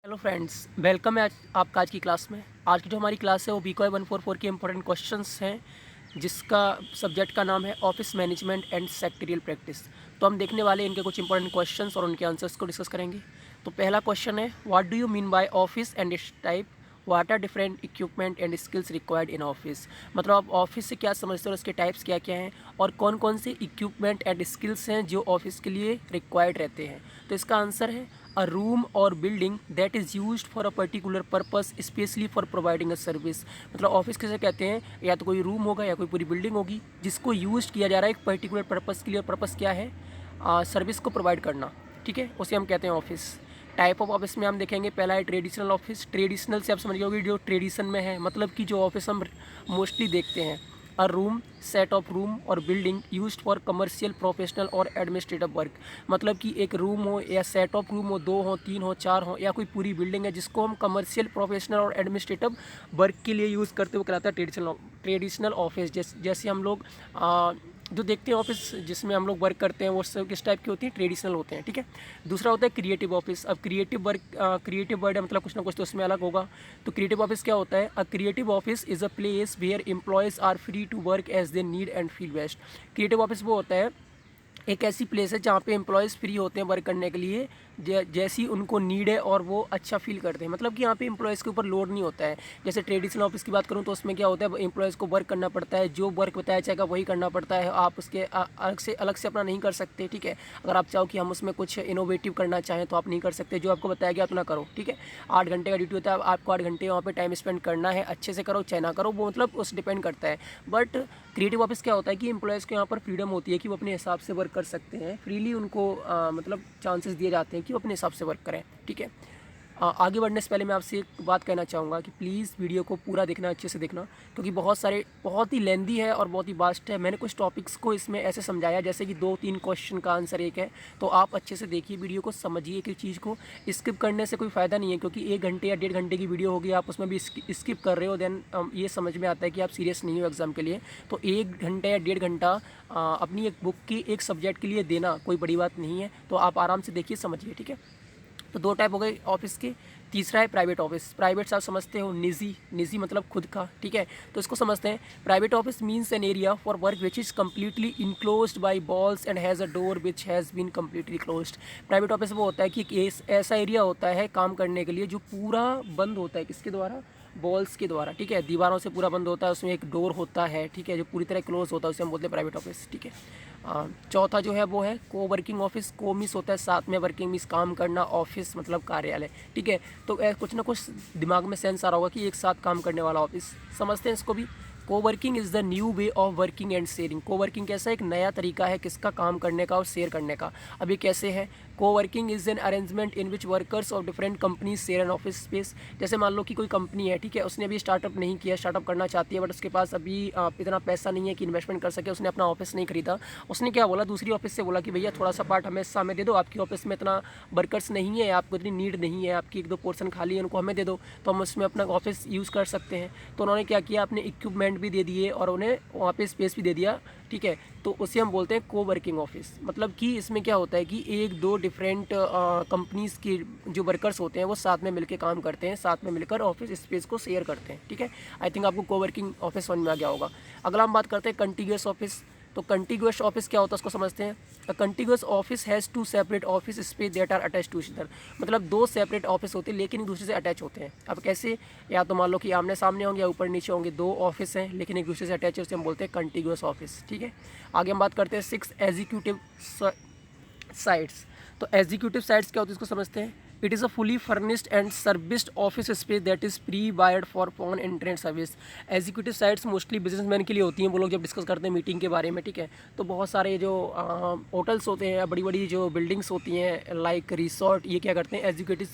Hello friends, welcome है आज आपका आज की क्लास में। आज की जो हमारी क्लास है वो बीकॉय 144 के इंपॉर्टेंट क्वेश्चंस हैं, जिसका सब्जेक्ट का नाम है office management and secretarial practice. तो हम देखने वाले हैं इनके कुछ इंपॉर्टेंट क्वेश्चंस और उनके आंसर्स को डिस्कस करेंगे। तो पहला क्वेश्चन है, what do you mean by office and it's type, what are different equipment and skills required in office. मतलब आप ऑफिस से क्या समझते हो और उसके टाइप्स क्या क्या हैं और कौन कौन से इक्विपमेंट एंड स्किल्स हैं जो ऑफिस के लिए रिक्वायर्ड रहते हैं। तो इसका आंसर है a room or building that is used for a particular purpose especially for providing a service। मतलब ऑफिस किसे कहते हैं, या तो कोई रूम होगा या कोई पूरी बिल्डिंग होगी जिसको यूज किया जा रहा है एक पर्टिकुलर पर्पस के लिए। पर्पस क्या है? सर्विस को प्रोवाइड करना। ठीक है, उसे हम कहते हैं ऑफिस। टाइप ऑफ ऑफिस में हम देखेंगे, पहला है ट्रेडिशनल ऑफिस। ट्रेडिशनल से आप समझ गए होगी जो ट्रेडिशन में है, मतलब कि जो ऑफिस हम मोस्टली देखते हैं। A room, set of room और building used for commercial, professional और एडमिनिस्ट्रेटिव वर्क। मतलब कि एक रूम हो या सेट ऑफ रूम हो, 2 हो, 3 हो, 4 हो, या कोई पूरी बिल्डिंग है जिसको हम कमर्शियल, प्रोफेशनल और एडमिनिस्ट्रेटिव वर्क के लिए यूज़ करते हुए कहलाता है ट्रेडिशनल ऑफिस। जैसे हम लोग जो देखते हैं ऑफिस जिसमें हम लोग वर्क करते हैं वो सब किस टाइप की होती है? ट्रेडिशनल होते हैं। ठीक है। दूसरा होता है क्रिएटिव ऑफिस। अब क्रिएटिव वर्ड है, मतलब कुछ ना कुछ तो उसमें अलग होगा। तो क्रिएटिव ऑफिस क्या होता है? A creative office is a place where employees are free to work as they need and feel best. Creative office वो होता है, एक ऐसी प्लेस है जहाँ पे एम्प्लॉयज़ फ्री होते हैं वर्क करने के लिए जैसी उनको नीड है और वो अच्छा फील करते हैं। मतलब कि यहाँ पे एम्प्लॉयज़ के ऊपर लोड नहीं होता है। जैसे ट्रेडिशनल ऑफिस की बात करूँ तो उसमें क्या होता है, एम्प्लॉयज़ को वर्क करना पड़ता है, जो वर्क बताया जाएगा वही करना पड़ता है। आप उसके अलग से अपना नहीं कर सकते। ठीक है। अगर आप चाहो कि हम उसमें कुछ इनोवेटिव करना चाहें तो आप नहीं कर सकते। जो आपको बताया गया उतना करो। ठीक है। 8 घंटे का ड्यूटी होता है, आपको 8 घंटे वहाँ पर टाइम स्पेंड करना है। अच्छे से करो चाहे ना करो, वो मतलब उस डिपेंड करता है। बट क्रिएटिव ऑफिस क्या होता है कि एम्प्लॉयज़ को यहाँ पर फ्रीडम होती है कि वो अपने हिसाब से वर्क कर सकते हैं। फ्रीली उनको मतलब चांसेस दिए जाते हैं कि वो अपने हिसाब से वर्क करें। ठीक है। आगे बढ़ने से पहले मैं आपसे एक बात कहना चाहूँगा कि प्लीज़ वीडियो को पूरा देखना, अच्छे से देखना, क्योंकि बहुत ही लेंदी है और बहुत ही वास्ट है। मैंने कुछ टॉपिक्स को इसमें ऐसे समझाया जैसे कि 2-3 क्वेश्चन का आंसर एक है। तो आप अच्छे से देखिए वीडियो को, समझिए कि चीज़ को। स्किप करने से कोई फ़ायदा नहीं है, क्योंकि 1 घंटे या 1.5 घंटे की वीडियो होगी, आप उसमें भी स्किप कर रहे हो, देन ये समझ में आता है कि आप सीरियस नहीं हो एग्ज़ाम के लिए। तो 1 घंटा या 1.5 घंटा अपनी एक बुक की एक सब्जेक्ट के लिए देना कोई बड़ी बात नहीं है। तो आप आराम से देखिए, समझिए। ठीक है। तो 2 टाइप हो गए ऑफिस के। तीसरा है प्राइवेट ऑफिस। प्राइवेट आप समझते हो, निजी। निजी मतलब खुद का। ठीक है। तो इसको समझते हैं। Private office means an area for work which is completely enclosed by walls and has a door which has been completely closed. Private office वो होता है कि एक ऐसा एरिया होता है काम करने के लिए जो पूरा बंद होता है। किसके द्वारा? वॉल्स के द्वारा। ठीक है। दीवारों से पूरा बंद होता है, उसमें एक डोर होता है। ठीक है। जो पूरी तरह क्लोज होता है उसे हम बोलते हैं प्राइवेट ऑफिस। ठीक है। चौथा जो है वो है को वर्किंग ऑफिस। को मिस होता है साथ में, वर्किंग मिस काम करना, ऑफिस मतलब कार्यालय। ठीक है। तो कुछ ना कुछ दिमाग में सेंस आ रहा होगा कि एक साथ काम करने वाला ऑफिस। समझते हैं इसको भी। Coworking is the new way of working and sharing. Coworking कैसा? एक नया तरीका है किसका? काम करने का और शेयर करने का। अब ये कैसे है? Coworking is an arrangement in which workers of different companies share an office space. जैसे मान लो कि कोई कंपनी है, ठीक है, उसने अभी स्टार्टअप नहीं किया, स्टार्टअप करना चाहती है, बट उसके पास अभी इतना पैसा नहीं है कि इन्वेस्टमेंट कर सके, उसने अपना ऑफिस नहीं खरीदा। उसने क्या बोला? दूसरी ऑफिस से बोला कि भैया थोड़ा सा पार्ट हमें हिस्सा हमें दे दो, आपकी ऑफिस में इतना वर्कर्स नहीं है, आपको इतनी नीड नहीं है, आपकी 1-2 पोर्सन खाली है, उनको हमें दे दो, तो हम उसमें अपना ऑफिस यूज़ कर सकते हैं। तो उन्होंने क्या किया? अपने इक्विपमेंट भी दे दिए और उन्हें वहाँ पे स्पेस भी दे दिया। ठीक है। तो उसे हम बोलते हैं को वर्किंग ऑफिस। मतलब कि इसमें क्या होता है कि 1-2 डिफरेंट कंपनीज़ के जो वर्कर्स होते हैं वो साथ में मिलकर काम करते हैं, साथ में मिलकर ऑफिस स्पेस को शेयर करते हैं। ठीक है। आई थिंक आपको को वर्किंग ऑफिस समझ में आ गया होगा। अगला हम बात करते हैं कंटिग्यूअस ऑफिस। तो कंटिग्यूअस ऑफिस क्या होता है उसको समझते हैं। A contiguous office has 2 separate office space that are attach to each other. मतलब 2 सेपरेट ऑफिस होते हैं लेकिन एक दूसरे से अटैच होते हैं। अब कैसे? या तो मान लो कि आमने सामने होंगे या ऊपर नीचे होंगे, 2 ऑफिस हैं लेकिन एक दूसरे से अटैच है, उसे हम बोलते हैं कंटिग्यूअस ऑफिस। ठीक है। आगे हम बात करते हैं 6 एग्जीक्यूटिव साइट्स। तो एग्जीक्यूटिव साइट्स क्या होती है इसको समझते हैं। It is a fully furnished and serviced office space that is pre wired for phone internet service. Executive sites mostly businessman के लिए होती हैं, वो लोग जब डिस्कस करते हैं मीटिंग के बारे में। ठीक है। तो बहुत सारे जो होटल्स होते हैं, बड़ी बड़ी जो बिल्डिंग्स होती हैं लाइक रिसोर्ट, ये क्या करते हैं? एग्जीक्यूटिव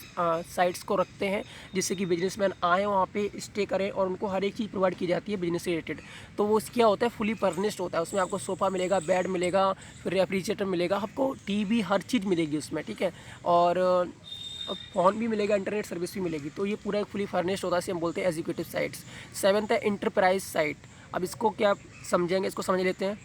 साइट्स को रखते हैं जिससे कि बिजनेसमैन आएँ, वहाँ पे स्टे करें और उनको हर एक चीज़ प्रोवाइड की जाती है बिजनेस से रिलेटेड। तो वो क्या होता है? फुली फर्निश्ड होता है। उसमें आपको सोफ़ा मिलेगा, बेड मिलेगा, फिर रेफ्रिजरेटर मिलेगा, आपको टीवी, हर चीज़ मिलेगी उसमें। ठीक है। और फ़ोन भी मिलेगा, इंटरनेट सर्विस भी मिलेगी। तो ये पूरा एक फुली फर्निश्ड होता है, इसे हम बोलते हैं एग्जीक्यूटिव साइट्स। 7th है इंटरप्राइज साइट। अब इसको क्या समझेंगे, इसको समझ लेते हैं।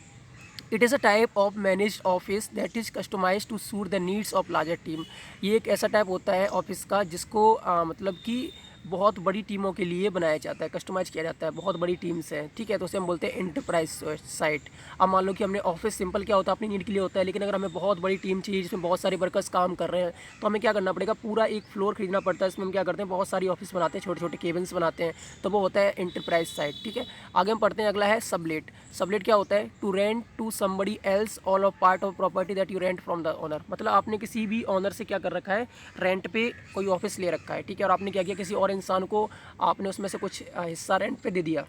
It is a type of managed office that is customize to suit the needs of larger team. ये एक ऐसा टाइप होता है ऑफिस का जिसको मतलब कि बहुत बड़ी टीमों के लिए बनाया जाता है, कस्टमाइज़ किया जाता है, बहुत बड़ी टीम्स हैं, ठीक है, तो उसे हम बोलते हैं एंटरप्राइज साइट। अब मान लो कि हमने ऑफिस सिंपल क्या होता है अपनी नीड के लिए होता है, लेकिन अगर हमें बहुत बड़ी टीम चाहिए जिसमें बहुत सारे वर्कर्स काम कर रहे हैं तो हमें क्या करना पड़ेगा, पूरा एक फ्लोर खरीदना पड़ता है। इसमें हम क्या करते हैं, बहुत सारी ऑफिस बनाते हैं, छोटे छोटे केबिन्स बनाते हैं, तो वो होता है एंटरप्राइज साइट, ठीक है। आगे हम पढ़ते हैं, अगला है सबलेट। सबलेट क्या होता है, to rent to somebody else all of part of property that you rent from the owner. मतलब आपने किसी भी ओनर से क्या कर रखा है, रेंट पे कोई ऑफिस ले रखा है, ठीक है, और आपने क्या किया, किसी और इंसान को आपने उसमें से कुछ हिस्सा रेंट पे दे दिया,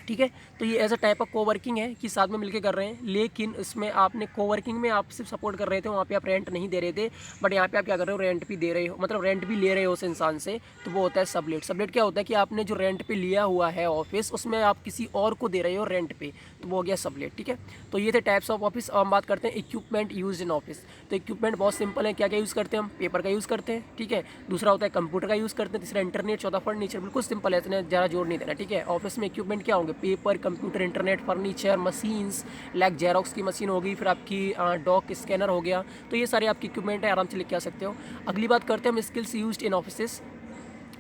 ठीक है। तो ये as a type of coworking है कि साथ में मिलकर कर रहे हैं, लेकिन इसमें आपने कोवर्किंग में आप सिर्फ सपोर्ट कर रहे थे, वहाँ पे आप रेंट नहीं दे रहे थे, बट यहाँ पे आप क्या कर रहे हो, रेंट भी दे रहे हो, मतलब रेंट भी ले रहे हो उस इंसान से, तो वो होता है सबलेट। सबलेट क्या होता है कि आपने जो रेंट पे लिया हुआ है ऑफिस, उसमें आप किसी और को दे रहे हो रेंट पे, तो वो हो गया सबलेट, ठीक है। तो ये थे टाइप्स ऑफ ऑफिस। अब हम बात करते हैं इक्विपमेंट यूज इन ऑफिस। तो इक्विपमेंट बहुत सिंपल है, क्या क्या यूज़ करते हैं हम, पेपर का यूज़ करते हैं, ठीक है, दूसरा होता है कंप्यूटर का यूज़ करते हैं, तीसरा इंटरनेट, चौथा फर्नीचर। बिल्कुल सिंपल है, इतने ज़्यादा जोर नहीं देना, ठीक है। ऑफिस में इक्विपमेंट क्या होंगे, paper, computer, internet, furniture, machines, like xerox की मशीन होगी, फिर आपकी डॉक स्कैनर हो गया, तो ये सारे आपके इक्विपमेंट है, आराम से लेके आ सकते हो। अगली बात करते हैं हम skills used in offices.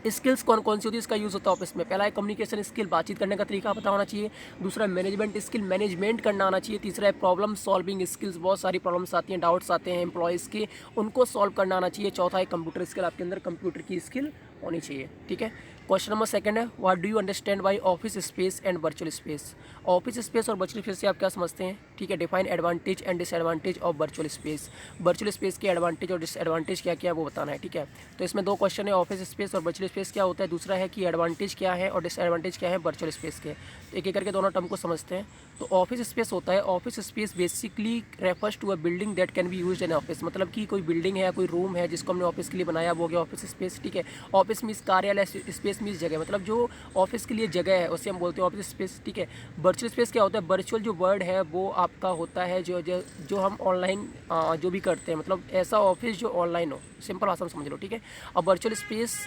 Skills कौन कौन सी होती है, इसका यूज़ होता है ऑफिस में। पहला है कम्युनिकेशन स्किल, बातचीत करने का तरीका पता होना चाहिए। दूसरा है मैनेजमेंट स्किल, मैनेजमेंट करना आना चाहिए। तीसरा है प्रॉब्लम सॉल्विंग स्किल्स, बहुत सारी प्रॉब्लम्स आती हैं, डाउट्स आते हैं एम्प्लॉयज़ के, उनको सॉल्व करना आना चाहिए। चौथा है कंप्यूटर स्किल, आपके अंदर कंप्यूटर की स्किल होनी चाहिए, ठीक है। क्वेश्चन नंबर सेकंड है, what do you understand by office space and virtual space. Office space और वर्चुअल स्पेस से आप क्या समझते हैं, ठीक है। Define advantage and disadvantage of virtual space. Virtual space के एडवांटेज और डिसएडवांटेज क्या क्या है वो बताना है, ठीक है। तो इसमें दो क्वेश्चन है, ऑफिस स्पेस और वर्चुअल स्पेस क्या होता है, दूसरा है कि एडवांटेज क्या है और डिसएडवांटेज क्या है वर्चुअल स्पेस के। तो एक एक करके दोनों टर्म को समझते हैं। तो ऑफिस स्पेस होता है, office space basically refers to a building that can be used in office. मतलब कि कोई बिल्डिंग है, कोई रूम है जिसको हमने ऑफिस के लिए बनाया, वो हो गया ऑफिस स्पेस, ठीक है। ऑफिस मीन्स कार्यालय, स्पेस मीन्स जगह, मतलब जो ऑफिस के लिए जगह है उसे हम बोलते हैं ऑफिस स्पेस, ठीक है। वर्चुअल स्पेस क्या होता है, वर्चुअल जो वर्ड है वो आपका होता है जो हम ऑनलाइन जो भी करते हैं, मतलब ऐसा ऑफिस जो ऑनलाइन हो, सिंपल भाषा में समझ लो, ठीक है। अब virtual space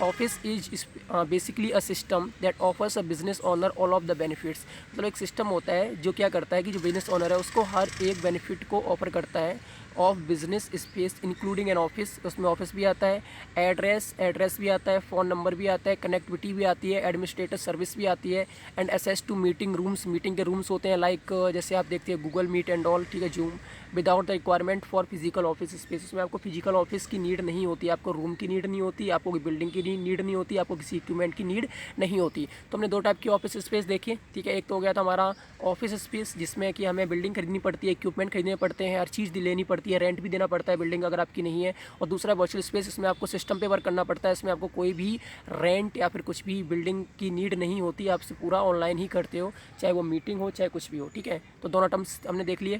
office is basically a system that offers a business owner all of the benefits. मतलब एक सिस्टम होता है जो क्या करता है कि जो बिजनेस ओनर है उसको हर एक बेनिफिट को ऑफर करता है of business space including an office. उसमें ऑफिस भी आता है, एड्रेस भी आता है, फ़ोन नंबर भी आता है, कनेक्टिविटी भी आती है, एडमिनिस्ट्रेटर सर्विस भी आती है, and access to meeting rooms. Meeting के रूम्स होते हैं लाइक जैसे आप देखते हैं गूगल मीट एंड ऑल, ठीक है, zoom, without the requirement for physical office space. उसमें आपको फिजिकल ऑफिस की नीड नहीं होती, आपको रूम की नीड नहीं होती, आपको बिल्डिंग की नीड नहीं होती, आपको किसी इक्विपमेंट की नीड नहीं होती। तो हमने दो टाइप की ऑफिस स्पेस देखी, ठीक है। एक तो हो गया था हमारा ऑफिस स्पेस जिसमें कि हमें बिल्डिंग खरीदनी पड़ती है, इक्विपमेंट खरीदने पड़ते हैं, हर चीज़ लेनी पड़ती है, रेंट भी देना पड़ता है बिल्डिंग अगर आपकी नहीं है। और दूसरा वर्चुअल स्पेस, इसमें आपको सिस्टम पे वर्क करना पड़ता है, इसमें आपको कोई भी रेंट या फिर कुछ भी बिल्डिंग की नीड नहीं होती, आप पूरा ऑनलाइन ही करते हो, चाहे वो मीटिंग हो चाहे कुछ भी हो, ठीक है। तो दोनों टर्म्स हमने देख लिए।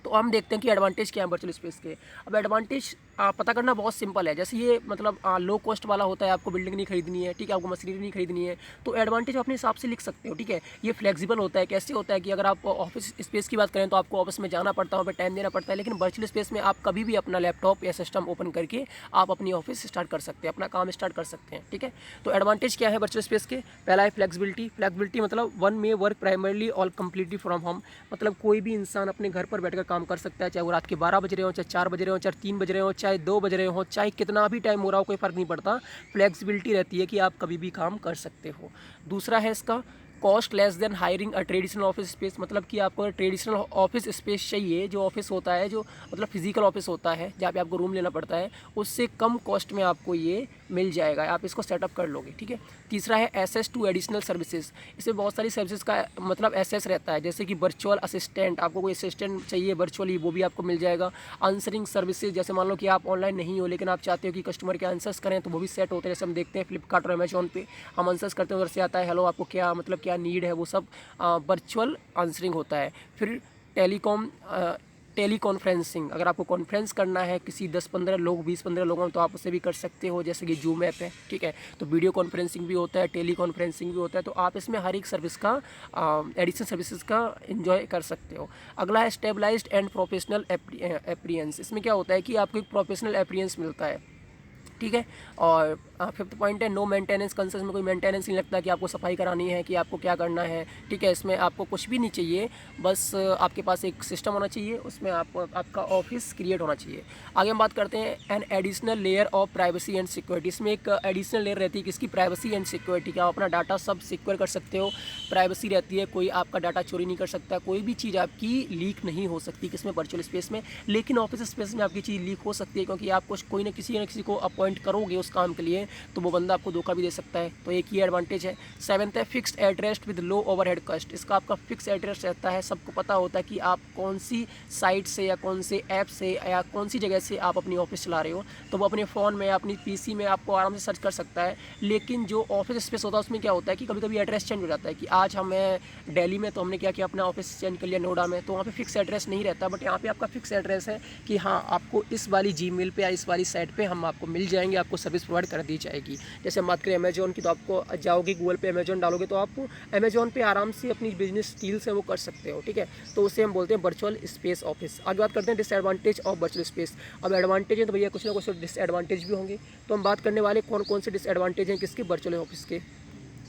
तो हम देखते हैं कि एडवांटेज क्या है वर्चुअल स्पेस के। अब एडवांटेज पता करना बहुत सिंपल है। जैसे ये मतलब लो कॉस्ट वाला होता है, आपको बिल्डिंग नहीं खरीदनी है, ठीक है, आपको मशीनरी नहीं खरीदनी है, तो एडवांटेज अपने हिसाब से लिख सकते हो, ठीक है। ये फ्लेक्सिबल होता है, कैसे होता है कि अगर आप ऑफिस स्पेस की बात करें तो आपको ऑफिस में जाना पड़ता है, वहाँ पर टाइम देना पड़ता है, लेकिन वर्चुअल स्पेस में आप कभी भी अपना लैपटॉप या सिस्टम ओपन करके आप अपनी ऑफिस स्टार्ट कर सकते हैं, अपना काम स्टार्ट कर सकते हैं, ठीक है। तो एडवांटेज क्या है वर्चुअल स्पेस के, पहला है फ्लेक्सिबिलिटी। फ्लेक्सिबिलिटी मतलब one may work primarily all completely from home. मतलब कोई भी इंसान अपने घर पर बैठकर काम कर सकता है, चाहे वो रात के 12 बज रहे हो, चाहे 4 बज रहे हो, चाहे 3 बज रहे हो, चाहे 2 बज रहे हो, चाहे कितना भी टाइम हो रहा हो, कोई फ़र्क नहीं पड़ता। फ्लेक्सिबिलिटी रहती है कि आप कभी भी काम कर सकते हो। दूसरा है इसका cost less than hiring a traditional office space. मतलब कि आपको ट्रेडिशनल ऑफिस स्पेस चाहिए, जो ऑफिस होता है, जो मतलब फिजिकल ऑफिस होता है जहाँ पे आपको रूम लेना पड़ता है, उससे कम कॉस्ट में आपको ये मिल जाएगा, आप इसको सेटअप कर लोगे, ठीक है। तीसरा है एसेस टू एडिशनल सर्विसेज। इसमें बहुत सारी सर्विसेज का मतलब एसेस रहता है, जैसे कि वर्चुअल असिस्टेंट, आपको कोई असिस्टेंट चाहिए वर्चुअली, वो भी आपको मिल जाएगा। आंसरिंग सर्विसेज, जैसे मान लो कि आप ऑनलाइन नहीं हो लेकिन आप चाहते हो कि कस्टमर के आंसर्स करें, तो वो भी सेट होते हैं। जैसे हम देखते हैं फ्लिपकार्ट और अमेजॉन पे हम आंसर्स करते हैं, उधर से आता है हेलो आपको क्या मतलब क्या नीड है, वो सब वर्चुअल आंसरिंग होता है। फिर टेली कॉन्फ्रेंसिंग, अगर आपको कॉन्फ्रेंस करना है किसी 10-15 लोग 20-15 लोगों में, तो आप उसे भी कर सकते हो, जैसे कि जूम ऐप है, ठीक है। तो वीडियो कॉन्फ्रेंसिंग भी होता है, टेली कॉन्फ्रेंसिंग भी होता है, तो आप इसमें हर एक सर्विस का एडिशनल सर्विसेज का एंजॉय कर सकते हो। अगला है स्टेबलाइज्ड एंड प्रोफेशनल अपीयरेंस। इसमें क्या होता है कि आपको एक प्रोफेशनल अपीयरेंस मिलता है, ठीक है। और फिफ्थ पॉइंट है नो मेंटेनेंस कंसर्न, में कोई मेंटेनेंस नहीं लगता कि आपको सफाई करानी है, कि आपको क्या करना है, ठीक है। इसमें आपको कुछ भी नहीं चाहिए, बस आपके पास एक सिस्टम होना चाहिए, उसमें आपका ऑफिस क्रिएट होना चाहिए। आगे हम बात करते हैं an additional layer of privacy and security. इसमें एक एडिशनल लेयर रहती है किसकी, प्राइवेसी एंड सिक्योरिटी की। आप अपना डाटा सब सिक्योर कर सकते हो, प्राइवेसी रहती है, कोई आपका डाटा चोरी नहीं कर सकता, कोई भी चीज़ आपकी लीक नहीं हो सकती किसमें, वर्चुअल स्पेस में। लेकिन ऑफिस स्पेस में आपकी चीज़ लीक हो सकती है, क्योंकि आप कुछ कोई ना किसी को अपॉइंट करोगे उस काम के लिए, तो वो बंदा आपको धोखा भी दे सकता है। तो एक ही एडवांटेज है। सेवन्थ है fixed address with low overhead cost. इसका आपका फिक्स एड्रेस रहता है, सबको पता होता है कि आप कौन सी साइट से या कौन से ऐप से या कौन सी जगह से आप अपनी ऑफिस चला रहे हो, तो वो अपने फ़ोन में अपनी पीसी में आपको आराम से सर्च कर सकता है। लेकिन जो ऑफिस स्पेस होता है उसमें क्या होता है कि कभी कभी एड्रेस चेंज हो जाता है, कि आज हमें दिल्ली में, तो हमने क्या किया, अपना ऑफिस चेंज कर लिया नोएडा में, तो वहाँ पे फिक्स एड्रेस नहीं रहता। बट यहाँ पे आपका फिक्स एड्रेस है कि हाँ, आपको इस वाली जीमेल पे या इस वाली साइट पे हम आपको मिल जाएंगे, आपको सर्विस प्रोवाइड कर दी जाएगी। जैसे हम बात करें अमेजोन की, तो आपको जाओगे गूगल पे अमेजोन डालोगे तो आप अमेजोन पे आराम से अपनी बिजनेस डील्स है वो कर सकते हो, ठीक है। तो उसे हम बोलते हैं वर्चुअल स्पेस ऑफिस। आगे बात करते हैं डिसएडवांटेज ऑफ वर्चुअल स्पेस। अब एडवांटेज है तो भैया कुछ ना कुछ डिसएडवांटेज भी होंगे, तो हम बात करने वाले कौन कौन से डिसएडवांटेज हैं किसके, वर्चुअल ऑफिस के।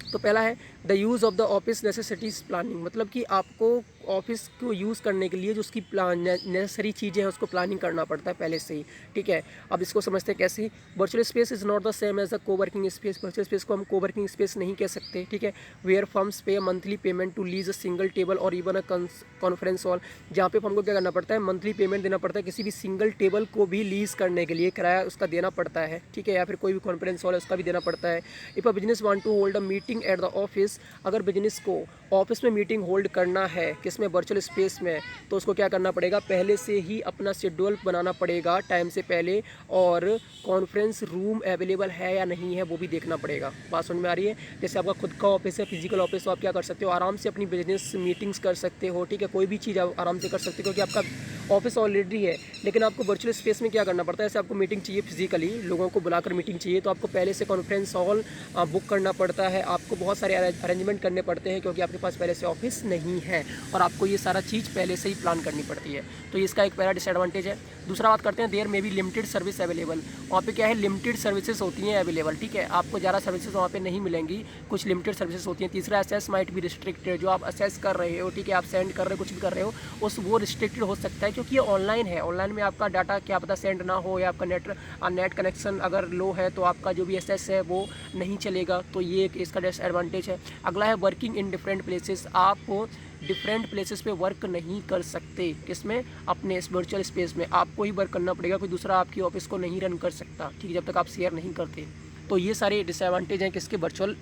तो पहला है the use of the office necessities planning, मतलब कि आपको ऑफिस को यूज़ करने के लिए जो उसकी नेसेसरी चीज़ें हैं उसको प्लानिंग करना पड़ता है पहले से ही, ठीक है। अब इसको समझते हैं कैसे। Virtual space is not the same as the coworking space. Virtual space को हम कोवर्किंग स्पेस नहीं कह सकते, ठीक है। Where firms pay monthly payment to lease a single table और इवन अ कॉन्फ्रेंस हॉल, जहाँ पे हमको क्या करना पड़ता है, मंथली पेमेंट देना पड़ता है किसी भी सिंगल टेबल को भी लीज करने के लिए, किराया उसका देना पड़ता है, ठीक है। या फिर कोई भी कॉन्फ्रेंस हॉल है उसका भी देना पड़ता है। If a business want to hold a meeting at the office, अगर बिजनेस को ऑफिस में मीटिंग होल्ड करना है किसमें, वर्चुअल स्पेस में, तो उसको क्या करना पड़ेगा, पहले से ही अपना शेड्यूल बनाना पड़ेगा टाइम से पहले, और कॉन्फ्रेंस रूम अवेलेबल है या नहीं है वो भी देखना पड़ेगा। बात समझ में आ रही है। जैसे आपका खुद का ऑफिस है, फिजिकल ऑफिस, तो आप क्या कर सकते हो, आराम से अपनी बिजनेस मीटिंग्स कर सकते हो, ठीक है। कोई भी चीज़ आप आराम से कर सकते हो, क्योंकि आपका ऑफिस ऑलरेडी है। लेकिन आपको वर्चुअल स्पेस में क्या करना पड़ता है, जैसे आपको मीटिंग चाहिए फिजिकली, लोगों को बुलाकर मीटिंग चाहिए, तो आपको पहले से कॉन्फ्रेंस हॉल बुक करना पड़ता है, आपको बहुत सारे अरेंजमेंट करने पड़ते हैं, क्योंकि आपके पास पहले से ऑफिस नहीं है और आपको ये सारा चीज़ पहले से ही प्लान करनी पड़ती है। तो इसका एक पहला डिसएडवांटेज है। दूसरा बात करते हैं देयर में भी लिमिटेड सर्विस अवेलेबल। वहाँ पे क्या है, लिमिटेड सर्विसेज होती हैं अवेलेबल, ठीक है। आपको ज़्यादा सर्विसेज वहाँ पे नहीं मिलेंगी, कुछ लिमिटेड सर्विसेज होती हैं। तीसरा असेस माइट बी रिस्ट्रिक्टेड, जो आप असेस कर रहे हो, ठीक है, आप सेंड कर रहे हो, कुछ भी कर रहे हो, वो रिस्ट्रिक्टेड हो सकता है, क्योंकि ये ऑनलाइन है। ऑनलाइन में आपका डाटा क्या पता सेंड ना हो, या आपका नेट कनेक्शन अगर लो है तो आपका जो भी असेस है वो नहीं चलेगा। तो ये एक इसका डिसएडवांटेज है। अगला है वर्किंग इन डिफरेंट प्लेसेस। आप डिफरेंट प्लेसेस पे वर्क नहीं कर सकते, किसमें, अपने इस वर्चुअल स्पेस में आपको ही वर्क करना पड़ेगा, कोई दूसरा आपकी ऑफिस को नहीं रन कर सकता, ठीक है, जब तक आप शेयर नहीं करते। तो ये सारे डिसएडवांटेज हैं किसके, वर्चुअल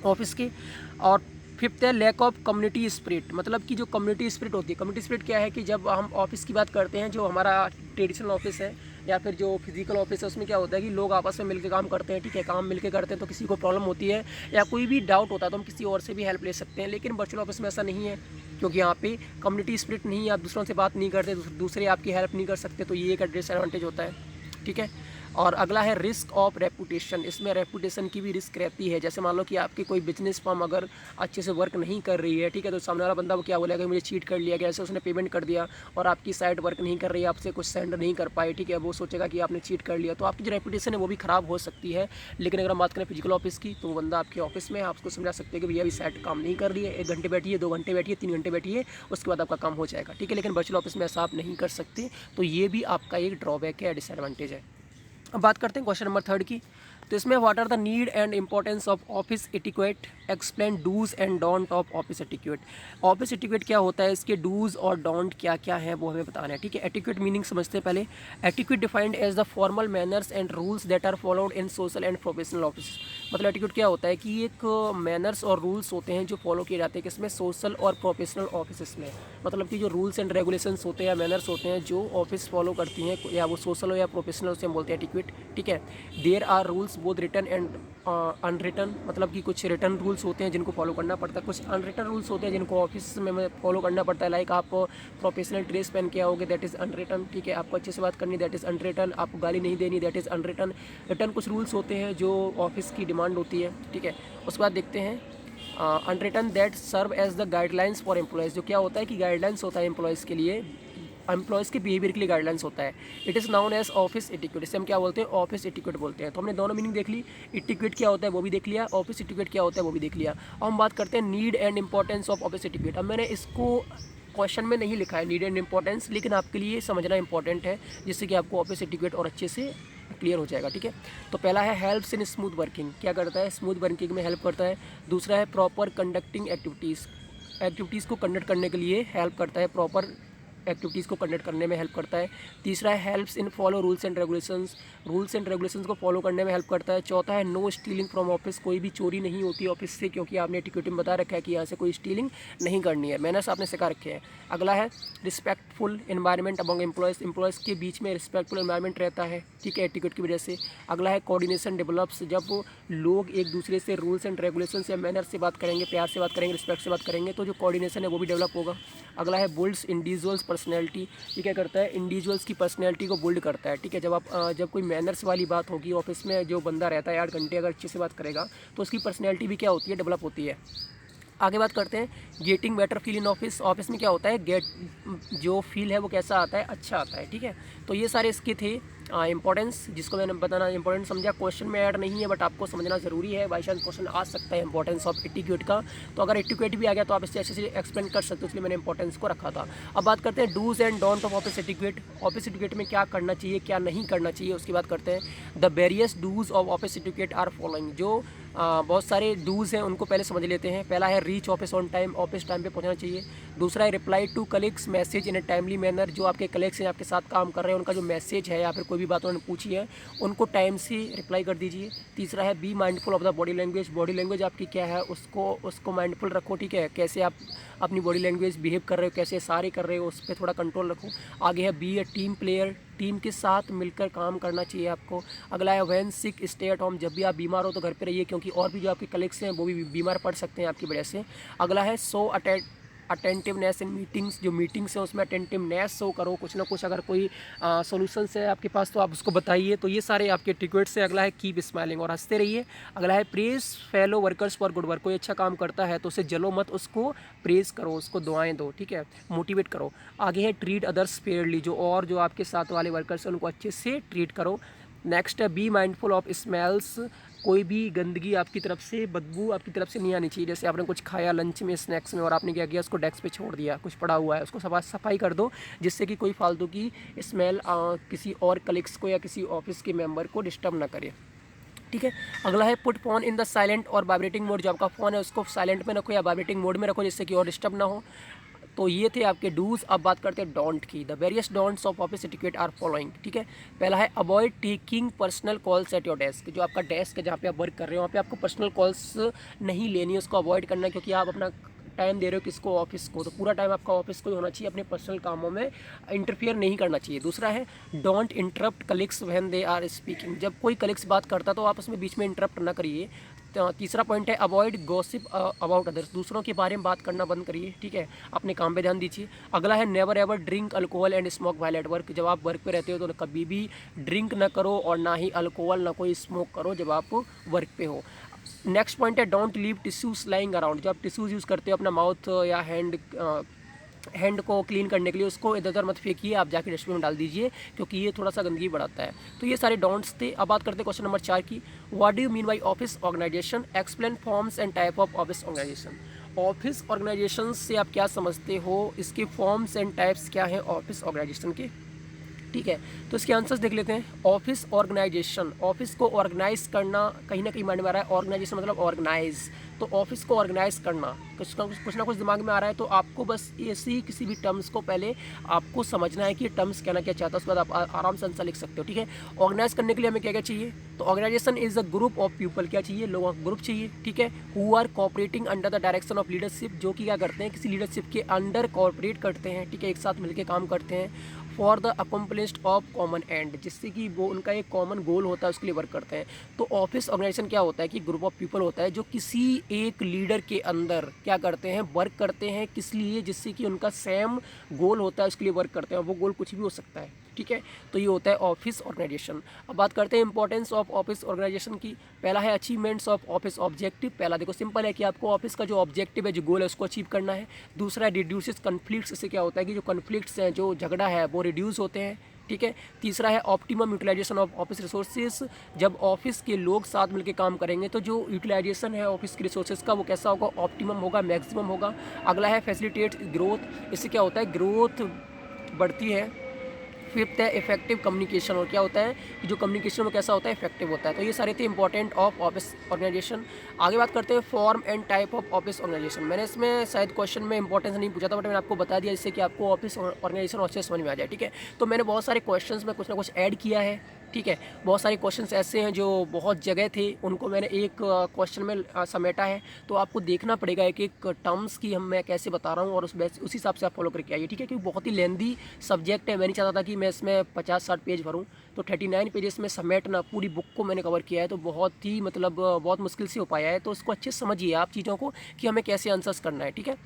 ऑफिस के। और फिफ्थ है लैक ऑफ कम्युनिटी स्पिरिट, मतलब कि जो कम्युनिटी स्पिरिट होती है। कम्युनिटी स्पिरिट क्या है कि जब हम ऑफिस की बात करते हैं, जो हमारा ट्रेडिशनल ऑफिस है या फिर जो फिजिकल ऑफिस है, उसमें क्या होता है कि लोग आपस में मिलकर काम करते हैं, ठीक है। काम मिलकर करते हैं तो किसी को प्रॉब्लम होती है या कोई भी डाउट होता है तो हम किसी और से भी हेल्प ले सकते हैं। लेकिन वर्चुअल ऑफिस में ऐसा नहीं है, क्योंकि यहाँ पे कम्युनिटी स्पिरिट नहीं है, आप दूसरों से बात नहीं करते, दूसरे आपकी हेल्प नहीं कर सकते। तो ये एक डिसएडवांटेज होता है, ठीक है। और अगला है रिस्क ऑफ रेपुटेशन। इसमें रेपुटेशन की भी रिस्क रहती है। जैसे मान लो कि आपकी कोई बिजनेस फर्म अगर अच्छे से वर्क नहीं कर रही है, ठीक है, तो सामने वाला बंदा वो क्या बोलेगा, मुझे चीट कर लिया गया, ऐसे उसने पेमेंट कर दिया और आपकी साइट वर्क नहीं कर रही है, आपसे कुछ सेंड नहीं कर पाए, ठीक है, वो सोचेगा कि आपने चीट कर लिया, तो आपकी जो रेपुटेशन है वो भी ख़राब हो सकती है। लेकिन अगर हम बात करें फिजिकल ऑफिस की, तो वो बंदा आपके ऑफिस में आप उसको समझा सकते हैं कि भैया अभी साइट काम नहीं कर रही है, 1 घंटे बैठिए, 2 घंटे बैठिए, 3 घंटे बैठिए, उसके बाद आपका काम हो जाएगा, ठीक है। लेकिन वर्चुअल ऑफिस में ऐसा आप नहीं कर सकते। तो ये भी आपका एक ड्रॉबैक है, डिसएडवांटेज है। अब बात करते हैं क्वेश्चन नंबर 3 की। तो इसमें what are the need and importance of office etiquette, explain dos and don't of office etiquette. Office etiquette क्या होता है, इसके डूज और डोंट क्या क्या है वो हमें बताना है, ठीक है। एटिक्वेट मीनिंग समझते हैं पहले। Etiquette defined as the formal manners and rules that are followed in social and professional office. मतलब एटिक्वेट क्या होता है कि एक मैनर्स और रूल्स होते हैं जो फॉलो किए जाते हैं किसमें, सोशल और प्रोफेशनल ऑफिस में। मतलब कि जो रूल्स एंड रेगुलेशंस होते हैं या मैनर्स होते हैं जो ऑफिस फॉलो करती हैं, या वो सोशल हो या प्रोफेशनल, उसे हम बोलते हैं एटिक्वेट, ठीक है। There are rules both written and unwritten, मतलब कि कुछ रिटन रूल्स होते हैं जिनको फॉलो करना पड़ता है, कुछ अनरिटन रूल्स होते हैं जिनको ऑफिस में फॉलो करना पड़ता है। लाइक आप प्रोफेशनल ड्रेस पहन के आओगे, दैट इज़ अनरिटन, ठीक है। आपको अच्छे से बात करनी, दैट इज़ अनरिटन। आपको गाली नहीं देनी, दैट इज़ अनरिटन। रिटन कुछ रूल्स होते हैं जो ऑफिस की डिमांड होती है, ठीक है। उसके बाद देखते हैं unwritten that serve as the guidelines for employees. जो क्या होता है कि गाइडलाइंस होता है एम्प्लॉयज़ के लिए, एम्प्लॉयज़ के बिहेवियर के लिए गाइडलाइंस होता है। It is known as office etiquette, इसे हम क्या बोलते हैं, ऑफिस एटिक्यूट बोलते हैं। तो हमने दोनों मीनिंग देख ली, एटिक्यूट क्या होता है वो भी देख लिया, ऑफिस एटिक्यूट क्या होता है वो भी देख लिया। अब हम बात करते हैं need and importance of office etiquette. अब मैंने इसको क्वेश्चन में नहीं लिखा है नीड एंड इंपॉर्टेंस, लेकिन आपके लिए समझना इंपॉर्टेंट है, जिससे कि आपको ऑफिस एटिक्यूट और अच्छे से क्लियर हो जाएगा, ठीक है। तो पहला है हेल्प्स इन स्मूथ वर्किंग, क्या करता है, स्मूथ वर्किंग में हेल्प करता है। दूसरा है प्रॉपर कंडक्टिंग एक्टिविटीज़ को कंडक्ट करने के लिए हेल्प करता है, प्रॉपर एक्टिविटीज़ को कंडक्ट करने में हेल्प करता है। तीसरा है helps in follow rules and regulations को फॉलो करने में हेल्प करता है। चौथा है नो स्टीलिंग फ्रॉम ऑफिस, कोई भी चोरी नहीं होती ऑफिस से, क्योंकि आपने एटिक्यूट में बता रखा है कि यहाँ से कोई स्टीलिंग नहीं करनी है, मैनर्स आपने सिखा रखे हैं। अगला है रिस्पेक्टफुल एनवायरनमेंट अमंग एम्प्लॉयज़ के बीच में रिस्पेक्टफुल एनवायरनमेंट रहता है, ठीक है, एटिक्यूट की वजह से। अगला है कोऑर्डिनेशन डेवलप्स, जब लोग एक दूसरे से रूल्स एंड रेगुलेशन से मैनर से बात करेंगे, प्यार से बात करेंगे, रिस्पेक्ट से बात करेंगे, तो जो कोऑर्डिनेशन है वो भी डेवलप होगा। अगला है बुल्ड्स इंडिविजुअल्स पर्सनैलिटी, ये क्या करता है, इंडिविजुअल्स की पर्सनैलिटी को बिल्ड करता है, ठीक है। जब कोई मैनर्स वाली बात होगी ऑफिस में, जो बंदा रहता है 8 घंटे अगर अच्छे से बात करेगा तो उसकी पर्सनैलिटी भी क्या होती है, डेवलप होती है। आगे बात करते हैं getting better feel in office में क्या होता है, जो फील है वो कैसा आता है, अच्छा आता है, ठीक है। तो ये सारे इसके थे इंपॉर्टेंस, जिसको मैंने बताना इंपॉर्टेंट समझा। क्वेश्चन में ऐड नहीं है बट आपको समझना ज़रूरी है, बाई चांस क्वेश्चन आ सकता है इंपॉर्टेंस ऑफ एटिक्यूट का, तो अगर एटिक्यूट भी आ गया तो आप इससे अच्छे से एक्सप्लेन कर सकते हो, इसलिए मैंने इंपॉर्टेंस को रखा था। अब बात करते हैं dos and don't of office etiquette, office etiquette में क्या करना चाहिए क्या नहीं करना चाहिए उसकी बात करते हैं। The various dos of office etiquette are following, जो बहुत सारे डूज़ हैं उनको पहले समझ लेते हैं। पहला है reach office on time, office time पे पहुंचना चाहिए। दूसरा है reply to colleagues message in a timely manner, जो आपके कलीग्स हैं आपके साथ काम कर रहे हैं, उनका जो मैसेज है या फिर कोई भी बात उन्होंने पूछी है उनको टाइम से रिप्लाई कर दीजिए। तीसरा है be mindful of the body language आपकी क्या है उसको माइंडफुल रखो, ठीक है, कैसे आप अपनी बॉडी लैंग्वेज बिहेव कर रहे हो, कैसे सारे कर रहे हो, उस पर थोड़ा कंट्रोल रखो। आगे है बी ए टीम प्लेयर, टीम के साथ मिलकर काम करना चाहिए आपको। अगला है when sick stay at home, जब भी आप बीमार हो तो घर पे रहिए, क्योंकि और भी जो आपके कलीग्स हैं वो भी बीमार पड़ सकते हैं आपकी वजह से। अगला है सो अटेंटिवनेस इन मीटिंग्स, जो मीटिंग्स हैं उसमें अटेंटिवनेस शो करो, कुछ ना कुछ अगर कोई सॉल्यूशंस है आपके पास तो आप उसको बताइए। तो ये सारे आपके टिकट्स हैं। अगला है कीप स्माइलिंग, और हंसते रहिए। अगला है praise fellow workers for good work, कोई अच्छा काम करता है तो उसे जलो मत, उसको प्रेज करो, उसको दुआएं दो, ठीक है, मोटिवेट करो। आगे है ट्रीट अदर्स फेयरली, जो आपके साथ वाले वर्कर्स हैं उनको अच्छे से ट्रीट करो। नेक्स्ट है बी माइंडफुल ऑफ स्मेल्स, कोई भी गंदगी आपकी तरफ से, बदबू आपकी तरफ से नहीं आनी चाहिए। जैसे आपने कुछ खाया लंच में, स्नैक्स में, और आपने क्या किया, उसको डेस्क पे छोड़ दिया, कुछ पड़ा हुआ है, उसको सफाई कर दो, जिससे कि कोई फालतू की स्मेल किसी और कलीग्स को या किसी ऑफिस के मेंबर को डिस्टर्ब ना करे, ठीक है। अगला है put phone in the silent और वाइब्रेटिंग मोड, जो आपका फ़ोन है उसको साइलेंट में रखो या वाइब्रेटिंग मोड में रखो, जिससे कि और डिस्टर्ब ना हो। तो ये थे आपके डूज। अब बात करते हैं डोंट की। The various don'ts of office etiquette are following, ठीक है। पहला है avoid taking personal calls at your desk, जो आपका डेस्क है जहाँ पे आप वर्क कर रहे हो वहाँ पे आपको पर्सनल कॉल्स नहीं लेनी है, उसको अवॉइड करना है, क्योंकि आप अपना टाइम दे रहे हो किसको, ऑफिस को, तो पूरा टाइम आपका ऑफिस को ही होना चाहिए, अपने पर्सनल कामों में इंटरफियर नहीं करना चाहिए। दूसरा है don't interrupt colleagues when they are speaking, जब कोई कलीग्स बात करता तो आप उसमें बीच में इंटरप्ट ना करिए। तीसरा पॉइंट है अवॉइड गॉसिप अबाउट अदर्स, दूसरों के बारे में बात करना बंद करिए, ठीक है, अपने काम पे ध्यान दीजिए। अगला है never ever drink alcohol and smoke while at work, जब आप वर्क पे रहते हो तो कभी भी ड्रिंक ना करो और ना ही अल्कोहल ना कोई स्मोक करो जब आप वर्क पे हो। नेक्स्ट पॉइंट है don't leave tissues lying around, जब आप टिश्यूज़ यूज़ करते हो अपना माउथ या हैंड को क्लीन करने के लिए, उसको इधर उधर मत फेंकिए, आप जाके डस्टबिन में डाल दीजिए, क्योंकि ये थोड़ा सा गंदगी बढ़ाता है। तो ये सारे डोंट्स थे। अब बात करते हैं क्वेश्चन नंबर 4 की। What do you mean by office organization, explain forms and type of office organization. Office organization से आप क्या समझते हो, इसके फॉर्म्स एंड टाइप्स क्या हैं ऑफिस ऑर्गेनाइजेशन के, ठीक है। तो इसके आंसर्स देख लेते हैं। ऑफिस ऑर्गेनाइजेशन, ऑफिस को ऑर्गेनाइज करना, कहीं ना कहीं मायने में आ रहा है, ऑर्गेनाइजेशन मतलब ऑर्गेनाइज, तो ऑफिस को ऑर्गेनाइज करना, कुछ ना कुछ दिमाग में आ रहा है, तो आपको बस ऐसी किसी भी टर्म्स को पहले आपको समझना है कि टर्म्स कहना क्या चाहता है, उसके बाद आप आराम से आंसर लिख सकते हो, ठीक है। ऑर्गेनाइज करने के लिए हमें क्या क्या चाहिए, तो organization is a group of people, क्या चाहिए, लोगों का ग्रुप चाहिए, ठीक है, who are cooperating under the direction of leadership, जो कि क्या करते हैं, किसी लीडरशिप के अंडर कोऑपरेट करते हैं, ठीक है, एक साथ मिलकर काम करते हैं। For the accomplished of common and, जिससे कि वो उनका एक कॉमन गोल होता है उसके लिए वर्क करते हैं। तो ऑफिस ऑर्गेनाइजेशन क्या होता है कि ग्रुप ऑफ पीपल होता है जो किसी एक लीडर के अंदर क्या करते हैं, वर्क करते हैं, किस लिए, जिससे कि उनका सेम गोल होता है उसके लिए वर्क करते हैं, वो गोल कुछ भी हो सकता है। ठीक है। तो ये होता है ऑफिस ऑर्गेनाइजेशन। अब बात करते हैं इंपॉर्टेंस ऑफ ऑफिस ऑर्गेनाइजेशन की। पहला है अचीवमेंट्स ऑफ ऑफिस ऑब्जेक्टिव। पहला देखो सिंपल है कि आपको ऑफिस का जो ऑब्जेक्टिव है, जो गोल है, उसको अचीव करना है। दूसरा है रिड्यूसेस कन्फ्लिक्ट्स। इससे क्या होता है कि जो कन्फ्लिक्ट्स हैं, जो झगड़ा है, वो रिड्यूस होते हैं, ठीक है। तीसरा है optimum utilisation of office resources. जब ऑफिस के लोग साथ मिलकर काम करेंगे तो जो यूटिलाइजेशन है ऑफिस के रिसोर्सेज का, वो कैसा होगा, ऑप्टिमम होगा, मैक्सिमम होगा। अगला है फैसिलिटेट ग्रोथ। इससे क्या होता है, ग्रोथ बढ़ती है। फिफ्थ है इफेक्टिव कम्युनिकेशन। और क्या होता है कि जो कम्युनिकेशन वो कैसा होता है, इफेक्टिव होता है। तो ये सारे थे इंपॉर्टेंट ऑफ ऑफिस ऑर्गेनाइजेशन। आगे बात करते हैं form and type of office organization. मैंने इसमें शायद क्वेश्चन में इंपॉर्टेंस नहीं पूछा था, बट मैंने आपको बता दिया जिससे कि आपको ऑफिस ऑर्गेनाइजेशन अच्छे से समझ में आ जाए, ठीक है। तो मैंने बहुत सारे क्वेश्चन में कुछ ना कुछ ऐड किया है, ठीक है। बहुत सारे क्वेश्चंस ऐसे हैं जो बहुत जगह थे, उनको मैंने एक क्वेश्चन में समेटा है। तो आपको देखना पड़ेगा एक एक टर्म्स की मैं कैसे बता रहा हूँ, और उस हिसाब से आप फॉलो करके आइए, ठीक है। क्योंकि बहुत ही लेंदी सब्जेक्ट है। मैं नहीं चाहता था कि मैं इसमें 50-60 पेज भरूँ, तो 39 पेजेस में समेटना, पूरी बुक को मैंने कवर किया है। तो बहुत ही मतलब बहुत मुश्किल से हो पाया है। तो उसको अच्छे से समझिए आप चीज़ों को कि हमें कैसे आंसर्स करना है, ठीक है।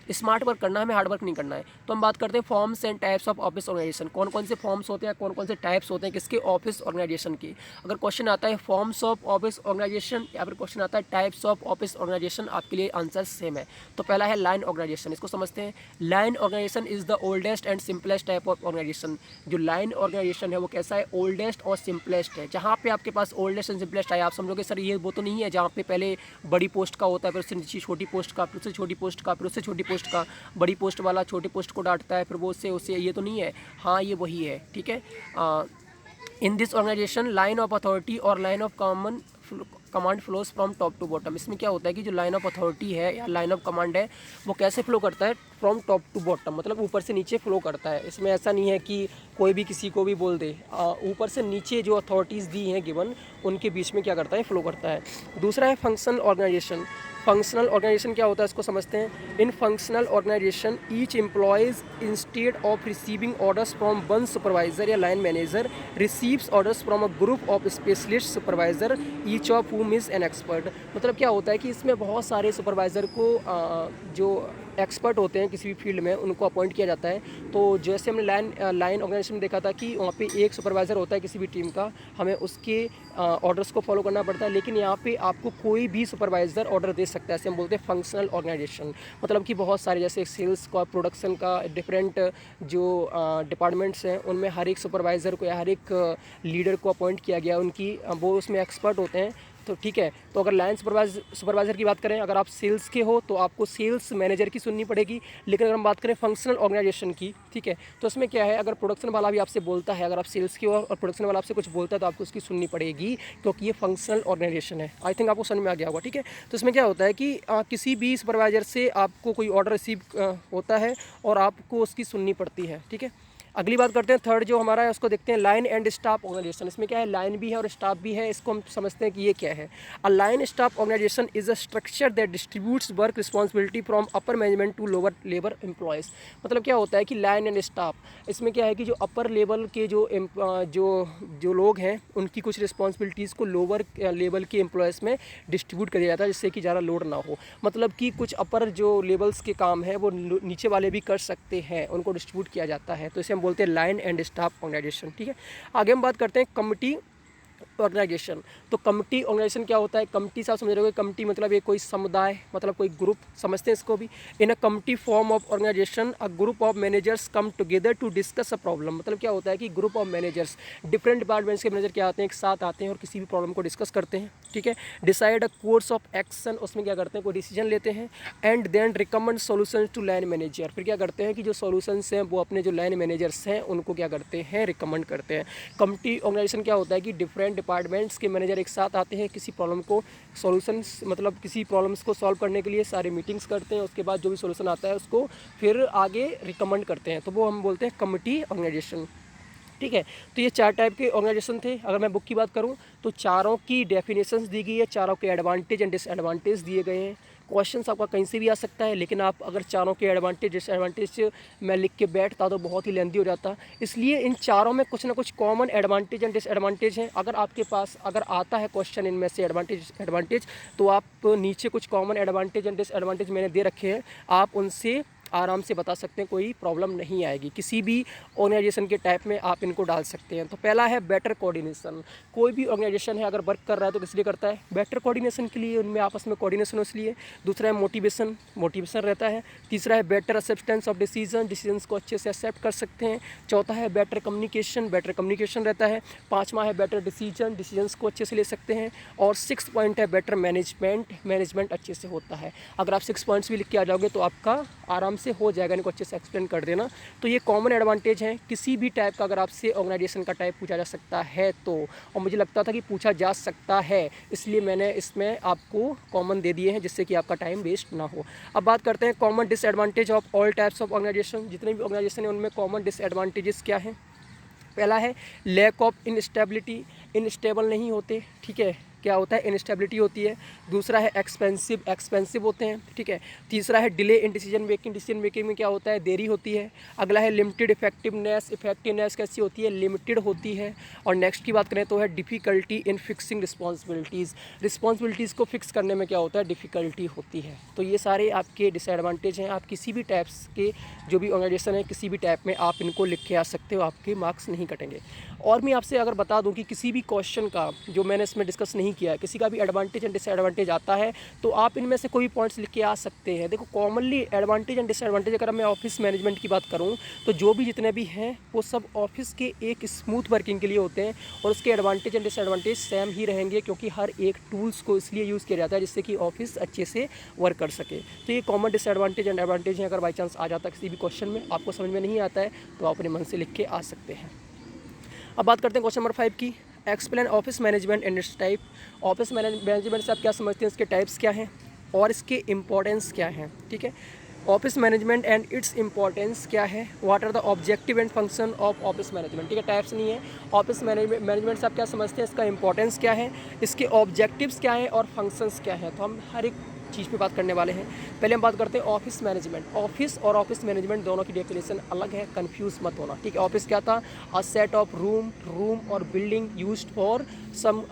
स्मार्ट वर्क करना है, हमें हार्ड वर्क नहीं करना है। तो हम बात करते हैं forms and types of office organization. कौन कौन से फॉर्म्स होते हैं, कौन कौन से टाइप्स होते हैं किसके, ऑफिस ऑर्गेनाइजेशन की। अगर क्वेश्चन आता है फॉर्म्स ऑफ ऑफिस ऑर्गेनाइजेशन या फिर क्वेश्चन आता है टाइप्स ऑफ ऑफिस ऑर्गेनाइजेशन, आपके लिए आंसर सेम है। तो पहला है लाइन ऑर्गेनाइजेशन। इसको समझते हैं। Line organization is the oldest and simplest type of organization. जो लाइन ऑर्गेनाइजेशन है वो कैसा है, ओल्डेस्ट और सिंपलेस्ट है। जहाँ पे आपके पास ओल्डेस्ट एंड सिंपलेस्ट है, आप समझोगे सर ये वो तो नहीं है जहाँ पे पहले बड़ी पोस्ट का होता है, फिर उससे नीचे छोटी पोस्ट का, फिर उससे छोटी पोस्ट का, फिर उससे छोटी पोस्ट का, बड़ी पोस्ट वाला छोटी पोस्ट को डांटता है, फिर वो उससे ये तो नहीं है। हाँ, ये वही है, ठीक है। In this organization line of authority और line of command flows from top to bottom. इसमें क्या होता है कि जो लाइन ऑफ अथॉरिटी है या लाइन ऑफ कमांड है, वो कैसे फ्लो करता है, फ्रॉम टॉप टू बॉटम, मतलब ऊपर से नीचे फ्लो करता है। इसमें ऐसा नहीं है कि कोई भी किसी को भी बोल दे, ऊपर से नीचे जो अथॉरिटीज़ दी हैं गिवन, उनके बीच में क्या करता है, फ्लो करता है। दूसरा है फंक्शनल ऑर्गेनाइजेशन। फंक्शनल ऑर्गेनाइजेशन क्या होता है, इसको समझते हैं। In functional organization each employees instead of receiving orders from one supervisor या line manager receives orders from a group of specialist supervisor each of whom is an expert. मतलब क्या होता है कि इसमें बहुत सारे सुपरवाइज़र को जो एक्सपर्ट होते हैं किसी भी फील्ड में, उनको अपॉइंट किया जाता है। तो जैसे हमने लाइन ऑर्गेनाइजेशन में देखा था कि वहाँ पे एक सुपरवाइज़र होता है किसी भी टीम का, हमें उसके ऑर्डर्स को फॉलो करना पड़ता है। लेकिन यहाँ पे आपको कोई भी सुपरवाइज़र ऑर्डर दे सकता है। ऐसे हम बोलते हैं फंक्शनल ऑर्गेनाइजेशन। मतलब कि बहुत सारे जैसे सेल्स का, प्रोडक्शन का, डिफरेंट जो डिपार्टमेंट्स हैं, उनमें हर एक सुपरवाइज़र को या हर एक लीडर को अपॉइंट किया गया, उनकी वो उसमें एक्सपर्ट होते हैं। तो ठीक है। तो अगर लाइन सुपरवाइज़र की बात करें, अगर आप सेल्स के हो तो आपको सेल्स मैनेजर की सुननी पड़ेगी। लेकिन अगर हम बात करें फंक्शनल ऑर्गेनाइजेशन की, ठीक है, तो इसमें क्या है, अगर प्रोडक्शन वाला भी आपसे बोलता है, अगर आप सेल्स की हो और प्रोडक्शन वाला आपसे कुछ बोलता है, तो आपको उसकी सुननी पड़ेगी, क्योंकि ये फंक्शनल ऑर्गेनाइजेशन है। आई थिंक आपको समझ में आ गया होगा, ठीक है। तो इसमें क्या होता है कि किसी भी सुपरवाइज़र से आपको कोई ऑर्डर रिसीव होता है और आपको उसकी सुननी पड़ती है, ठीक है। अगली बात करते हैं, थर्ड जो हमारा है उसको देखते हैं, लाइन एंड स्टाफ ऑर्गेनाइजेशन। इसमें क्या है, लाइन भी है और स्टाफ भी है। इसको हम समझते हैं कि ये क्या है। A line staff organization is a structure that distributes work responsibility from upper management to lower labour employees. मतलब क्या होता है कि लाइन एंड स्टाफ, इसमें क्या है कि जो अपर लेवल के जो लोग हैं, उनकी कुछ रिस्पॉन्सिबिलिटीज़ को लोअर लेवल के एम्प्लॉयज़ में डिस्ट्रीब्यूट कर दिया जाता है, जिससे कि ज़्यादा लोड ना हो। मतलब कि कुछ अपर जो लेवल्स के काम है वो नीचे वाले भी कर सकते हैं, उनको डिस्ट्रीब्यूट किया जाता है। तो इसे हम बोलते हैं लाइन एंड स्टाफ ऑर्गेनाइजेशन, ठीक है। आगे हम बात करते हैं कमिटी ऑर्गेनाइजेशन। तो कमिटी ऑर्गेनाइजेशन क्या होता है, कमिटी से आप समझ रहे हो, कमिटी मतलब ये कोई समुदाय, मतलब कोई ग्रुप समझते हैं इसको भी। In a committee form of organization a group of managers come together to discuss a problem. मतलब क्या होता है कि group of managers, different departments के मैनेजर क्या आते हैं, एक साथ आते हैं और किसी भी प्रॉब्लम को डिस्कस करते हैं, ठीक है। Decide a course of action, उसमें क्या करते हैं, कोई डिसीजन लेते हैं। And then recommend solutions to line manager, फिर क्या करते हैं कि जो सॉल्यूशंस हैं वो अपने जो लाइन मैनेजर्स हैं उनको क्या करते हैं, रिकमेंड करते हैं। कमिटी ऑर्गेनाइजेशन क्या होता है कि डिफरेंट डिपार्टमेंट्स के मैनेजर एक साथ आते हैं, किसी प्रॉब्लम को सॉल्यूशंस, मतलब किसी प्रॉब्लम्स को सॉल्व करने के लिए सारे मीटिंग्स करते हैं। उसके बाद जो भी सॉल्यूशन आता है उसको फिर आगे रिकमेंड करते हैं, तो वो हम बोलते हैं कमिटी ऑर्गेनाइजेशन, ठीक है। तो ये 4 टाइप के ऑर्गेनाइजेशन थे। अगर मैं बुक की बात करूँ तो चारों की डेफिनेशंस दी गई है, चारों के एडवांटेज एंड डिसएडवांटेज दिए गए हैं। क्वेश्चंस आपका कहीं से भी आ सकता है, लेकिन आप अगर चारों के एडवांटेज डिसएडवांटेज मैं लिख के बैठता तो बहुत ही लेंथी हो जाता। इसलिए इन चारों में कुछ ना कुछ कॉमन एडवांटेज एंड डिसएडवांटेज हैं। अगर आपके पास अगर आता है क्वेश्चन इनमें से एडवांटेज, तो आप नीचे कुछ कॉमन एडवांटेज एंड डिसएडवांटेज मैंने दे रखे हैं, आप उनसे आराम से बता सकते हैं, कोई प्रॉब्लम नहीं आएगी। किसी भी ऑर्गेनाइजेशन के टाइप में आप इनको डाल सकते हैं। तो पहला है बेटर कोऑर्डिनेशन। कोई भी ऑर्गेनाइजेशन है अगर वर्क कर रहा है तो किस लिए करता है? बेटर कोऑर्डिनेशन के लिए, उनमें आपस में कोऑर्डिनेशन हो इसलिए। दूसरा है मोटिवेशन रहता है। तीसरा है बेटर एक्सेप्टेंस ऑफ डिसीजंस को अच्छे से एक्सेप्ट कर सकते हैं। चौथा है बेटर कम्युनिकेशन रहता है। पाँचवा है बेटर डिसीजंस को अच्छे से ले सकते हैं। और 6 पॉइंट है बेटर मैनेजमेंट अच्छे से होता है। अगर आप 6 पॉइंट्स भी लिख के आ जाओगे तो आपका आराम से हो जाएगा, इनको अच्छे से एक्सप्लेन कर देना। तो ये कॉमन एडवांटेज हैं किसी भी टाइप का, अगर आपसे ऑर्गेनाइजेशन का टाइप पूछा जा सकता है तो, और मुझे लगता था कि पूछा जा सकता है, इसलिए मैंने इसमें आपको कॉमन दे दिए हैं जिससे कि आपका टाइम वेस्ट ना हो। अब बात करते हैं common disadvantage of all types of organization. जितने भी ऑर्गेनाइजेशन हैं उनमें कॉमन डिसएडवांटेजेस क्या हैं? पहला है लैक ऑफ इनस्टेबिलिटी, इनस्टेबल नहीं होते, ठीक है, क्या होता है? इनस्टेबिलिटी होती है। दूसरा है एक्सपेंसिव होते हैं, ठीक है। तीसरा है डिले इन डिसीजन मेकिंग में क्या होता है? देरी होती है। अगला है लिमिटेड इफेक्टिवनेस कैसी होती है? लिमिटेड होती है। और नेक्स्ट की बात करें तो है डिफ़िकल्टी इन फिक्सिंग रिस्पॉन्सिबिलिटीज़ को फिक्स करने में क्या होता है? डिफ़िकल्टी होती है। तो ये सारे आपके डिसएडवांटेज हैं। आप किसी भी टाइप्स के जो भी ऑर्गेनाइजेशन है किसी भी टाइप में आप इनको लिख के आ सकते हो, आपके मार्क्स नहीं कटेंगे। और मैं आपसे अगर बता दूं कि किसी भी क्वेश्चन का जो मैंने इसमें डिस्कस नहीं किया है, किसी का भी एडवांटेज एंड डिसएडवांटेज आता है तो आप इनमें से कोई पॉइंट्स लिख के आ सकते हैं। देखो कॉमनली एडवांटेज एंड डिसएडवांटेज अगर मैं ऑफिस मैनेजमेंट की बात करूं तो जो भी जितने भी हैं वो सब ऑफिस के एक स्मूथ वर्किंग के लिए होते हैं, और उसके एडवांटेज एंड डिसएडवांटेज सेम ही रहेंगे, क्योंकि हर एक टूल्स को इसलिए यूज़ किया जाता है जिससे कि ऑफिस अच्छे से वर्क कर सके। तो ये कॉमन डिसएडवांटेज एंड एडवांटेज हैं। अगर बाई चांस आ जाता है किसी भी क्वेश्चन में, आपको समझ में नहीं आता है तो आप अपने मन से लिख के आ सकते हैं। अब बात करते हैं क्वेश्चन नंबर 5 की। Explain office management and it's type. Office management से आप क्या समझते हैं, इसके टाइप्स क्या हैं और इसके इंपॉर्टेंस क्या हैं, ठीक है। Office management and its importance क्या है, what are the objective and function of office management, ठीक है। टाइप्स नहीं है। ऑफिस मैनेजमेंट से आप क्या समझते हैं, इसका इंपॉर्टेंस क्या है, इसके ऑब्जेक्टिव्स क्या हैं और फंक्शंस क्या हैं। तो हम हर एक चीज़ पे बात करने वाले हैं। पहले हम बात करते हैं ऑफिस मैनेजमेंट। ऑफिस और ऑफिस मैनेजमेंट दोनों की डेफिनेशन अलग है, कंफ्यूज मत होना, ठीक है। ऑफिस क्या था? अ सेट ऑफ रूम और building used for some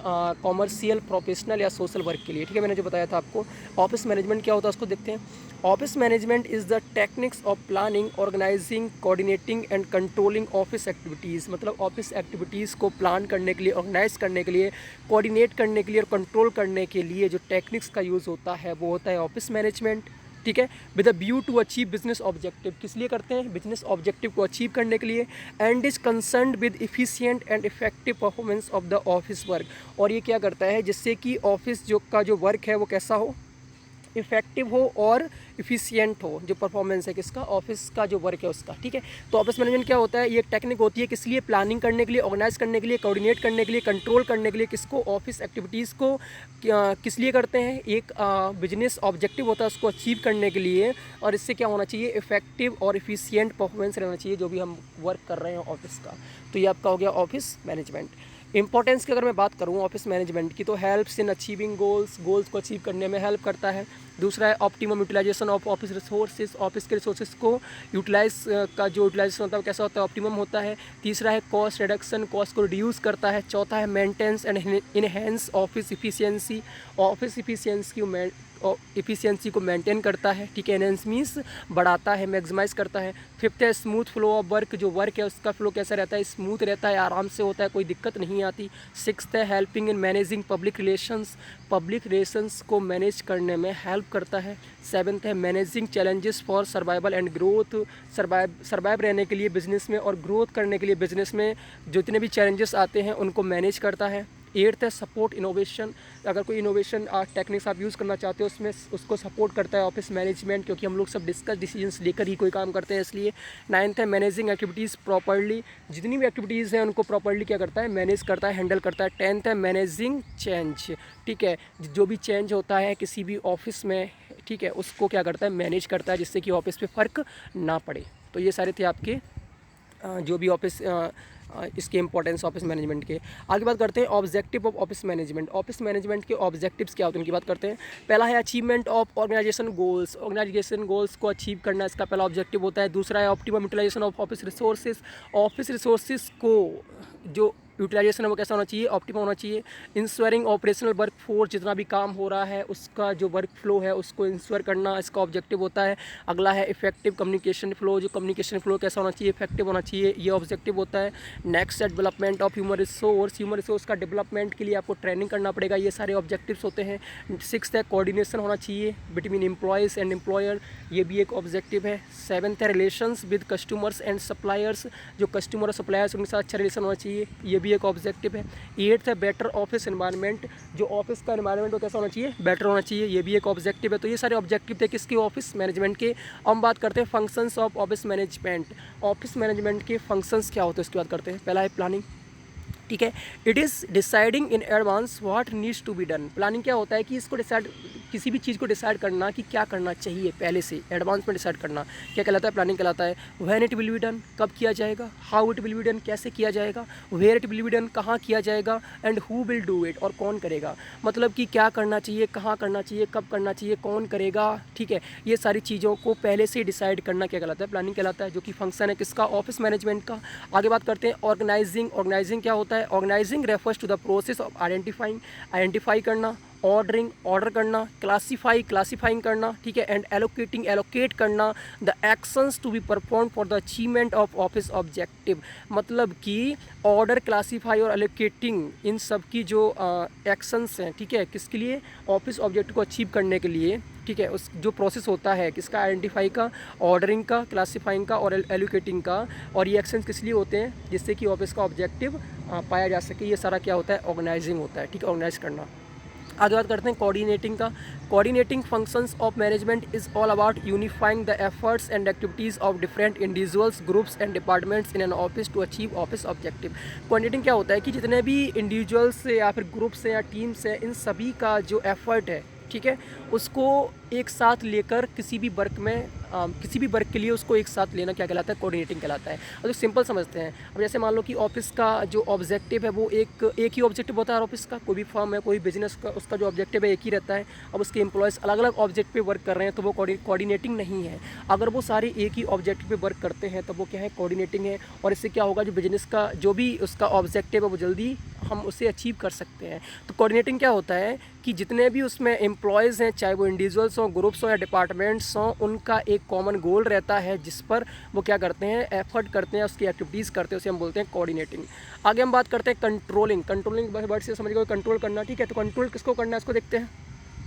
commercial, professional या सोशल वर्क के लिए, ठीक है। मैंने जो बताया था आपको। ऑफिस मैनेजमेंट क्या होता है उसको देखते हैं। Office management is the techniques of planning, organizing, coordinating and controlling office activities. मतलब ऑफिस एक्टिविटीज़ को प्लान करने के लिए, ऑर्गेनाइज करने के लिए, कोऑर्डिनेट करने के लिए और कंट्रोल करने के लिए जो टेक्निक्स का यूज़ होता है वो होता है ऑफिस मैनेजमेंट, ठीक है। With a view to achieve business objective. किस लिए करते हैं? बिजनेस ऑब्जेक्टिव को अचीव करने के लिए। And is concerned with efficient and effective performance of the office work. और ये क्या करता है? जिससे कि ऑफिस जो वर्क है वो कैसा हो? इफेक्टिव हो और इफ़िशियंट हो, जो परफॉर्मेंस है किसका? ऑफिस का जो वर्क है उसका, ठीक है। तो ऑफिस मैनेजमेंट क्या होता है? ये एक टेक्निक होती है किस लिए? प्लानिंग करने के लिए, ऑर्गेनाइज करने के लिए, कोऑर्डिनेट करने के लिए, कंट्रोल करने के लिए। किसको? ऑफिस एक्टिविटीज़ को किस लिए करते हैं? एक बिजनेस ऑब्जेक्टिव होता है उसको अचीव करने के लिए, और इससे क्या होना चाहिए? इफेक्टिव और इफिशियंट परफॉर्मेंस रहना चाहिए जो भी हम वर्क कर रहे हैं ऑफिस का। तो ये आपका हो गया ऑफिस मैनेजमेंट। इंपॉर्टेंस की अगर मैं बात करूँ ऑफिस मैनेजमेंट की, तो हेल्प्स इन अचीविंग गोल्स को अचीव करने में हेल्प करता है। दूसरा है optimum utilisation of office resources. Office के रिसोर्सेज को का जो यूटिलाइजेशन होता है वो कैसा होता है? ऑप्टिमम होता है। तीसरा है कॉस्ट रिडक्शन, कॉस्ट को रिड्यूस करता है। चौथा है maintenance and enhance office efficiency. Office efficiency को मेंटेन करता है, ठीक है। एनहेंस मीन्स बढ़ाता है, मैक्सिमाइज करता है। फिफ्थ है स्मूथ फ्लो ऑफ वर्क। जो वर्क है उसका फ्लो कैसा रहता है? स्मूथ रहता है, आराम से होता है, कोई दिक्कत नहीं आती। सिक्स्थ है helping in managing public relations को मैनेज करने में हेल्प करता है। सेवन्थ है managing challenges for survival and growth. Survive रहने के लिए बिजनेस में और ग्रोथ करने के लिए बिजनेस में जितने भी चैलेंजेस आते हैं उनको मैनेज करता है। एट्थ है सपोर्ट इनोवेशन। अगर कोई इनोवेशन टेक्निक्स आप यूज़ करना चाहते हो उसमें उसको सपोर्ट करता है ऑफिस मैनेजमेंट, क्योंकि हम लोग सब डिसीजंस लेकर ही कोई काम करते हैं इसलिए। नाइन्थ है मैनेजिंग एक्टिविटीज़ प्रॉपर्ली। जितनी भी एक्टिविटीज़ हैं उनको प्रॉपर्ली क्या करता है? मैनेज करता है, हैंडल करता है। टेंथ है मैनेजिंग चेंज, ठीक है। जो भी चेंज होता है किसी भी ऑफिस में, ठीक है, उसको क्या करता है? मैनेज करता है, जिससे कि ऑफिस पे फ़र्क ना पड़े। तो ये सारे थे आपके जो भी ऑफिस इसके इंपॉर्टेंस ऑफिस मैनेजमेंट के। आगे बात करते हैं objective of office management. Office management के ऑब्जेक्टिव्स क्या होते हैं उनकी बात करते हैं। पहला है achievement of organisation goals. Organisation goals को अचीव करना इसका पहला ऑब्जेक्टिव होता है। दूसरा है optimum utilisation of office resources. Office resources को जो यूटिलाइजेशन वो कैसा होना चाहिए, ऑप्टिमम होना चाहिए। इंश्योरिंग ऑपरेशनल वर्क फोर्स, जितना भी काम हो रहा है उसका जो वर्क फ्लो है उसको इंश्योर करना इसका ऑब्जेक्टिव होता है। अगला है इफेक्टिव कम्युनिकेशन फ्लो, जो कम्युनिकेशन फ्लो कैसा होना चाहिए, इफेक्टिव होना चाहिए, ये ऑब्जेक्टिव होता है। नेक्स्ट है डेवलपमेंट ऑफ ह्यूमन रिसोर्स का डेवलपमेंट के लिए आपको ट्रेनिंग करना पड़ेगा, ये सारे ऑब्जेक्टिव्स होते हैं। 6th है कोऑर्डिनेशन होना चाहिए बिटवीन एम्प्लॉयज़ एंड एम्प्लॉयर, ये भी एक ऑब्जेक्टिव है। 7th है relations with customers and suppliers, जो कस्टमर और सप्लायर्स उनके साथ अच्छा रिलेशन होना चाहिए, ये भी एक ऑब्जेक्टिव है। 8th है बेटर ऑफिस एनवायरनमेंट, जो ऑफिस का एनवायरनमेंट वो कैसा होना चाहिए, बेटर होना चाहिए, ये भी एक ऑब्जेक्टिव है। तो ये सारे ऑब्जेक्टिव थे किसके, ऑफिस मैनेजमेंट के। अब हम बात करते हैं functions of office management. Office management के फंक्शंस क्या होते हैं उसकी बात करते हैं। पहला है प्लानिंग, ठीक है, it is deciding in advance what needs to be done. Planning क्या होता है कि इसको डिसाइड, किसी भी चीज़ को डिसाइड करना कि क्या करना चाहिए पहले से एडवांस में डिसाइड करना, क्या कहलाता है, प्लानिंग कहलाता है। When it will be done, कब किया जाएगा, how it will be done, कैसे किया जाएगा, where it will be done, कहाँ किया जाएगा, and who will do it, और कौन करेगा। मतलब कि क्या करना चाहिए, कहाँ करना चाहिए, कब करना चाहिए, कौन करेगा, ठीक है, ये सारी चीज़ों को पहले से डिसाइड करना क्या कहलाता है, प्लानिंग कहलाता है, जो कि फंक्शन है किसका, ऑफिस मैनेजमेंट का। आगे बात करते हैं ऑर्गेनाइजिंग। ऑर्गेनाइजिंग क्या होता है, organising refers to the process of identify करना, ऑर्डरिंग ऑर्डर करना, क्लासीफाइंग करना, ठीक है, एंड एलोकेट करना the actions to be perform for the achievement of office objective. मतलब कि ऑर्डर, क्लासीफाई और एलोकेटिंग, इन सब की जो एक्शंस हैं, ठीक है, किसके लिए, ऑफिस ऑब्जेक्टिव को अचीव करने के लिए, ठीक है, उस जो प्रोसेस होता है किसका, आइडेंटिफाई का, ऑर्डरिंग का, क्लासीफाइंग का और एलोकेटिंग का, और ये एक्शंस किस लिए होते हैं, जिससे कि ऑफिस का ऑब्जेक्टिव पाया जा सके। ये सारा क्या होता है, ऑर्गेनाइजिंग होता है, ठीक है, ऑर्गेनाइज करना। आगे बात करते हैं कोऑर्डिनेटिंग का। Coordinating functions of management is all about unifying the efforts and activities of different individuals, groups and departments in an office to achieve office objective. Coordinating क्या होता है कि जितने भी इंडिविजुअल्स या फिर ग्रुप्स हैं या टीम्स हैं, इन सभी का जो एफर्ट है, ठीक है, उसको एक साथ लेकर किसी भी वर्क में किसी भी वर्क के लिए उसको एक साथ लेना क्या कहलाता है, कोऑर्डिनेटिंग कहलाता है। और तो सिंपल समझते हैं, अब जैसे मान लो कि ऑफिस का जो ऑब्जेक्टिव है वो एक ही ऑब्जेक्टिव होता है ऑफिस का, कोई भी फर्म है, कोई बिजनेस का, उसका जो ऑब्जेक्टिव है एक ही रहता है। अब उसके एम्प्लॉयज़ अलग अलग ऑब्जेक्ट पे वर्क कर रहे हैं तो वो कोऑर्डिनेटिंग नहीं है। अगर वो सारे एक ही ऑब्जेक्ट पे वर्क करते हैं तो वो क्या है, कोऑर्डिनेटिंग है। और इससे क्या होगा, जो बिजनेस का जो भी उसका ऑब्जेक्टिव है वो जल्दी हम उसे अचीव कर सकते हैं। तो कोऑर्डिनेटिंग क्या होता है कि जितने भी उसमें एम्प्लॉयज़ हैं, चाहे वो इंडिविजुअल्स हों, ग्रुप्स हों या डिपार्टमेंट्स हों, उनका एक कॉमन गोल रहता है जिस पर वो क्या करते हैं, एफर्ट करते हैं, उसकी एक्टिविटीज़ करते हैं, उसे हम बोलते हैं कोऑर्डिनेटिंग। आगे हम बात करते हैं कंट्रोलिंग। कंट्रोलिंग वर्ड से समझ गए, कंट्रोल करना, ठीक है। तो कंट्रोल किसको करना है इसको देखते हैं।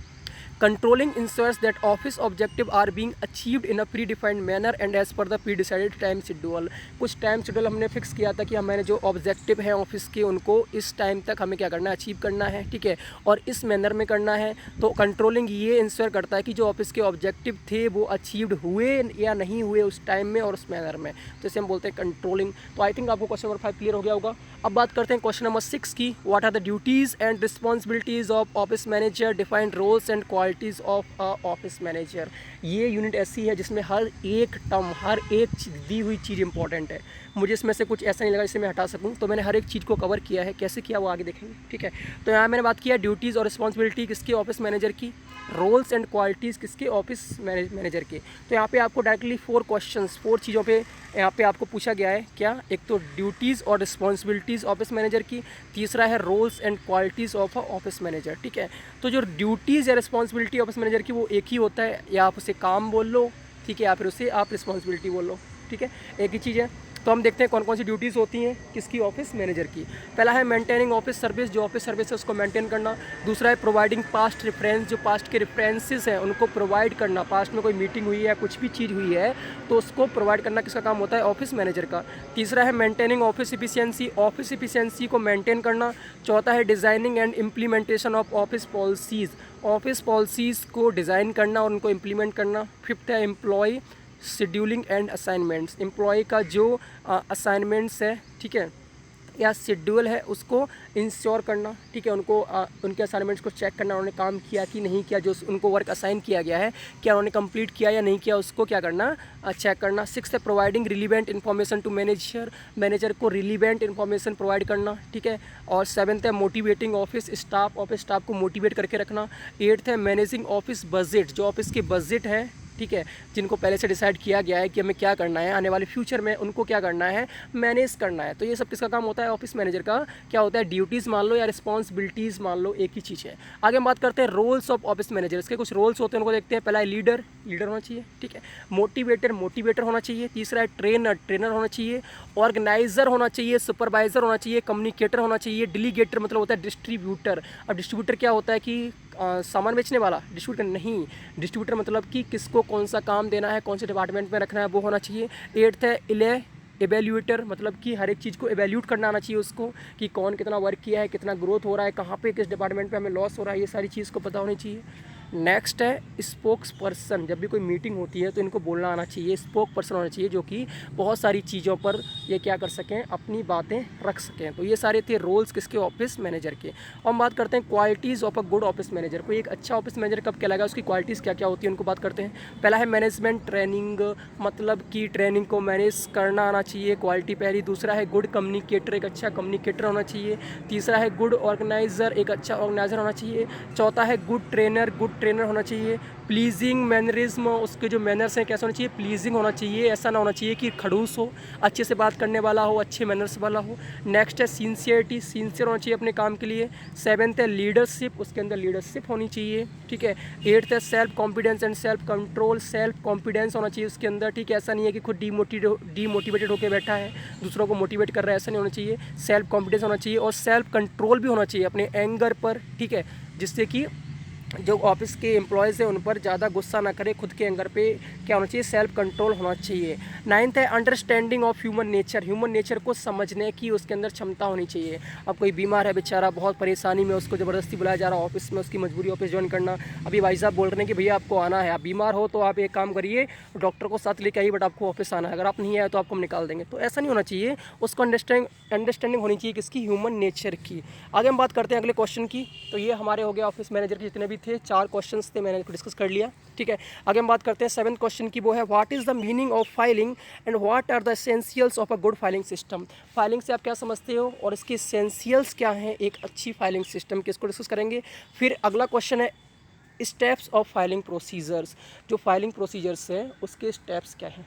Controlling ensures that office objectives are being achieved in a predefined manner and as per the pre-decided time schedule। कुछ टाइम शेड्यूल हमने फिक्स किया था कि हमारे जो ऑब्जेक्टिव हैं ऑफिस के उनको इस टाइम तक हमें क्या करना है, अचीव करना है, ठीक है, और इस मैनर में करना है। तो कंट्रोलिंग ये इंश्योर करता है कि जो ऑफिस के ऑब्जेक्टिव थे वो अचीव्ड हुए या नहीं हुए उस टाइम में और उस मैनर में, तो इसे हम बोलते हैं कंट्रोलिंग। तो आई थिंक आपको क्वेश्चन नंबर 5 क्लियर हो गया होगा। अब बात करते हैं क्वेश्चन नंबर 6 की। What are the duties and responsibilities of office manager, defined roles and qualities of office manager. ये यूनिट ऐसी है जिसमें हर एक टर्म, हर एक दी हुई चीज़ इंपॉर्टेंट है। मुझे इसमें से कुछ ऐसा नहीं लगा जिसे मैं हटा सकूं, तो मैंने हर एक चीज़ को कवर किया है। कैसे किया वो आगे देखेंगे, ठीक है। तो यहाँ मैंने बात किया ड्यूटीज़ और रिस्पॉन्सिबिलिटी किसके, ऑफिस मैनेजर की, रोल्स एंड क्वालिटीज़ किसके, ऑफिस मैनेजर के। तो यहाँ पे आपको डायरेक्टली 4 क्वेश्चंस, 4 चीज़ों पे यहाँ पे आपको पूछा गया है। क्या, एक तो ड्यूटीज़ और रिस्पॉन्सिबिलिटीज़ ऑफिस मैनेजर की, तीसरा है roles and qualities of office manager, ठीक है। तो जो ड्यूटीज़ या रिस्पॉन्सिबिलिटी ऑफिस मैनेजर की वो एक ही होता है, या आप उसे काम बोल लो, ठीक है, या फिर उसे आप रिस्पॉन्सिबिलिटी बोल लो, ठीक है, एक ही चीज़ है। तो हम देखते हैं कौन कौन सी ड्यूटीज़ होती हैं किसकी, ऑफिस मैनेजर की। पहला है मेंटेनिंग ऑफिस सर्विस, जो ऑफिस सर्विस है उसको मेंटेन करना। दूसरा है प्रोवाइडिंग पास्ट रेफरेंस, जो पास्ट के रेफरेंसेस हैं उनको प्रोवाइड करना। पास्ट में कोई मीटिंग हुई है, कुछ भी चीज़ हुई है तो उसको प्रोवाइड करना किसका काम होता है, ऑफिस मैनेजर का। तीसरा है maintaining office efficiency, office efficiency को मेंटेन करना। चौथा है designing and implementation of office policies, office policies को डिज़ाइन करना और उनको इम्प्लीमेंट करना। फिफ्थ है employ scheduling and assignments, employ का जो असाइनमेंट्स है, ठीक है, या शेड्यूल है उसको इंश्योर करना, ठीक है, उनको उनके असाइनमेंट्स को चेक करना, उन्होंने काम किया कि नहीं किया, जो उनको वर्क असाइन किया गया है क्या उन्होंने कंप्लीट किया या नहीं किया, उसको क्या करना, चेक करना। 6 है providing relevant information to manager, manager को रिलीवेंट इन्फॉर्मेशन प्रोवाइड करना, ठीक है। और 7th है motivating office staff, office staff को मोटिवेट करके रखना। 8th है मैनेजिंग ऑफिस बजट, जो ऑफिस के बजट है, ठीक है, जिनको पहले से डिसाइड किया गया है कि हमें क्या करना है, आने वाले फ्यूचर में उनको क्या करना है, मैनेज करना है। तो ये सब किसका काम होता है, ऑफिस मैनेजर का। क्या होता है, ड्यूटीज़ मान लो या रिस्पॉन्सिबिलिटीज़ मान लो, एक ही चीज़ है। आगे हम बात करते हैं रोल्स ऑफ ऑफिस मैनेजर। इसके कुछ रोल्स होते हैं, उनको देखते हैं। पहला है लीडर होना चाहिए, ठीक है। मोटिवेटर होना चाहिए। तीसरा है ट्रेनर होना चाहिए। ऑर्गेनाइजर होना चाहिए। सुपरवाइजर होना चाहिए। कम्युनिकेटर होना चाहिए। डेलीगेटर मतलब होता है डिस्ट्रीब्यूटर। अब डिस्ट्रीब्यूटर क्या होता है कि सामान बेचने वाला। डिस्ट्रीब्यूटर नहीं, डिस्ट्रीब्यूटर मतलब कि किसको कौन सा काम देना है, कौन से डिपार्टमेंट में रखना है, वो होना चाहिए। 8th है एवेल्यूएटर, मतलब कि हर एक चीज़ को एवेल्यूट करना आना चाहिए उसको, कि कौन कितना वर्क किया है, कितना ग्रोथ हो रहा है, कहाँ पे किस डिपार्टमेंट पे हमें लॉस हो रहा है, ये सारी चीज़ को पता होनी चाहिए। नेक्स्ट है स्पोक्स पर्सन। जब भी कोई मीटिंग होती है तो इनको बोलना आना चाहिए। स्पोक पर्सन होना चाहिए जो कि बहुत सारी चीज़ों पर ये क्या कर सकें, अपनी बातें रख सकें। तो ये सारे थे रोल्स किसके, ऑफिस मैनेजर के। और हम बात करते हैं qualities of a good office manager. कोई एक अच्छा ऑफिस मैनेजर कब कहलाएगा, उसकी क्वालिटीज़ क्या क्या होती है, उनको बात करते हैं। पहला है मैनेजमेंट ट्रेनिंग, मतलब कि ट्रेनिंग को मैनेज करना आना चाहिए, क्वालिटी पहली। दूसरा है गुड कम्युनिकेटर, एक अच्छा कम्युनिकेटर होना चाहिए। तीसरा है गुड ऑर्गेनाइज़र, एक अच्छा ऑर्गेनाइज़र होना चाहिए। चौथा है गुड ट्रेनर होना चाहिए। प्लीजिंग मैनरिज्म, उसके जो मैनर्स हैं कैसे होना चाहिए, प्लीजिंग होना चाहिए, ऐसा ना होना चाहिए कि खड़ूस हो, अच्छे से बात करने वाला हो, अच्छे मैनर्स वाला हो। नेक्स्ट है सिंसियरिटी, सिंसियर होना चाहिए अपने काम के लिए। 7th है लीडरशिप, उसके अंदर लीडरशिप होनी चाहिए, ठीक है। 8th है self confidence and self control, self confidence होना चाहिए उसके अंदर, ठीक है। ऐसा नहीं है कि खुद डीमोटिवेटेड होकर बैठा है, दूसरों को मोटिवेट कर रहा है, ऐसा नहीं होना चाहिए। सेल्फ कॉन्फिडेंस होना चाहिए और सेल्फ कंट्रोल भी होना चाहिए अपने एंगर पर, ठीक है, जिससे कि जो ऑफिस के एम्प्लॉयज़ हैं उन पर ज़्यादा गुस्सा ना करे, खुद के एंगर पे क्या होना चाहिए, सेल्फ कंट्रोल होना चाहिए। 9th है अंडरस्टैंडिंग ऑफ ह्यूमन नेचर को समझने की उसके अंदर क्षमता होनी चाहिए। अब कोई बीमार है बेचारा, बहुत परेशानी में, उसको ज़बरदस्ती बुलाया जा रहा है ऑफिस में, उसकी मजबूरी ऑफिस ज्वाइन करना। अभी भाई साहब बोल रहे हैं कि भैया आपको आना है, आप बीमार हो तो आप एक काम करिए, डॉक्टर को साथ लेके आइए, बट आपको ऑफिस आना है, अगर आप नहीं आए तो आपको हम निकाल देंगे। तो ऐसा नहीं होना चाहिए, उसको अंडरस्टैंडिंग होनी चाहिए किसकी, ह्यूमन नेचर की। आगे हम बात करते हैं अगले क्वेश्चन की। तो ये हमारे हो गया ऑफिस मैनेजर के जितने भी थे 4 क्वेश्चन थे, मैंने इसको डिस्कस कर लिया, ठीक है। आगे हम बात करते हैं 7th क्वेश्चन की, वो है what is the meaning of filing and what are the essentials of a good filing system. Filing से आप क्या समझते हो और इसके एसेंशियल्स क्या हैं एक अच्छी फाइलिंग सिस्टम के, इसको डिस्कस करेंगे। फिर अगला क्वेश्चन है स्टेप्स ऑफ फाइलिंग प्रोसीजर्स। जो फाइलिंग प्रोसीजर्स हैं उसके स्टेप्स क्या हैं,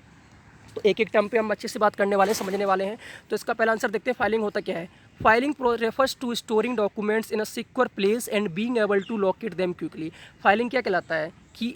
तो एक एक टर्म पे हम अच्छे से बात करने वाले हैं, समझने वाले हैं। तो इसका पहला आंसर देखते हैं, फाइलिंग होता क्या है। Filing refers to storing documents in a secure place and being able to locate them quickly. Filing क्या कहलाता है कि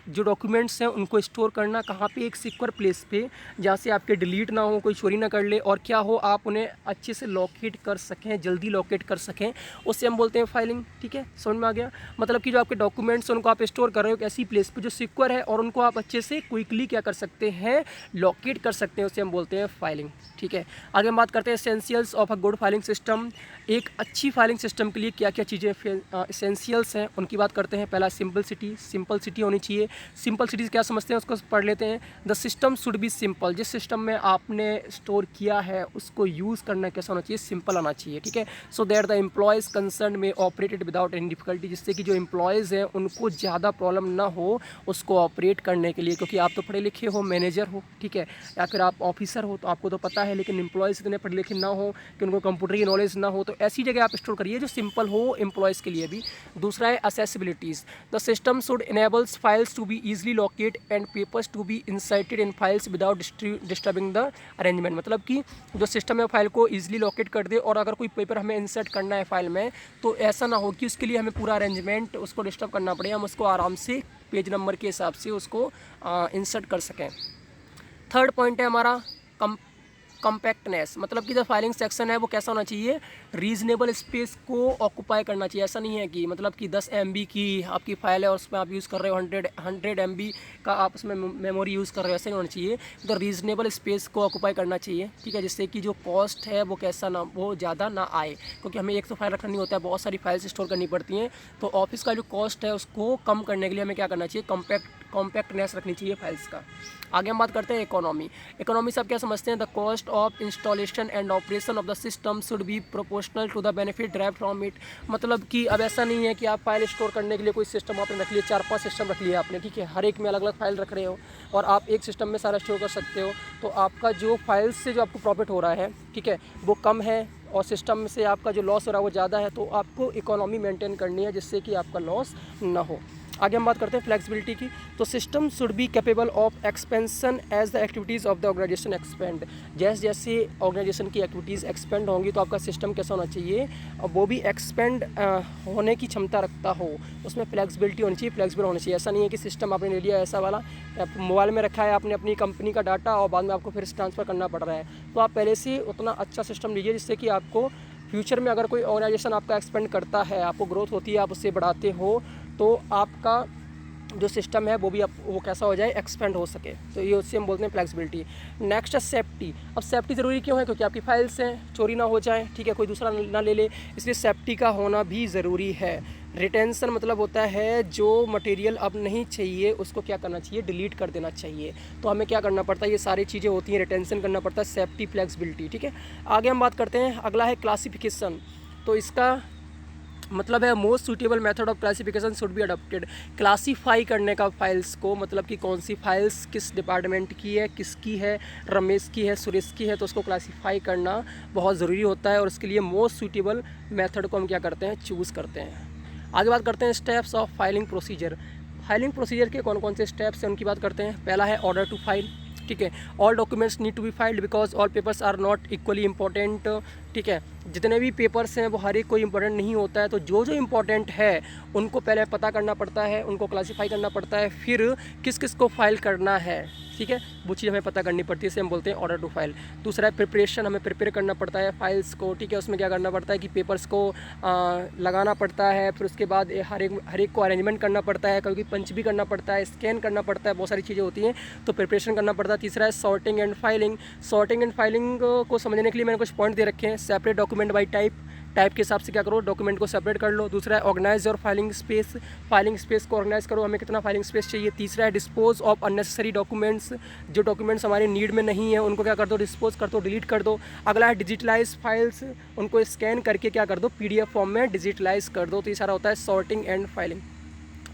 जो डॉक्यूमेंट्स हैं उनको स्टोर करना कहाँ पे, एक सिक्योर प्लेस पे, जहाँ से आपके डिलीट ना हो, कोई चोरी ना कर ले, और क्या हो, आप उन्हें अच्छे से लोकेट कर सकें, जल्दी लोकेट कर सकें, उससे हम बोलते हैं फाइलिंग, ठीक है। समझ में आ गया, मतलब कि जो आपके डॉक्यूमेंट्स हैं उनको आप स्टोर कर रहे हो एक ऐसी प्लेस पे जो सिक्योर है और उनको आप अच्छे से क्विकली क्या कर सकते हैं, लोकेट कर सकते हैं, उसे हम बोलते हैं फाइलिंग, ठीक है। आगे हम बात करते हैं essentials of a good filing system. एक अच्छी फाइलिंग सिस्टम के लिए क्या क्या चीज़ें एसेंशियल्स हैं उनकी बात करते हैं। पहला सिंपल होनी चाहिए। सिंपल सिटी क्या समझते हैं उसको पढ़ लेते हैं। The system should B simple, जिस सिस्टम में आपने स्टोर किया है उसको यूज़ करना कैसा होना चाहिए, सिंपल आना चाहिए, ठीक है। So that the employees concern में ऑपरेटेड विदाउट एनी डिफिकल्टी, जिससे कि जो एम्प्लॉयज़ हैं उनको ज़्यादा प्रॉब्लम ना हो उसको ऑपरेट करने के लिए, क्योंकि आप तो पढ़े लिखे हो, मैनेजर हो, ठीक है, या फिर आप ऑफिसर हो तो आपको तो पता है, लेकिन एम्प्लॉयज़ इतने पढ़े लिखे ना हो कि उनको कंप्यूटर की नॉलेज ना हो, तो ऐसी जगह आप स्टोर करिए जो सिंपल हो एम्प्लॉयज़ के लिए भी। दूसरा है accessibilities. The system should enables files to be easily located and papers to be inserted in files without disturbing the arrangement। मतलब कि जो सिस्टम है फाइल को ईजिली लोकेट कर दे, और अगर कोई पेपर हमें इंसर्ट करना है फाइल में तो ऐसा ना हो कि उसके लिए हमें पूरा अरेंजमेंट उसको डिस्टर्ब करना पड़े, हम उसको आराम से पेज नंबर के हिसाब से उसको इंसर्ट कर सकें। थर्ड पॉइंट है हमारा कम्पैक्टनेस, मतलब कि जो फाइलिंग सेक्शन है वो कैसा होना चाहिए, रीजनेबल स्पेस को ऑक्यूपाई करना चाहिए। ऐसा नहीं है कि मतलब कि 10 MB की आपकी फ़ाइल है और उसमें आप यूज़ कर रहे हो 100 MB का आप उसमें मेमोरी यूज़ कर रहे हो, ऐसा नहीं होना चाहिए। तो रीजनेबल स्पेस को ऑक्यूपाई करना चाहिए, ठीक है, जिससे कि जो कॉस्ट है वो कैसा ना, वो ज़्यादा ना आए, क्योंकि हमें एक तो फाइल रखना नहीं होता है, बहुत सारी फाइल्स स्टोर करनी पड़ती हैं। तो ऑफिस का जो कॉस्ट है उसको कम करने के लिए हमें क्या करना चाहिए, कॉम्पैक्टनेस रखनी चाहिए फाइल्स का। आगे हम बात करते हैं इकोनॉमी से आप क्या समझते हैं, the cost of installation and operation of the system should be proportional to the benefit drive from it. मतलब कि अब ऐसा नहीं है कि आप फाइल स्टोर करने के लिए कोई सिस्टम आपने रख लिया, 4-5 सिस्टम रख लिया आपने, ठीक है, हर एक में अलग अलग फाइल रख रहे हो और आप एक सिस्टम में सारा स्टोर कर सकते हो, तो आपका जो फाइल से जो आपको प्रॉफिट हो रहा है, ठीक है, वो कम है और सिस्टम से आपका जो लॉस हो रहा है वो ज़्यादा है। तो आपको इकोनॉमी मेंटेन करनी है जिससे कि आपका लॉस ना हो। आगे हम बात करते हैं फ्लेक्सिबिलिटी की। तो system should be capable of expansion as the activities of the organisation expand. जैसे जैसे ऑर्गेनाइजेशन की एक्टिविटीज़ एक्सपेंड होंगी तो आपका सिस्टम कैसा होना चाहिए, वो भी एक्सपेंड होने की क्षमता रखता हो, उसमें फ्लेक्सिबिलिटी होनी चाहिए, फ्लेक्सिबल होनी चाहिए। ऐसा नहीं है कि सिस्टम आपने ले लिया ऐसा वाला मोबाइल में रखा है आपने अपनी कंपनी का डाटा और बाद में आपको फिर ट्रांसफ़र करना पड़ रहा है। तो आप पहले से उतना अच्छा सिस्टम लीजिए जिससे कि आपको फ्यूचर में अगर कोई ऑर्गेनाइजेशन आपका एक्सपेंड करता है, आपको ग्रोथ होती है, आप उससे बढ़ाते हो, तो आपका जो सिस्टम है वो भी वो कैसा हो जाए, एक्सपेंड हो सके। तो ये उससे हम बोलते हैं फ्लेक्सिबिलिटी। नेक्स्ट है सेफ्टी। अब सेफ्टी ज़रूरी क्यों है, क्योंकि आपकी फाइल्स हैं, चोरी ना हो जाए, ठीक है, कोई दूसरा ना ले ले, इसलिए सेफ्टी का होना भी ज़रूरी है। रिटेंशन मतलब होता है जो मटेरियल अब नहीं चाहिए उसको क्या करना चाहिए, डिलीट कर देना चाहिए। तो हमें क्या करना पड़ता है, ये सारी चीज़ें होती हैं, रिटेंशन करना पड़ता है, सेफ्टी, फ्लेक्सिबिलिटी, ठीक है। आगे हम बात करते हैं, अगला है क्लासिफिकेशन। तो इसका मतलब है most suitable method of classification should be adopted. Classify करने का फाइल्स को, मतलब कि कौन सी फाइल्स किस डिपार्टमेंट की है, किसकी है, रमेश की है, सुरेश की है, तो उसको क्लासीफाई करना बहुत ज़रूरी होता है और उसके लिए मोस्ट सूटेबल मेथड को हम क्या करते हैं, चूज़ करते हैं। आगे बात करते हैं steps of filing procedure. Filing procedure के कौन कौन से स्टेप्स हैं उनकी बात करते हैं। पहला है ऑर्डर टू फाइल, ठीक है। All documents need to be filed because all papers are not equally important, ठीक है। जितने भी पेपर्स हैं वो हर एक कोई इंपॉर्टेंट नहीं होता है, तो जो जो इंपॉर्टेंट है उनको पहले पता करना पड़ता है, उनको क्लासीफाई करना पड़ता है, फिर किस किस को फाइल करना है, ठीक है, वो चीज़ हमें पता करनी पड़ती है, इसे हम बोलते हैं ऑर्डर टू फाइल। दूसरा है प्रिपरेशन, हमें प्रिपेयर करना पड़ता है फाइल्स को, ठीक है। उसमें क्या करना पड़ता है कि पेपर्स को लगाना पड़ता है, फिर उसके बाद हर एक को अरेंजमेंट करना पड़ता है, कभी पंच भी करना पड़ता है, स्कैन करना पड़ता है, बहुत सारी चीज़ें होती हैं, तो प्रिपरेशन करना पड़ता है। तीसरा है sorting and filing. Sorting and filing को समझने के लिए मैंने कुछ पॉइंट दे रखे हैं। सेपरेट डॉक्यूमेंट बाई टाइप के हिसाब से क्या करो, डॉक्यूमेंट को सेपरेट कर लो। दूसरा है ऑर्गेनाइज और फाइलिंग स्पेस को ऑर्गेनाइज करो, हमें कितना फाइलिंग स्पेस चाहिए। तीसरा है डिस्पोज ऑफ अननेसेसरी डॉक्यूमेंट्स, जो डॉक्यूमेंट्स हमारे नीड में नहीं है उनको क्या कर दो, डिस्पोज कर दो, डिलीट कर दो। अगला है डिजिटलाइज फाइल्स, उनको स्कैन करके क्या कर दो, PDF फॉर्म में डिजिटलाइज कर दो। तो ये सारा होता है सॉर्टिंग एंड फाइलिंग।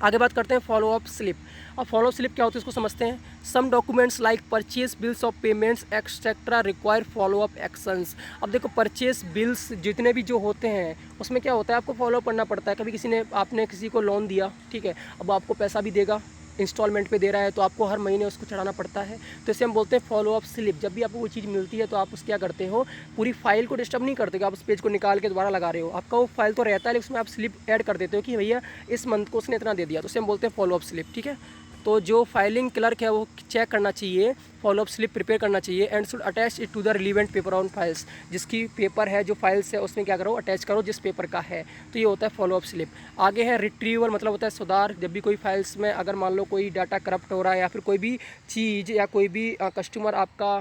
आगे बात करते हैं फॉलो अप स्लिप। अब फॉलो अप स्लिप क्या होती है इसको समझते हैं। Some documents like purchase bills of payments etcetera require follow up actions. अब देखो परचेज बिल्स जितने भी जो होते हैं उसमें क्या होता है, आपको फॉलो अप करना पड़ता है। कभी आपने किसी को लोन दिया, ठीक है, अब आपको पैसा भी देगा, इंस्टॉलमेंट पे दे रहा है, तो आपको हर महीने उसको चढ़ाना पड़ता है, तो इसे हम बोलते हैं फॉलो अप स्लिप। जब भी आपको वो चीज़ मिलती है तो आप उस क्या करते हो, पूरी फाइल को डिस्टर्ब नहीं करते कि आप उस पेज को निकाल के दोबारा लगा रहे हो, आपका वो फाइल तो रहता है लेकिन उसमें आप स्लिप ऐड कर देते हो कि भैया इस मंथ को उसने इतना दे दिया, तो उसे हम बोलते हैं फॉलो अप स्लिप, ठीक है। तो जो फाइलिंग क्लर्क है वो चेक करना चाहिए, फॉलो अप स्लिप प्रिपेयर करना चाहिए and should attach it to the relevant paper on files. जिसकी पेपर है, जो फाइल्स है उसमें क्या करो, अटैच करो जिस पेपर का है, तो ये होता है फॉलो अप स्लिप। आगे है रिट्रीवल, मतलब होता है सुधार। जब भी कोई फाइल्स में अगर मान लो कोई डाटा करप्ट हो रहा है या फिर कोई भी चीज़ या कोई भी कस्टमर आपका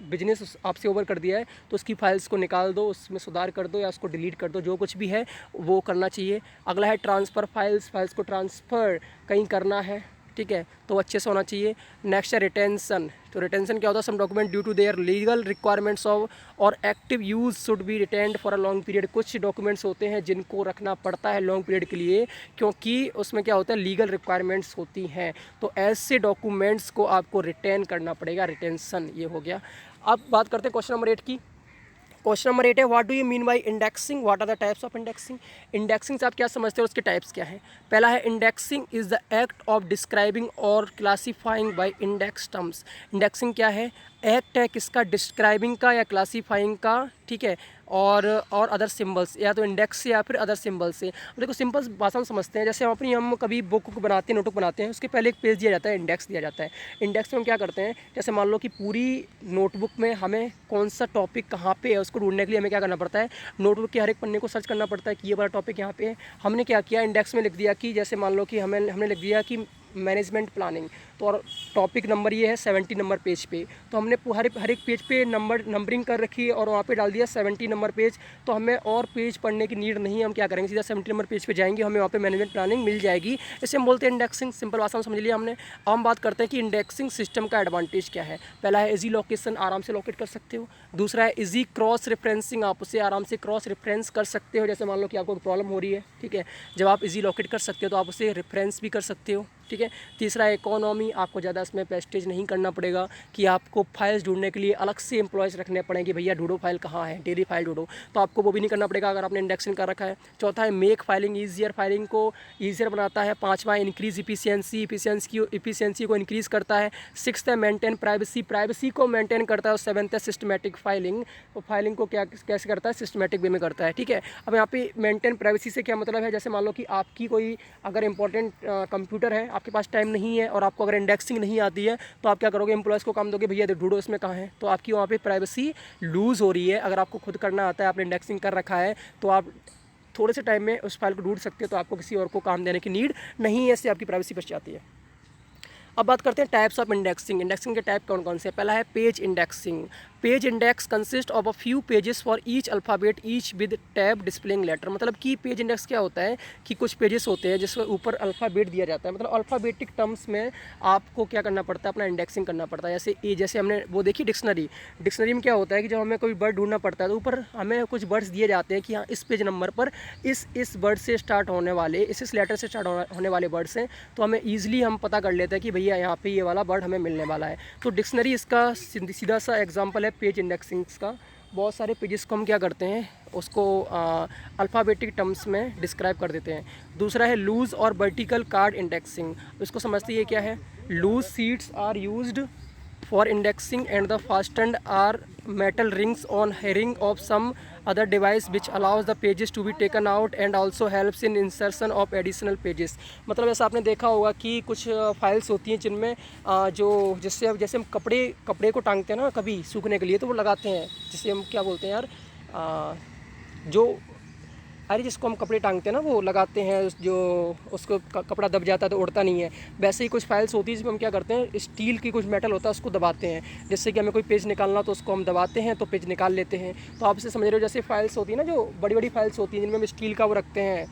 बिजनेस आपसे ओवर कर दिया है, तो उसकी फाइल्स को निकाल दो, उसमें सुधार कर दो या उसको डिलीट कर दो, जो कुछ भी है वो करना चाहिए। अगला है ट्रांसफ़र फाइल्स को ट्रांसफ़र कहीं करना है, ठीक है, तो अच्छे से होना चाहिए। नेक्स्ट है रिटेंशन। तो रिटेंशन क्या होता है, some document due to their legal requirements of और active use should be retained for a long period. कुछ डॉक्यूमेंट्स होते हैं जिनको रखना पड़ता है लॉन्ग पीरियड के लिए, क्योंकि उसमें क्या होता है, लीगल रिक्वायरमेंट्स होती हैं, तो ऐसे डॉक्यूमेंट्स को आपको रिटेन करना पड़ेगा, रिटेंशन ये हो गया। अब बात करते हैं क्वेश्चन नंबर 8 की। क्वेश्चन नंबर 8 है, what do you mean by indexing, what are the types of indexing. Indexing से आप क्या समझते हो, उसके टाइप्स क्या हैं। पहला है indexing is the act of describing और classifying by index terms. Indexing क्या है, एक्ट है किसका, डिस्क्राइबिंग का या क्लासीफाइंग का, ठीक है, और अदर सिंबल्स, या तो इंडेक्स से या फिर अदर सिंबल से। देखो सिंपल भाषा में समझते हैं, जैसे हम कभी बुक बनाते हैं, नोटबुक बनाते हैं, उसके पहले एक पेज दिया जाता है, इंडेक्स दिया जाता है। इंडेक्स में हम क्या करते हैं, जैसे मान लो कि पूरी नोटबुक में हमें कौन सा टॉपिक कहाँ पे है उसको ढूंढने के लिए हमें क्या करना पड़ता है, नोटबुक के हर एक पन्ने को सर्च करना पड़ता है कि ये वाला टॉपिक यहाँ पे है। हमने क्या किया, इंडेक्स में लिख दिया कि जैसे मान लो कि हमने लिख दिया कि मैनेजमेंट प्लानिंग, तो और टॉपिक नंबर ये है 70 नंबर पेज पे, तो हमने हर एक पेज पे नंबरिंग कर रखी है और वहाँ पे डाल दिया 70 नंबर पेज, तो हमें और पेज पढ़ने की नीड नहीं है। हम क्या करेंगे, सीधा 70 नंबर पेज पे जाएंगे, हमें वहाँ पे मैनेजमेंट प्लानिंग मिल जाएगी। इसे हम बोलते हैं इंडेक्सिंग। सिंपल भाषा में समझ लिया हमने। अब हम बात करते हैं कि इंडेक्सिंग सिस्टम का एडवांटेज क्या है। पहला है इजी लोकेशन, आराम से लोकेट कर सकते हो। दूसरा है इजी क्रॉस रेफरेंसिंग, आप उसे आराम से क्रॉस रेफरेंस कर सकते हो। जैसे मान लो कि आपको प्रॉब्लम हो रही है, ठीक है, जब आप इजी लोकेट कर सकते हो तो आप उसे रेफरेंस भी कर सकते हो, ठीक है। तीसरा है इकोनॉमी, आपको ज़्यादा इसमें पेस्टेज नहीं करना पड़ेगा कि आपको फाइल्स ढूंढने के लिए अलग से एम्प्लॉयज़ रखने पड़ेंगे, भैया ढूंढो फाइल कहाँ है, डेली फाइल ढूंढो, तो आपको वो भी नहीं करना पड़ेगा अगर आपने इंडेक्सिंग कर रखा है। चौथा है मेक फाइलिंग ईजियर, फाइलिंग को ईजियर बनाता है। पाँचवा इंक्रीज इफिशियंसी को इंक्रीज़ करता है। सिक्स्थ है मेंटेन प्राइवेसी, प्राइवेसी को मेंटेन करता है। और सेवन्थ है सिस्टमेटिक फाइलिंग, तो फाइलिंग को कैसे करता है, सिस्टमेटिक वे में करता है, ठीक है। अब यहाँ पे मेंटेन प्राइवेसी से क्या मतलब है, जैसे मान लो कि आपकी कोई अगर इंपॉर्टेंट कंप्यूटर है, आपके पास टाइम नहीं है और आपको अगर इंडेक्सिंग नहीं आती है, तो आप क्या करोगे, एम्प्लॉयज़ को काम दोगे, भैया ढूंढो इसमें कहाँ है, तो आपकी वहाँ पे प्राइवेसी लूज़ हो रही है। अगर आपको खुद करना आता है, आपने इंडेक्सिंग कर रखा है, तो आप थोड़े से टाइम में उस फाइल को ढूंढ सकते हो, तो आपको किसी और को काम देने की नीड नहीं है, इससे आपकी प्राइवेसी बच जाती है। अब बात करते हैं टाइप्स ऑफ इंडेक्सिंग। इंडेक्सिंग के टाइप कौन कौन से हैं। पहला है page indexing. Page index consist of a few pages for each alphabet each with tab displaying letter. मतलब कि पेज इंडेक्स क्या होता है कि कुछ पेजेस होते हैं जिसके ऊपर अल्फ़ाबेट दिया जाता है, मतलब अल्फ़ाबेटिक टर्म्स में आपको क्या करना पड़ता है, अपना इंडेक्सिंग करना पड़ता है। जैसे हमने वो देखी डिक्शनरी में क्या होता है कि जब हमें कोई वर्ड ढूंढना पड़ता है तो ऊपर हमें कुछ वर्ड्स दिए जाते हैं कि हाँ इस पेज नंबर पर इस वर्ड से स्टार्ट होने वाले, इस लेटर से स्टार्ट होने वाले वर्ड्स हैं, तो हमें ईजिली हम पता कर लेते हैं कि भैया यहाँ पे ये वाला वर्ड हमें मिलने वाला है। तो डिक्शनरी इसका सीधा सा एग्जांपल है पेज इंडेक्सिंग का। बहुत सारे पेजेस को हम क्या करते हैं, उसको अल्फ़ाबेटिक टर्म्स में डिस्क्राइब कर देते हैं। दूसरा है लूज़ और वर्टिकल कार्ड इंडेक्सिंग। इसको समझते ये क्या है। Loose sheets are used for indexing and the fastened are metal rings on herring of some other device which allows the pages to be taken out and also helps in insertion of additional pages। मतलब ऐसा आपने देखा होगा कि कुछ files होती हैं जिनमें जैसे हम कपड़े को टांगते हैं ना कभी सूखने के लिए, तो वो लगाते हैं, जिसे हम क्या बोलते हैं यार, जिसको हम कपड़े टांगते हैं ना वो लगाते हैं, जो उसको कपड़ा दब जाता है तो उड़ता नहीं है। वैसे ही कुछ फाइल्स होती है जिसमें हम क्या करते हैं, स्टील की कुछ मेटल होता है उसको दबाते हैं, जिससे कि हमें कोई पेज निकालना तो उसको हम दबाते हैं तो पेज निकाल लेते हैं। तो आप इसे समझ रहे हो, जैसे फाइल्स होती है ना, जो बड़ी बड़ी फाइल्स होती हैं जिनमें हम स्टील का वो रखते हैं,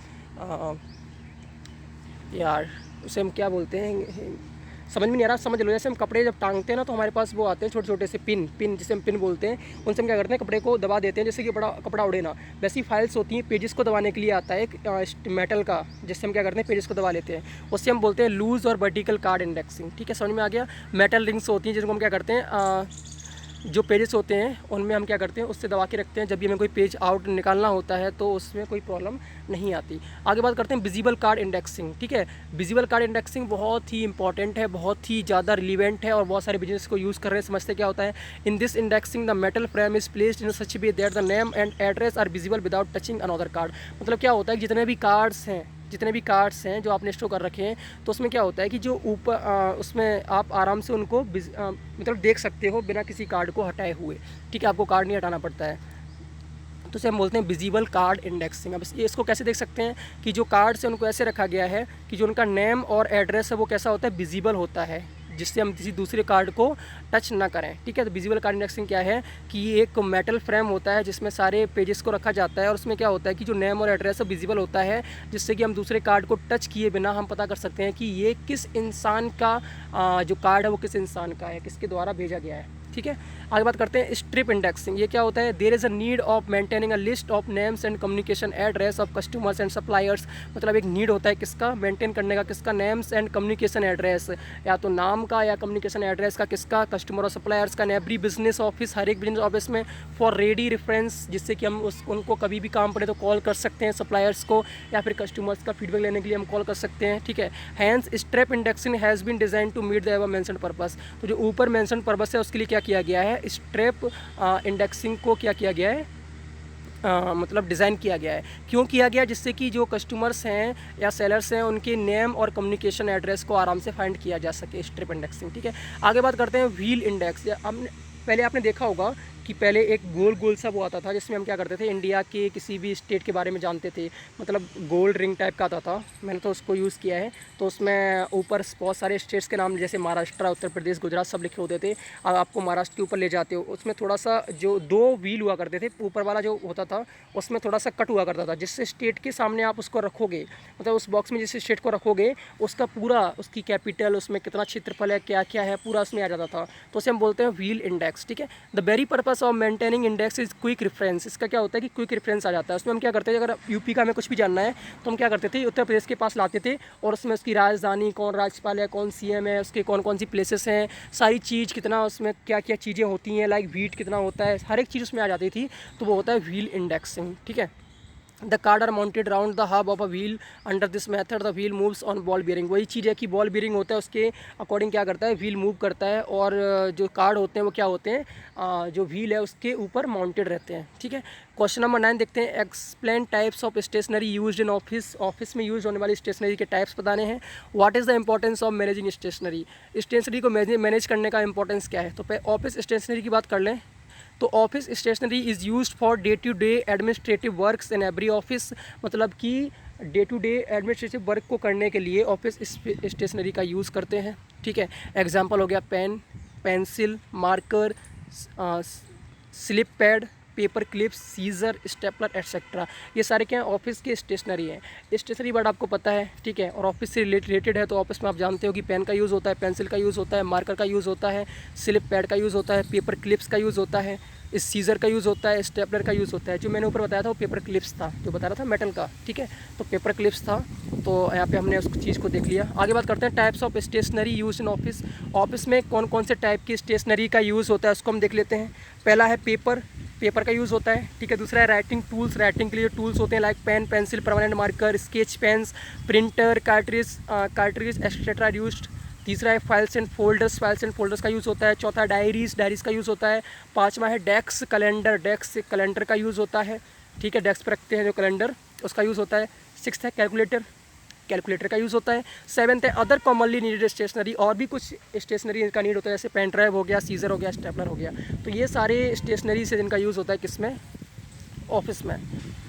यार उसे हम क्या बोलते हैं, समझ में नहीं आ रहा, समझ लो। जैसे हम कपड़े जब टांगते हैं ना तो हमारे पास वो आते हैं छोटे छोटे से पिन जिसे हम पिन बोलते हैं, उनसे हम क्या करते हैं, कपड़े को दबा देते हैं जिससे कि कपड़ा उड़े ना। वैसी फाइल्स होती हैं, पेजेस को दबाने के लिए आता है एक मेटल का, जिससे हम क्या करते हैं, पेजेस को दबा लेते हैं, उससे हम बोलते हैं लूज़ और वर्टिकल कार्ड इंडेक्सिंग। ठीक है, समझ में आ गया। मेटल रिंग्स होती हैं जिनको हम क्या करते हैं, जो पेजेस होते हैं उनमें हम क्या करते हैं, उससे दबा के रखते हैं, जब भी हमें कोई पेज आउट निकालना होता है तो उसमें कोई प्रॉब्लम नहीं आती। आगे बात करते हैं विजिबल कार्ड इंडेक्सिंग। ठीक है, विजिबल कार्ड इंडेक्सिंग बहुत ही इंपॉर्टेंट है, बहुत ही ज़्यादा रिलीवेंट है और बहुत सारे बिजनेस को यूज़ कर रहे हैं। समझते क्या होता है। In this indexing the metal frame is placed in such way that the name and address are visible without touching another card. मतलब क्या होता है कि जितने भी कार्ड्स हैं जो आपने स्टोर कर रखे हैं, तो उसमें क्या होता है कि जो ऊपर उसमें आप आराम से उनको मतलब देख सकते हो बिना किसी कार्ड को हटाए हुए। ठीक है, आपको कार्ड नहीं हटाना पड़ता है, तो इसे हम बोलते हैं विजिबल कार्ड इंडेक्सिंग। अब इसको कैसे देख सकते हैं कि जो कार्ड्स हैं उनको ऐसे रखा गया है कि जो उनका नेम और एड्रेस है वो कैसा होता है, विजिबल होता है, जिससे हम किसी दूसरे कार्ड को टच ना करें। ठीक है, तो विजिबल कार्ड इंडेक्सिंग क्या है कि एक मेटल फ्रेम होता है जिसमें सारे पेजेस को रखा जाता है और उसमें क्या होता है कि जो नेम और एड्रेस है विजिबल होता है, जिससे कि हम दूसरे कार्ड को टच किए बिना हम पता कर सकते हैं कि ये किस इंसान का जो कार्ड है वो किस इंसान का है, किसके द्वारा भेजा गया है। ठीक है, आगे बात करते हैं स्ट्रिप इंडेक्सिंग। ये क्या होता है, there is a need of maintaining a list of names and communication address of customers and suppliers. मतलब एक नीड होता है किसका, मेंटेन करने का, किसका, नेम्स एंड कम्युनिकेशन एड्रेस, या तो नाम का या कम्युनिकेशन एड्रेस का, किसका, कस्टमर और सप्लायर्स का। एवरी बिजनेस ऑफिस, हर एक बिजनेस ऑफिस में, फॉर रेडी रेफरेंस, जिससे कि हम उनको कभी भी काम पड़े तो कॉल कर सकते हैं सप्लायर्स को, या फिर कस्टमर्स का फीडबैक लेने के लिए हम कॉल कर सकते हैं। ठीक है, hence strip indexing has been design to meet the aforementioned purpose. तो जो ऊपर मेंशन पर्पस है उसके लिए क्या किया गया है, स्ट्रिप इंडेक्सिंग को क्या किया गया है, मतलब डिज़ाइन किया गया है। क्यों किया गया, जिससे कि जो कस्टमर्स हैं या सेलर्स हैं उनके नेम और कम्युनिकेशन एड्रेस को आराम से फाइंड किया जा सके, स्ट्रिप इंडेक्सिंग। ठीक है, आगे बात करते हैं व्हील इंडेक्स। पहले आपने देखा होगा कि पहले एक गोल सा वो आता था जिसमें हम क्या करते थे, इंडिया के किसी भी स्टेट के बारे में जानते थे, मतलब गोल्ड रिंग टाइप का आता था, मैंने तो उसको यूज़ किया है। तो उसमें ऊपर बहुत सारे स्टेट्स के नाम जैसे महाराष्ट्र, उत्तर प्रदेश, गुजरात सब लिखे होते थे। अब आपको महाराष्ट्र के ऊपर ले जाते हो, उसमें थोड़ा सा जो 2 व्हील हुआ करते थे, ऊपर वाला जो होता था उसमें थोड़ा सा कट हुआ करता था, जिससे स्टेट के सामने आप उसको रखोगे, मतलब उस बॉक्स में जिस स्टेट को रखोगे उसका पूरा, उसकी कैपिटल, उसमें कितना क्षेत्रफल है, क्या क्या है, पूरा उसमें आ जाता था। तो उसे हम बोलते हैं व्हील इंडेक्स। ठीक है, the very purpose purpose of maintaining index is quick reference. इसका क्या होता है कि क्विक रेफरेंस आ जाता है। उसमें हम क्या करते थे, अगर यूपी का हमें कुछ भी जानना है तो हम क्या करते थे, उत्तर प्रदेश के पास लाते थे और उसमें उसकी राजधानी, कौन राज्यपाल है, कौन सीएम है, उसके कौन कौन सी प्लेसेस हैं, सारी चीज़ कितना उसमें क्या क्या चीज़ें होती हैं, लाइक व्हीट कितना होता है, हर एक चीज़ उसमें आ जाती थी। तो वो होता है व्हील इंडेक्सिंग, ठीक है। The card are mounted round the hub of a wheel. Under this method the wheel moves on ball bearing. वही चीज़ है कि बॉल बेयरिंग होता है, उसके अकॉर्डिंग क्या करता है, व्हील मूव करता है। और जो कार्ड होते हैं वो क्या होते हैं, जो व्हील है उसके ऊपर माउंटेड रहते हैं, ठीक है। क्वेश्चन नंबर 9 देखते हैं। Explain types of stationery used in office. Office में यूज होने वाली स्टेशनरी के टाइप्स बताने हैं। What is the importance of managing stationery. Stationery को मैनेज करने का इंपॉर्टेंस क्या है। तो ऑफिस स्टेशनरी की बात कर लें तो office stationery is used for day to day administrative works in every office. मतलब कि day to day administrative work को करने के लिए ऑफिस स्टेशनरी का यूज़ करते हैं, ठीक है। एग्जांपल हो गया pen, pencil, marker, slip pad, paper clips, scissor, stapler etcetera. ये सारे क्या ऑफिस के स्टेशनरी हैं। स्टेशनरी वर्ड आपको पता है, ठीक है। और ऑफिस से रिलेटेड है तो ऑफिस में आप जानते हो कि पेन का यूज़ होता है, पेंसिल का यूज़ होता है, मार्कर का यूज़ होता है, स्लिप पैड का यूज़ होता है, पेपर क्लिप्स का यूज़ होता है, इस सीज़र का यूज़ होता है, स्टेपलर का यूज़ होता है। जो मैंने ऊपर बताया था वो पेपर क्लिप्स था, जो बता रहा था मेटल का, ठीक है। तो पेपर क्लिप्स था, तो यहाँ पे हमने उस चीज़ को देख लिया। आगे बात करते हैं types of stationery use in office. Office में कौन कौन से टाइप की स्टेशनरी का यूज़ होता है उसको हम देख लेते हैं। पहला है पेपर, पेपर का यूज़ होता है, ठीक है। दूसरा है राइटिंग टूल्स, राइटिंग के लिए टूल्स होते हैं like pen, pencil, permanent marker, sketch pens, printer, cartridge etcetera used. तीसरा है files and folders, files and folders का यूज़ होता है। चौथा डायरीज, डायरीज का यूज़ होता है। पाँचवा है डेस्क, कैलेंडर, डेस्क कैलेंडर का यूज़ होता है, ठीक है। डेस्क पर रखते हैं जो कैलेंडर, उसका यूज़ होता है। सिक्स्थ है कैलकुलेटर, कैलकुलेटर का यूज़ होता है। सेवन्थ है अदर कॉमनली नीडेड स्टेशनरी, और भी कुछ स्टेशनरी का नीड होता है, जैसे पेन ड्राइव हो गया, सीज़र हो गया, स्टेपलर हो गया। तो ये सारे स्टेशनरी से जिनका यूज़ होता है किसमें, ऑफिस में।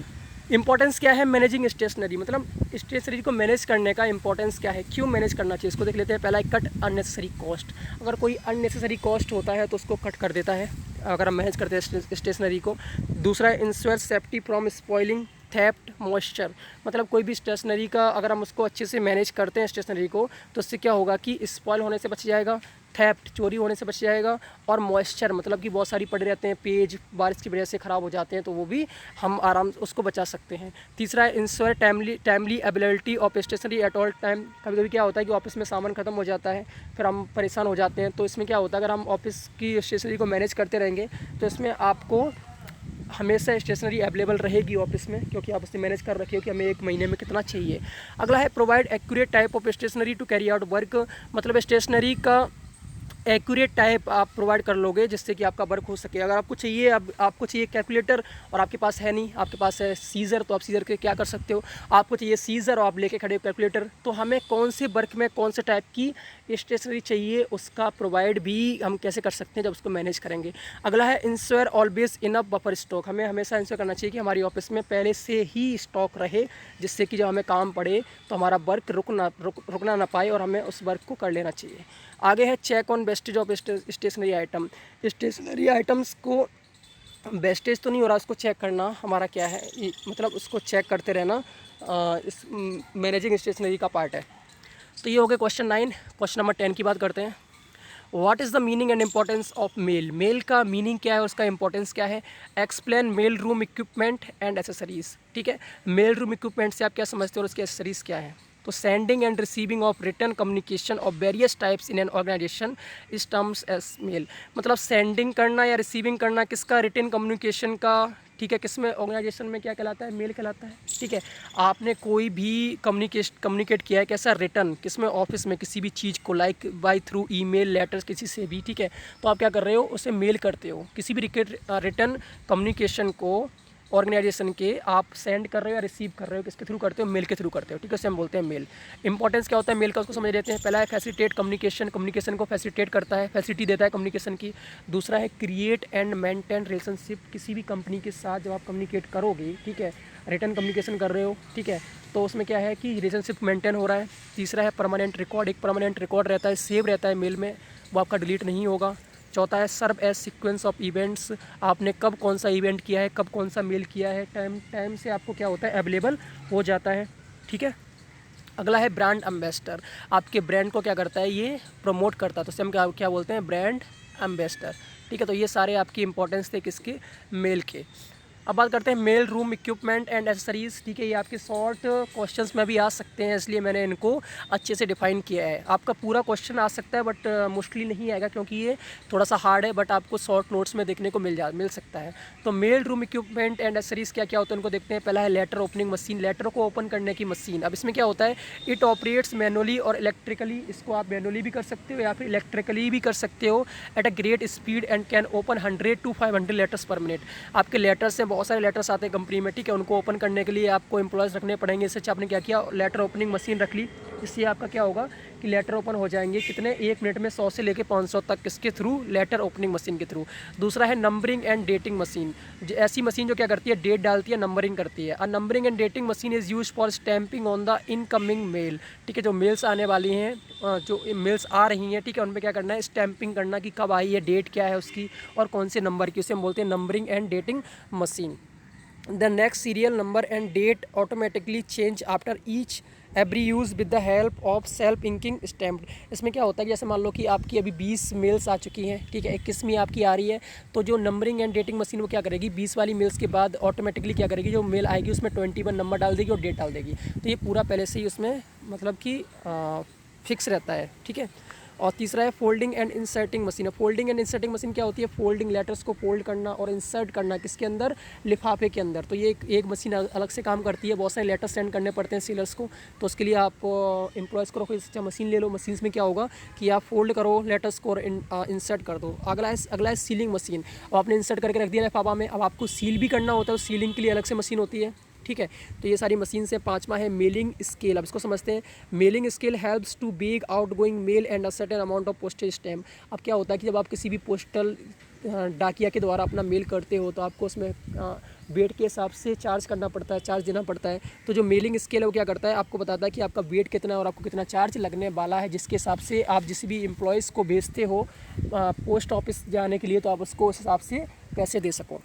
इंपॉर्टेंस क्या है मैनेजिंग स्टेशनरी, मतलब स्टेशनरी को मैनेज करने का इंपॉर्टेंस क्या है, क्यों मैनेज करना चाहिए, इसको देख लेते हैं। पहला है कट अननेसेसरी कॉस्ट। अगर कोई अननेसेसरी कॉस्ट होता है तो उसको कट कर देता है अगर हम मैनेज करते हैं स्टेशनरी को। दूसरा है ensure safety from spoiling, theft, moisture. मतलब कोई भी स्टेशनरी का अगर हम उसको अच्छे से मैनेज करते हैं स्टेशनरी को, तो उससे क्या होगा कि स्पॉइल होने से बच जाएगा, थेफ्ट चोरी होने से बच जाएगा, और मॉइस्चर मतलब कि बहुत सारी पड़े रहते हैं पेज, बारिश की वजह से ख़राब हो जाते हैं, तो वो भी हम आराम से उसको बचा सकते हैं। तीसरा है ensure timely availability of stationery at all time. कभी कभी क्या होता है कि ऑफिस में सामान ख़त्म हो जाता है, फिर हम परेशान हो जाते हैं। तो इसमें क्या होता है, अगर हम ऑफिस की स्टेशनरी को मैनेज करते रहेंगे तो इसमें आपको हमेशा स्टेशनरी अवेलेबल रहेगी ऑफिस में, क्योंकि आप उससे मैनेज कर रखे हो कि हमें एक महीने में कितना चाहिए। अगला है provide accurate type of stationery to carry out work. मतलब स्टेशनरी का एक्यूरेट टाइप आप प्रोवाइड कर लोगे जिससे कि आपका वर्क हो सके। अगर आपको चाहिए, अब आपको चाहिए कैलकुलेटर और आपके पास है नहीं, आपके पास है सीज़र, तो आप सीज़र के क्या कर सकते हो, आपको चाहिए सीज़र और आप लेके खड़े हो कैलकुलेटर। तो हमें कौन से वर्क में कौन से टाइप की स्टेशनरी चाहिए उसका प्रोवाइड भी हम कैसे कर सकते हैं जब उसको मैनेज करेंगे। अगला है ensure always enough buffer stock. हमें हमेशा इंश्योर करना चाहिए कि हमारी ऑफिस में पहले से ही स्टॉक रहे, जिससे कि जब हमें काम पड़े तो हमारा वर्क रुकना ना पाए और हमें उस वर्क को कर लेना चाहिए। आगे है check on wastage of stationery item. Stationery items को वेस्टेज तो नहीं हो रहा, उसको चेक करना हमारा क्या है, मतलब उसको चेक करते रहना इस मैनेजिंग स्टेशनरी का पार्ट है। तो ये हो गया क्वेश्चन 9। क्वेश्चन नंबर 10 की बात करते हैं। What is the meaning and importance of mail. Mail का मीनिंग क्या है, उसका इंपॉर्टेंस क्या है। Explain mail room equipment and accessories, ठीक है। मेल रूम इक्विपमेंट से आप क्या समझते हो और उसके एसेसरीज़ क्या है। तो sending and receiving of return communication of various types in an organisation is terms as mail. मतलब सेंडिंग करना या रिसीविंग करना किसका, रिटर्न कम्युनिकेशन का, ठीक है। किसमें, ऑर्गेनाइजेशन में क्या कहलाता है, मेल कहलाता है, ठीक है। आपने कोई भी कम्युनिकेट किया है कैसा, रिटर्न, किसमें, ऑफिस में किसी भी चीज़ को, like by through email, letters, किसी से भी, ठीक है। तो आप क्या कर रहे हो, उसे मेल करते हो। किसी भी रिटर्न कम्युनिकेशन को ऑर्गेनाइजेशन के आप सेंड कर रहे हो या रिसीव कर रहे हो, किसके थ्रू करते हो, मेल के थ्रू करते हो, ठीक है। उसे हम बोलते हैं मेल। इंपॉर्टेंस क्या होता है मेल का, उसको समझ लेते हैं। पहला है फैसिलिटेट कम्युनिकेशन, कम्युनिकेशन को फैसिलिटेट करता है, फैसिलिटी देता है कम्युनिकेशन की। दूसरा है क्रिएट एंड मेंटेन रिलेशनशिप। किसी भी कंपनी के साथ जब आप कम्युनिकेट करोगे, ठीक है, रिटर्न कम्युनिकेशन कर रहे हो, ठीक है, तो उसमें क्या है कि रिलेशनशिप मेंटेन हो रहा है। तीसरा है परमानेंट रिकॉर्ड, एक परमानेंट रिकॉर्ड रहता है, सेव रहता है मेल में, वो आपका डिलीट नहीं होगा। चौथा है serve as sequence of events. आपने कब कौन सा इवेंट किया है, कब कौन सा मेल किया है, टाइम से आपको क्या होता है, अवेलेबल हो जाता है, ठीक है। अगला है ब्रांड एम्बेसडर। आपके ब्रांड को क्या करता है, ये प्रमोट करता है, तो उसे हम क्या बोलते हैं, ब्रांड एम्बेसडर, ठीक है। तो ये सारे आपकी इंपॉर्टेंस थे किसके, मेल के। अब बात करते हैं mail room equipment and accessories, ठीक है। ये आपके शॉर्ट क्वेश्चंस में भी आ सकते हैं, इसलिए मैंने इनको अच्छे से डिफाइन किया है। आपका पूरा क्वेश्चन आ सकता है बट मोस्टली नहीं आएगा, क्योंकि ये थोड़ा सा हार्ड है, बट आपको शॉर्ट नोट्स में देखने को मिल सकता है। तो mail room equipment and accessories क्या क्या होता है उनको देखते हैं। पहला है लेटर ओपनिंग मशीन, लेटर को ओपन करने की मशीन। अब इसमें क्या होता है, इट ऑपरेट्स मैनुअली और इलेक्ट्रिकली। इसको आप मैनुअली भी कर सकते हो या फिर इलेक्ट्रिकली भी कर सकते हो at a great speed and can open 100 to 500 letters पर मिनट। आपके लेटर्स हैं, बहुत सारे लेटर्स आते हैं कंपनी में, ठीक है। उनको ओपन करने के लिए आपको एम्प्लॉयज़ रखने पड़ेंगे। इससे अच्छा आपने क्या किया, लेटर ओपनिंग मशीन रख ली। इससे आपका क्या होगा कि लेटर ओपन हो जाएंगे कितने, 1 मिनट में 100 से लेकर 500 तक, किसके थ्रू, लेटर ओपनिंग मशीन के थ्रू। दूसरा है नंबरिंग एंड डेटिंग मशीन, ऐसी मशीन जो क्या करती है, डेट डालती है, नंबरिंग करती है। Numbering and dating machine is use for stamping on the incoming mail, ठीक है। जो मेल्स आने वाली हैं, जो मेल्स आ रही हैं, ठीक है, उन पर क्या करना है, स्टैंपिंग करना कि कब आई है, डेट क्या है उसकी और कौन से नंबर की, उसे हम बोलते हैं numbering and dating machine. The next serial number and date automatically change after each every use with the help of self inking stamp। इसमें क्या होता है कि जैसे मान लो कि आपकी अभी 20 मेल्स आ चुकी हैं, ठीक है, 21वीं आपकी आ रही है, तो जो नंबरिंग एंड डेटिंग मशीन वो क्या करेगी, 20 वाली मेल्स के बाद ऑटोमेटिकली क्या करेगी, जो मेल आएगी उसमें 21 नंबर डाल देगी और डेट डाल देगी। तो ये पूरा पहले से ही उसमें मतलब कि फिक्स रहता है, ठीक है। और तीसरा है folding and inserting machine. Folding and inserting machine क्या होती है, फोल्डिंग लेटर्स को फोल्ड करना और इंसर्ट करना किसके अंदर, लिफाफे के अंदर। तो ये एक मशीन अलग से काम करती है, बहुत सारे लेटर्स सेंड करने पड़ते हैं सीलर्स को, तो उसके लिए आप एम्प्लॉयज़ को कोई मशीन ले लो। मशीन में क्या होगा कि आप फोल्ड करो लेटर्स को और इंसर्ट कर दो। अगला है सीलिंग मशीन। अब आपने इंसर्ट करके रख दिया लिफाफा में, अब आपको सील भी करना होता है, तो सीलिंग के लिए अलग से मशीन होती है, ठीक है। तो ये सारी मशीन से। पांचवा है मेलिंग स्केल। अब इसको समझते हैं। Mailing scale helps to bag outgoing mail and a certain amount of postage stamp. अब क्या होता है कि जब आप किसी भी पोस्टल डाकिया के द्वारा अपना मेल करते हो तो आपको उसमें वेट के हिसाब से चार्ज करना पड़ता है, चार्ज देना पड़ता है। तो जो मेलिंग स्केल है वो क्या करता है, आपको बताता है कि आपका वेट कितना है और आपको कितना चार्ज लगने वाला है, जिसके हिसाब से आप जिस भी एम्प्लॉयज़ को भेजते हो पोस्ट ऑफिस जाने के लिए, तो आप उसको उस हिसाब से पैसे दे सको।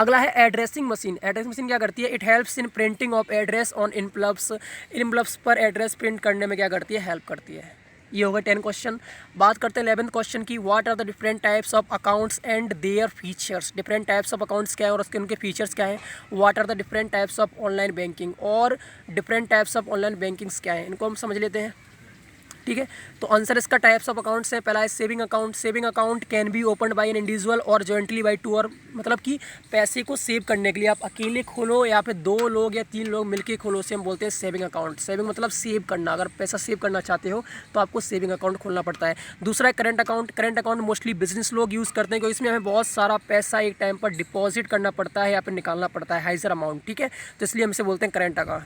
अगला है एड्रेसिंग मशीन। एड्रेसिंग मशीन क्या करती है, it helps in printing of address on envelopes. Envelopes पर एड्रेस प्रिंट करने में क्या करती है, हेल्प करती है। ये हो गए 10 क्वेश्चन। बात करते हैं 11th क्वेश्चन की, what are the different types of accounts and their features. Different types of accounts क्या है और उसके उनके फीचर्स क्या हैं। What are the different types of online banking, और different types of online bankings क्या है, इनको हम समझ लेते हैं, ठीक है। तो आंसर इसका टाइप्स ऑफ अकाउंट्स है। पहला है saving account. Saving account can be opened by an individual और जॉइंटली बाय 2 और, मतलब कि पैसे को सेव करने के लिए आप अकेले खोलो या फिर 2 लोग या 3 लोग मिलके खोलो, उसे हम बोलते हैं सेविंग अकाउंट। सेविंग मतलब सेव करना, अगर पैसा सेव करना चाहते हो तो आपको सेविंग अकाउंट खोलना पड़ता है। दूसरा है current account. Current account mostly business लोग यूज़ करते हैं, क्योंकि इसमें हमें बहुत सारा पैसा एक टाइम पर डिपॉजिट करना पड़ता है या फिर निकालना पड़ता है, हाइजर अमाउंट, ठीक है। तो इसलिए हम इसे बोलते हैं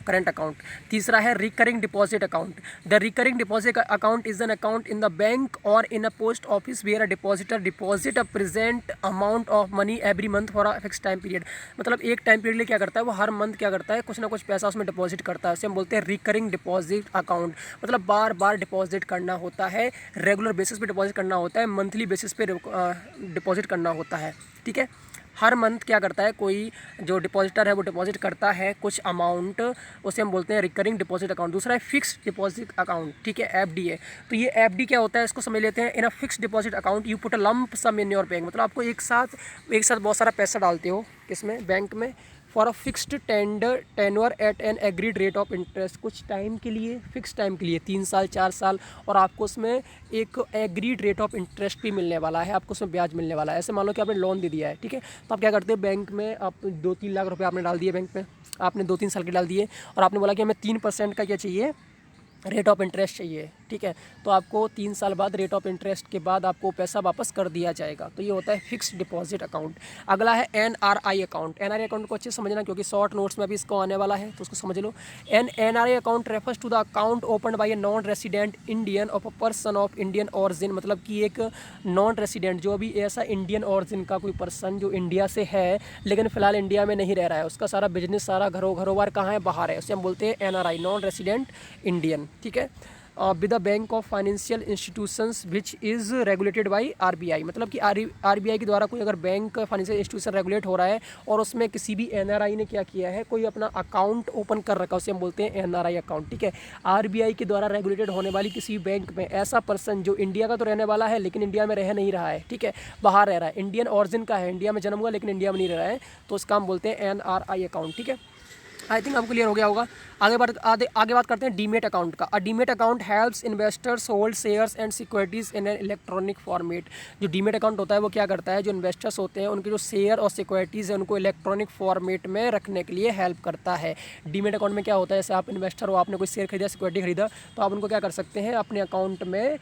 करंट अकाउंट। तीसरा है recurring deposit account. The recurring deposit account is an account in the bank or in a post office where a depositor deposit a present amount of money every month for a fixed time period। मतलब एक time period लिए क्या करता है, वो हर month क्या करता है, कुछ ना कुछ पैसा उसमें डिपॉजिट करता है, उसे हम बोलते हैं रिकरिंग डिपॉजिट अकाउंट। मतलब बार बार डिपॉजिट करना होता है, रेगुलर बेसिस पे डिपॉजिट करना होता है, मंथली बेसिस पे डिपॉजिट करना होता है, ठीक है। हर मंथ क्या करता है, कोई जो डिपॉजिटर है वो डिपॉजिट करता है कुछ अमाउंट, उसे हम बोलते हैं रिकरिंग डिपॉजिट अकाउंट। दूसरा है फिक्स्ड डिपॉजिट अकाउंट, ठीक है, एफडी है। तो ये एफडी क्या होता है, इसको समझ लेते हैं। In a fixed deposit account you put a lump sum in your bank. मतलब आपको एक साथ बहुत सारा पैसा डालते हो किसमें, बैंक में, for a fixed tenure at an agreed rate of interest. कुछ टाइम के लिए, फिक्स टाइम के लिए, 3 साल 4 साल, और आपको उसमें एक एग्रीड रेट ऑफ इंटरेस्ट भी मिलने वाला है, आपको उसमें ब्याज मिलने वाला है। ऐसे मान लो कि आपने लोन दे दिया है, ठीक है, तो आप क्या करते हो, बैंक में आप 2-3 लाख रुपए आपने डाल दिए, बैंक में आपने 2-3 साल के डाल दिए, और आपने बोला कि हमें 3% का क्या चाहिए, रेट ऑफ इंटरेस्ट चाहिए, ठीक है। तो आपको 3 साल बाद रेट ऑफ इंटरेस्ट के बाद आपको पैसा वापस कर दिया जाएगा। तो ये होता है फिक्स्ड डिपॉजिट अकाउंट। अगला है एनआरआई अकाउंट। एनआरआई अकाउंट को अच्छे से समझना, क्योंकि शॉर्ट नोट्स में भी इसको आने वाला है, तो उसको समझ लो। NRI account refers to the account open by a non resident Indian of a person of Indian origin. मतलब कि एक नॉन रेसिडेंट, जो भी ऐसा इंडियन ऑरिजिन का कोई पर्सन जो इंडिया से है लेकिन फ़िलहाल इंडिया में नहीं रह रहा है, उसका सारा बिजनेस, सारा घरोबार कहाँ है, बाहर है, उसे हम बोलते हैं एनआरआई, नॉन रेसिडेंट इंडियन, ठीक है। With the bank of financial institutions which is regulated by RBI. मतलब कि आरबीआई के द्वारा कोई अगर बैंक फाइनेंशियल इंस्टीट्यूशन रेगुलेट हो रहा है और उसमें किसी भी एनआरआई ने क्या किया है, कोई अपना अकाउंट ओपन कर रखा है, उसे हम बोलते हैं एनआरआई अकाउंट। ठीक है, आरबीआई के द्वारा रेगुलेटेड होने वाली किसी बैंक में ऐसा पर्सन जो इंडिया का तो रहने वाला है लेकिन इंडिया में रह नहीं रहा है, ठीक है, बाहर रह रहा है, इंडियन ऑरिजिन का है, इंडिया में जन्म हुआ लेकिन इंडिया में नहीं रह रहा है, तो उसका हम बोलते हैं एनआरआई अकाउंट। ठीक है, आई थिंक आपको क्लियर हो गया होगा। आगे बात करते हैं डीमेट अकाउंट का। Demat account helps investors hold shares and securities in an electronic format. जो डीमेट अकाउंट होता है वो क्या करता है, जो इन्वेस्टर्स होते हैं उनके जो शेयर और सिक्योरिटीज़ है उनको इलेक्ट्रॉनिक फॉर्मेट में रखने के लिए हेल्प करता है। डीमेट अकाउंट में क्या होता है, जैसे आप इन्वेस्टर हो, आपने कोई शेयर खरीदा, सिक्योरिटी खरीदा, तो आप उनको क्या कर सकते हैं, अपने अकाउंट में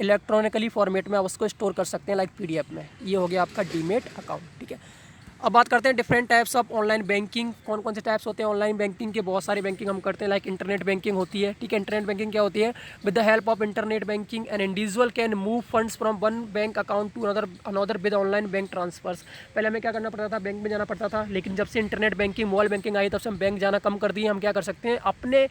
इलेक्ट्रॉनिकली फॉर्मेट में आप उसको स्टोर कर सकते हैं, लाइक पीडीएफ में। ये हो गया आपका डीमेट अकाउंट। ठीक है, अब बात करते हैं different types of online banking. कौन कौन से टाइप्स होते हैं ऑनलाइन बैंकिंग के? बहुत सारी बैंकिंग हम करते हैं, लाइक इंटरनेट बैंकिंग होती है। ठीक है, इंटरनेट बैंकिंग क्या होती है? With the help of internet banking an individual can move funds from one bank account to another with online bank transfers. पहले हमें क्या करना पड़ता था, बैंक में जाना पड़ता था, लेकिन जब से इंटरनेट बैंकिंग, मोबाइल बैंकिंग आई, तब से हम बैंक जाना कम कर दिए। हम क्या कर सकते हैं, अपने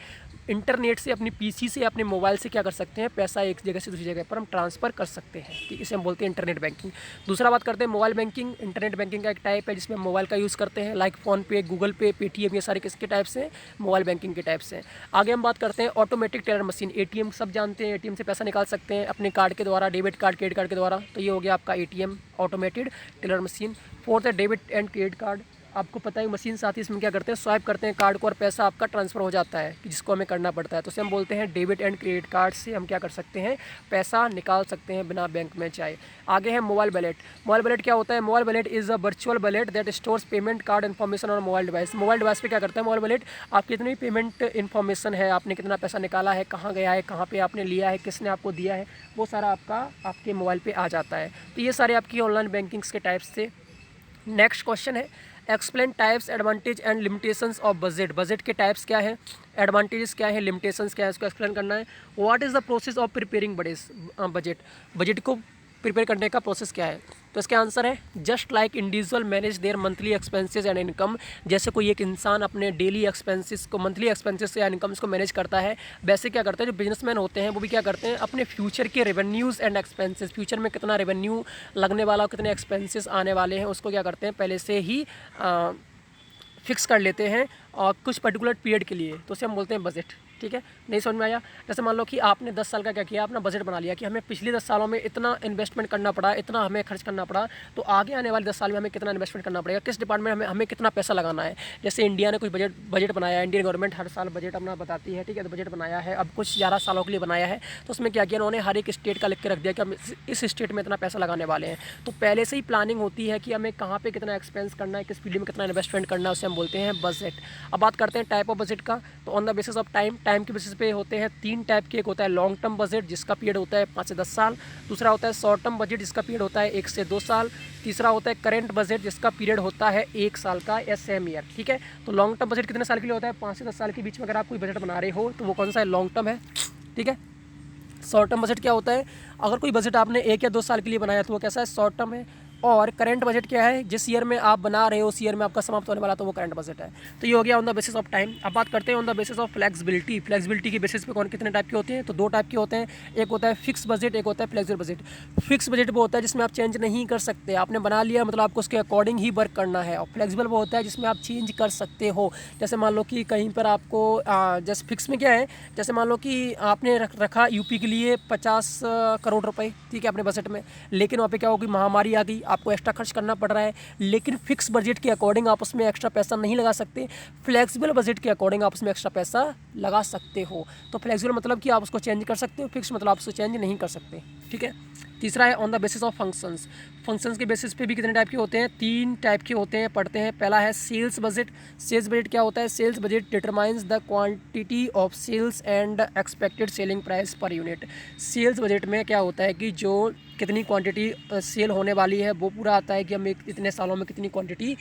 इंटरनेट से, अपनी पीसी से, अपने मोबाइल से क्या कर सकते हैं, पैसा एक जगह से दूसरी जगह पर हम ट्रांसफ़र कर सकते हैं। ठीक, इसे हम बोलते हैं इंटरनेट बैंकिंग। दूसरा बात करते हैं मोबाइल बैंकिंग। इंटरनेट बैंकिंग का एक टाइप है जिसमें हम मोबाइल का यूज़ करते हैं, लाइक फ़ोनपे, गूगल पे, पेटीएम, ये सारे किसके टाइप से? मोबाइल बैंकिंग के टाइप से। आगे हम बात करते हैं ऑटोमेटिक टेलर मशीन। एटीएम सब जानते हैं, एटीएम से पैसा निकाल सकते हैं अपने कार्ड के द्वारा, डेबिट कार्ड, क्रेडिट कार्ड के द्वारा। तो ये हो गया आपका ATM, automated teller machine. Fourth है डेबिट एंड क्रेडिट कार्ड। आपको पता है मशीन साथ ही इसमें क्या करते हैं, स्वाइप करते हैं कार्ड को और पैसा आपका ट्रांसफ़र हो जाता है, कि जिसको हमें करना पड़ता है। तो उसे हम बोलते हैं डेबिट एंड क्रेडिट कार्ड से हम क्या कर सकते हैं, पैसा निकाल सकते हैं बिना बैंक में जाए। आगे है मोबाइल वैलेट। मोबाइल वैलेट क्या होता है? Mobile wallet is a virtual wallet that stores payment card information on mobile device. Mobile device पे क्या करता है मोबाइल वैलेट? आपकी कितनी पेमेंट इन्फॉर्मेशन है, आपने कितना पैसा निकाला है, कहाँ गया है, कहाँ पे आपने लिया है, किसने आपको दिया है, वो सारा आपके मोबाइल पे आ जाता है। तो ये सारे आपकी ऑनलाइन बैंकिंग्स के टाइप्स थे। नेक्स्ट क्वेश्चन है explain types, advantage and limitations of budget. Budget के टाइप्स क्या है, एडवांटेजेस क्या है, लिमिटेशंस क्या है, इसको एक्सप्लेन करना है। What is the process of preparing budget. Budget को प्रिपेयर करने का प्रोसेस क्या है? तो इसका आंसर है just like individual manage there monthly expenses and income. जैसे कोई एक इंसान अपने डेली एक्सपेंसेस को, मंथली एक्सपेंसेस या इनकम्स को मैनेज करता है, वैसे क्या करते हैं जो बिजनेसमैन होते हैं वो भी क्या करते हैं, अपने फ्यूचर के रेवेन्यूज़ एंड एक्सपेंसेस, फ्यूचर में कितना रेवेन्यू लगने वाला, कितने एक्सपेंसेस आने वाले हैं, उसको क्या करते हैं पहले से ही फिक्स कर लेते हैं और कुछ पर्टिकुलर पीरियड के लिए। तो उसे हम बोलते हैं बजट। ठीक है, नहीं समझ में आया? जैसे मान लो कि आपने 10 साल का क्या किया, अपना बजट बना लिया कि हमें पिछले 10 सालों में इतना इन्वेस्टमेंट करना पड़ा, इतना हमें खर्च करना पड़ा, तो आगे आने वाले 10 साल में हमें कितना इन्वेस्टमेंट करना पड़ेगा, किस डिपार्टमेंट में हमें कितना पैसा लगाना है। जैसे इंडिया ने कुछ बजट बनाया है, इंडियन गवर्नमेंट हर साल बजट अपना बताती है। ठीक है, तो बजट बनाया है, अब कुछ 11 सालों के लिए बनाया है, तो उसमें क्या किया उन्होंने, हर एक स्टेट का लिख के रख दिया कि हम इस स्टेट में इतना पैसा लगाने वाले हैं। तो पहले से ही प्लानिंग होती है कि हमें कहाँ पर कितना एक्सपेंस करना है, किस फील्ड में कितना इन्वेस्टमेंट करना है, उसे हम बोलते हैं बजट। अब बात करते हैं टाइप ऑफ बजट का। तो on the basis of time, time के बेसिस पे होते हैं 3 टाइप के। एक होता है लॉन्ग टर्म बजट जिसका पीरियड होता है 5 से 10 साल। दूसरा होता है शॉर्ट टर्म बजट जिसका पीरियड होता है 1 से 2 साल। तीसरा होता है करेंट बजट जिसका पीरियड होता है 1 साल का या सेम ईयर। ठीक है, तो लॉन्ग टर्म बजट कितने साल के लिए होता है? 5 से 10 साल के बीच में अगर आप कोई बजट बना रहे हो तो वो कौन सा है? लॉन्ग टर्म है। ठीक है, शॉर्ट टर्म बजट क्या होता है? अगर कोई बजट आपने 1 या 2 साल के लिए बनाया तो वो कैसा है? शॉर्ट टर्म है। और करंट बजट क्या है? जिस ईयर में आप बना रहे हो उस ईयर में आपका समाप्त होने वाला, तो वो करंट बजट है। तो ये हो गया on the basis of time. अब बात करते हैं on the basis of flexibility. Flexibility के बेसिस पे कौन कितने टाइप के होते हैं? तो 2 टाइप के होते हैं, एक होता है फिक्स बजट, एक होता है फ्लेक्सिबल बजट। फिक्स बजट वो होता है जिसमें आप चेंज नहीं कर सकते, आपने बना लिया मतलब आपको उसके अकॉर्डिंग ही वर्क करना है। और फ्लेक्सिबल वो होता है जिसमें आप चेंज कर सकते हो। जैसे मान लो कि कहीं पर आपको जैसे फिक्स में क्या है, जैसे मान लो कि आपने रखा यूपी के लिए 50 करोड़ रुपये, ठीक है, अपने बजट में, लेकिन वहाँ पे क्या होगी, महामारी आ गई, आपको एक्स्ट्रा खर्च करना पड़ रहा है, लेकिन फिक्स बजट के अकॉर्डिंग आप उसमें एक्स्ट्रा पैसा नहीं लगा सकते। फ्लेक्सिबल बजट के अकॉर्डिंग आप उसमें एक्स्ट्रा पैसा लगा सकते हो। तो फ्लेक्सिबल मतलब कि आप उसको चेंज कर सकते हो, फिक्स मतलब आप उसको चेंज नहीं कर सकते। ठीक है, तीसरा है on the basis of functions. Functions के बेसिस पे भी कितने टाइप के होते हैं? 3 टाइप के होते हैं, पढ़ते हैं। पहला है सेल्स बजट। सेल्स बजट क्या होता है? Sales budget determines the quantity of sales and expected selling price per unit. Sales budget में क्या होता है कि जो कितनी क्वांटिटी सेल होने वाली है वो पूरा आता है कि हम इतने सालों में कितनी क्वांटिटी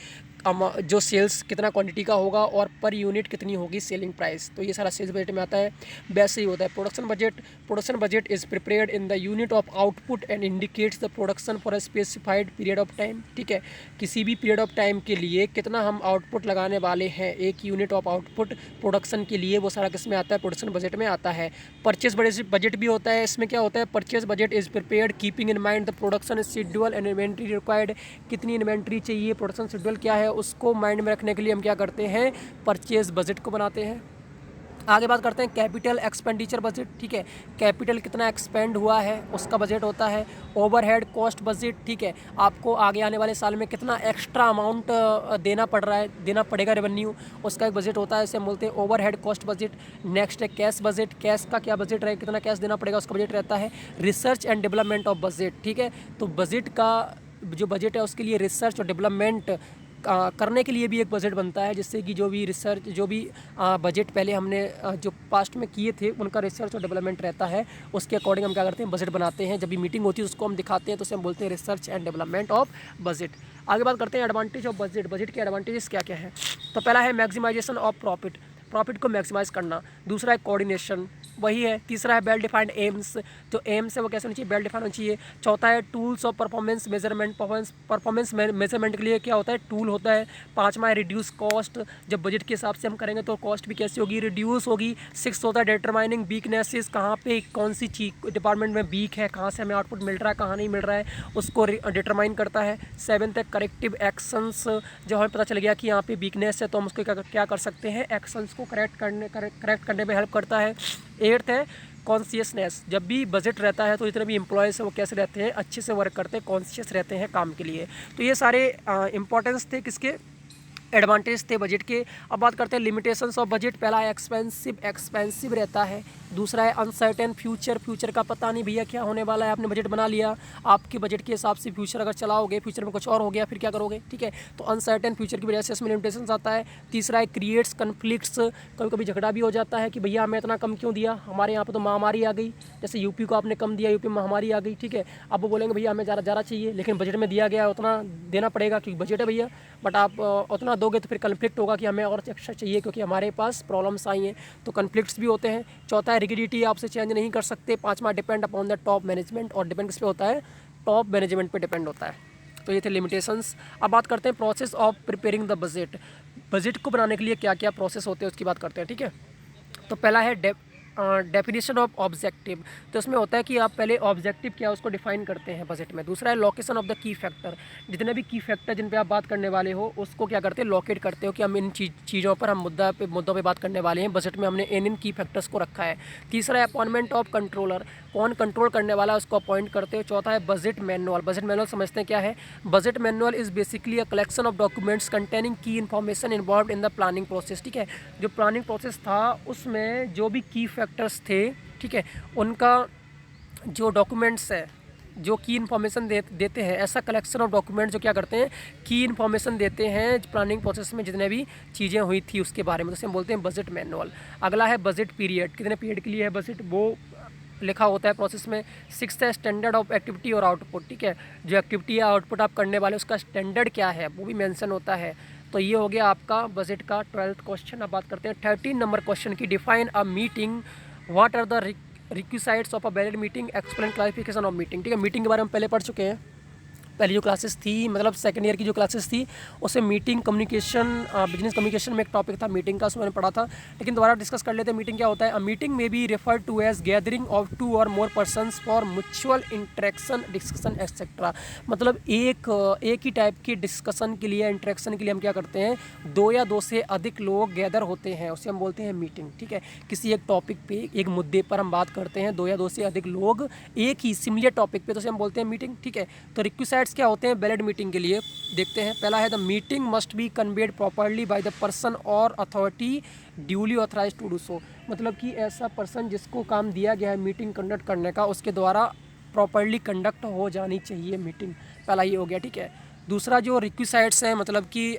जो सेल्स कितना क्वांटिटी का होगा और पर यूनिट कितनी होगी सेलिंग प्राइस, तो ये सारा सेल्स बजट में आता है। वैसे ही होता है production budget is prepared in the unit of output and indicates the production for a specified period of time. ठीक है, किसी भी पीरियड ऑफ टाइम के लिए कितना हम आउटपुट लगाने वाले हैं, एक यूनिट ऑफ आउटपुट प्रोडक्शन के लिए, वो सारा किस में आता है, प्रोडक्शन बजट में आता है। परचेज बजट भी होता है, इसमें क्या होता है, purchase budget is prepared keeping in mind the production schedule and inventory required. कितनी इन्वेंट्री चाहिए, प्रोडक्शन शेड्यूल क्या है, उसको माइंड में रखने के लिए हम क्या करते हैं, परचेज बजट को बनाते हैं। आगे बात करते हैं कैपिटल एक्सपेंडिचर बजट। ठीक है, कैपिटल कितना एक्सपेंड हुआ है उसका बजट होता है। ओवरहेड कॉस्ट बजट, ठीक है, आपको आगे आने वाले साल में कितना एक्स्ट्रा अमाउंट देना पड़ेगा रेवेन्यू, उसका एक बजट होता है, इसे हम बोलते हैं ओवरहेड कॉस्ट बजट। नेक्स्ट है कैश बजट, कैश का क्या बजट रहेगा, कितना कैश देना पड़ेगा उसका बजट रहता है। Research and development of budget, ठीक है, तो बजट का जो बजट है उसके लिए रिसर्च और डेवलपमेंट करने के लिए भी एक बजट बनता है, जिससे कि जो भी रिसर्च बजट पहले हमने जो पास्ट में किए थे उनका रिसर्च और डेवलपमेंट रहता है, उसके अकॉर्डिंग हम क्या करते हैं, बजट बनाते हैं। जब भी मीटिंग होती है उसको हम दिखाते हैं तो उसे हम बोलते हैं research and development of budget. आगे बात करते हैं एडवांटेज ऑफ बजट। बजट के एडवांटेजेस क्या क्या है, तो पहला है मैक्सिमाइजेशन ऑफ प्रॉफिट को मैक्सिमाइज़ करना। दूसरा है कोऑर्डिनेशन, वही है। तीसरा है वेल डिफाइंड एम्स, जो एम्स है वो कैसे होनी चाहिए, वेल डिफाइंड होनी चाहिए। चौथा है tools of performance measurement, performance measurement के लिए क्या होता है, टूल होता है। पाँचवा है रिड्यूस कॉस्ट, जब बजट के हिसाब से हम करेंगे तो कॉस्ट भी कैसी होगी, रिड्यूस होगी। सिक्स होता है डिटरमाइनिंग वीकनेसेस, कहाँ पे कौन सी चीज डिपार्टमेंट में वीक है, कहाँ से हमें आउटपुट मिल रहा है, कहाँ नहीं मिल रहा है, उसको डिटरमाइन करता है। सेवन्थ है करेक्टिव एक्शंस, जब हमें पता चल गया कि यहाँ पे वीकनेस है तो हम उसको क्या कर सकते हैं, एक्शंस को करेक्ट करने में हेल्प करता है। एट्थ है कॉन्शियसनेस, जब भी बजट रहता है तो जितने भी एम्प्लॉयज़ हैं वो कैसे रहते हैं, अच्छे से वर्क करते हैं, कॉन्शियस रहते हैं काम के लिए। तो ये सारे इंपॉर्टेंस थे किसके, एडवांटेज थे बजट के। अब बात करते हैं लिमिटेशंस ऑफ बजट। पहला है एक्सपेंसिव रहता है। दूसरा है अनसर्टेन फ्यूचर का पता नहीं भैया क्या होने वाला है, आपने बजट बना लिया, आपके बजट के हिसाब से फ्यूचर अगर चलाओगे, फ्यूचर में कुछ और हो गया फिर क्या करोगे, ठीक है, तो अनसर्टेन फ्यूचर की वजह से इसमें लिमिटेशंस आता है। तीसरा है क्रिएट्स कन्फ्लिक्ट्स, कभी कभी झगड़ा भी हो जाता है कि भैया हमें इतना कम क्यों दिया, हमारे यहाँ पर तो महामारी आ गई, जैसे यूपी को आपने कम दिया, यूपी में महामारी आ गई, ठीक है, अब वो बोलेंगे भैया हमें ज़्यादा चाहिए, लेकिन बजट में दिया गया उतना देना पड़ेगा क्योंकि बजट है भैया, बट आप उतना दोगे तो फिर कन्फ्लिक्ट होगा कि हमें और एक्स्ट्रा चाहिए क्योंकि हमारे पास प्रॉब्लम्स आई हैं, तो कन्फ्लिक्ट्स भी होते हैं। चौथा है रिगिडिटी, आपसे चेंज नहीं कर सकते। पांचवा depend upon the top management, और डिपेंड किस पे होता है, टॉप मैनेजमेंट पे डिपेंड होता है। तो ये थे लिमिटेशंस। अब बात करते हैं process of preparing the budget. Budget को बनाने के लिए क्या क्या प्रोसेस होते हैं उसकी बात करते हैं, ठीक है। तो पहला है डेफिनेशन ऑफ ऑब्जेक्टिव, तो इसमें होता है कि आप पहले ऑब्जेक्टिव क्या है उसको डिफाइन करते हैं बजट में। दूसरा है location of the key factor, जितने भी की फैक्टर जिन पे आप बात करने वाले हो उसको क्या करते हैं, लोकेट करते हो कि हम इन चीज़ों पर हम मुद्दों पे बात करने वाले हैं, बजट में हमने इन की फैक्टर्स को रखा है। तीसरा है अपॉइंटमेंट ऑफ कंट्रोलर, कौन कंट्रोल करने वाला है उसको अपॉइंट करते हो। चौथा है बजट मैनुअल। बजट मैनुअल समझते हैं क्या है, budget manual is basically a collection of documents containing key information involve in the planning process, ठीक है। जो प्लानिंग प्रोसेस था उसमें जो भी की फैक्टर्स थे, ठीक है, उनका जो डॉक्यूमेंट्स है, जो की इन्फॉर्मेशन देते हैं, ऐसा कलेक्शन ऑफ डॉक्यूमेंट जो क्या करते हैं, की इन्फॉर्मेशन देते हैं प्लानिंग प्रोसेस में जितने भी चीज़ें हुई थी उसके बारे में, तो हम बोलते हैं बजट मैनुअल। अगला है बजट पीरियड, कितने पीरियड के लिए है बजट वो लिखा होता है प्रोसेस में। सिक्स्थ है स्टैंडर्ड ऑफ एक्टिविटी और आउटपुट, ठीक है, जो एक्टिविटी या आउटपुट आप करने वाले उसका स्टैंडर्ड क्या है वो भी मेंशन होता है। तो ये हो गया आपका बजट का 12th क्वेश्चन। अब बात करते हैं 13 नंबर क्वेश्चन की, define a meeting, what are the requisites of a valid meeting, explain classification of meeting, ठीक है। मीटिंग के बारे में पहले पढ़ चुके हैं, पहली जो क्लासेस थी मतलब सेकंड ईयर की जो क्लासेस थी उससे मीटिंग कम्युनिकेशन, बिजनेस कम्युनिकेशन में एक टॉपिक था मीटिंग का, उसमें मैंने पढ़ा था, लेकिन दोबारा डिस्कस कर लेते हैं मीटिंग क्या होता है। मीटिंग में be refer to as gathering of 2 और more persons for mutual interaction discussion etcetera, मतलब एक ही टाइप की डिस्कशन के लिए, इंटरेक्शन के लिए हम क्या करते हैं, 2 या 2 से अधिक लोग गैदर होते हैं, उसे हम बोलते हैं मीटिंग, ठीक है। किसी एक टॉपिक पे, एक मुद्दे पर हम बात करते हैं, 2 या 2 से अधिक लोग एक ही सिमिलर टॉपिक पे, तो उसे हम बोलते हैं मीटिंग, ठीक है। तो रिक्विसाइट्स क्या होते हैं वैलिड मीटिंग के लिए, देखते हैं। पहला है the meeting must be convened properly by the person और authority duly authorize to do so, मतलब कि ऐसा पर्सन जिसको काम दिया गया है मीटिंग कंडक्ट करने का उसके द्वारा प्रॉपर्ली कंडक्ट हो जानी चाहिए मीटिंग, पहला ये हो गया, ठीक है। दूसरा जो रिक्विसाइट्स हैं मतलब कि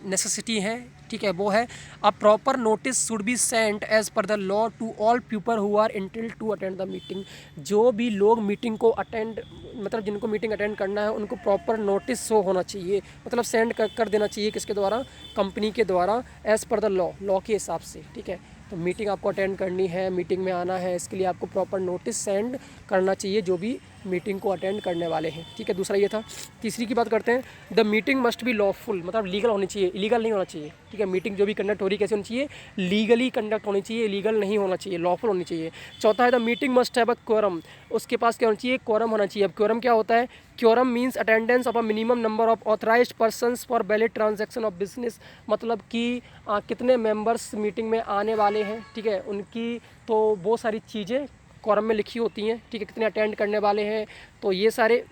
नेसेसिटी है, ठीक है, वो है a proper notice should be sent as per the law to all people who are intend to attend the meeting. जो भी लोग मीटिंग को अटेंड, मतलब जिनको मीटिंग अटेंड करना है, उनको प्रॉपर नोटिस शो होना चाहिए, मतलब सेंड कर देना चाहिए किसके द्वारा, कंपनी के द्वारा, एज़ पर द लॉ के हिसाब से। ठीक है, तो मीटिंग आपको अटेंड करनी है, मीटिंग में आना है, इसके लिए आपको प्रॉपर नोटिस सेंड करना चाहिए जो भी मीटिंग को अटेंड करने वाले हैं। ठीक है, दूसरा ये था। तीसरी की बात करते हैं, the meeting must B lawful, मतलब लीगल होनी चाहिए, इलीगल नहीं होना चाहिए। ठीक है, मीटिंग जो भी कंडक्ट हो रही है कैसे होनी चाहिए, लीगली कंडक्ट होनी चाहिए, इलीगल नहीं होना चाहिए, लॉफुल होनी चाहिए। चौथा है the meeting must have a quorum, उसके पास क्या होना चाहिए, क्वोरम होना चाहिए। अब क्वोरम क्या होता है, quorum means attendance of a minimum number of authorized persons for valid transaction of business, मतलब कि कितने मेंबर्स मीटिंग में आने वाले हैं। ठीक है, उनकी तो वो सारी चीज़ें क्वोरम में लिखी होती हैं। ठीक है, कितने अटेंड करने वाले हैं, तो ये सारे,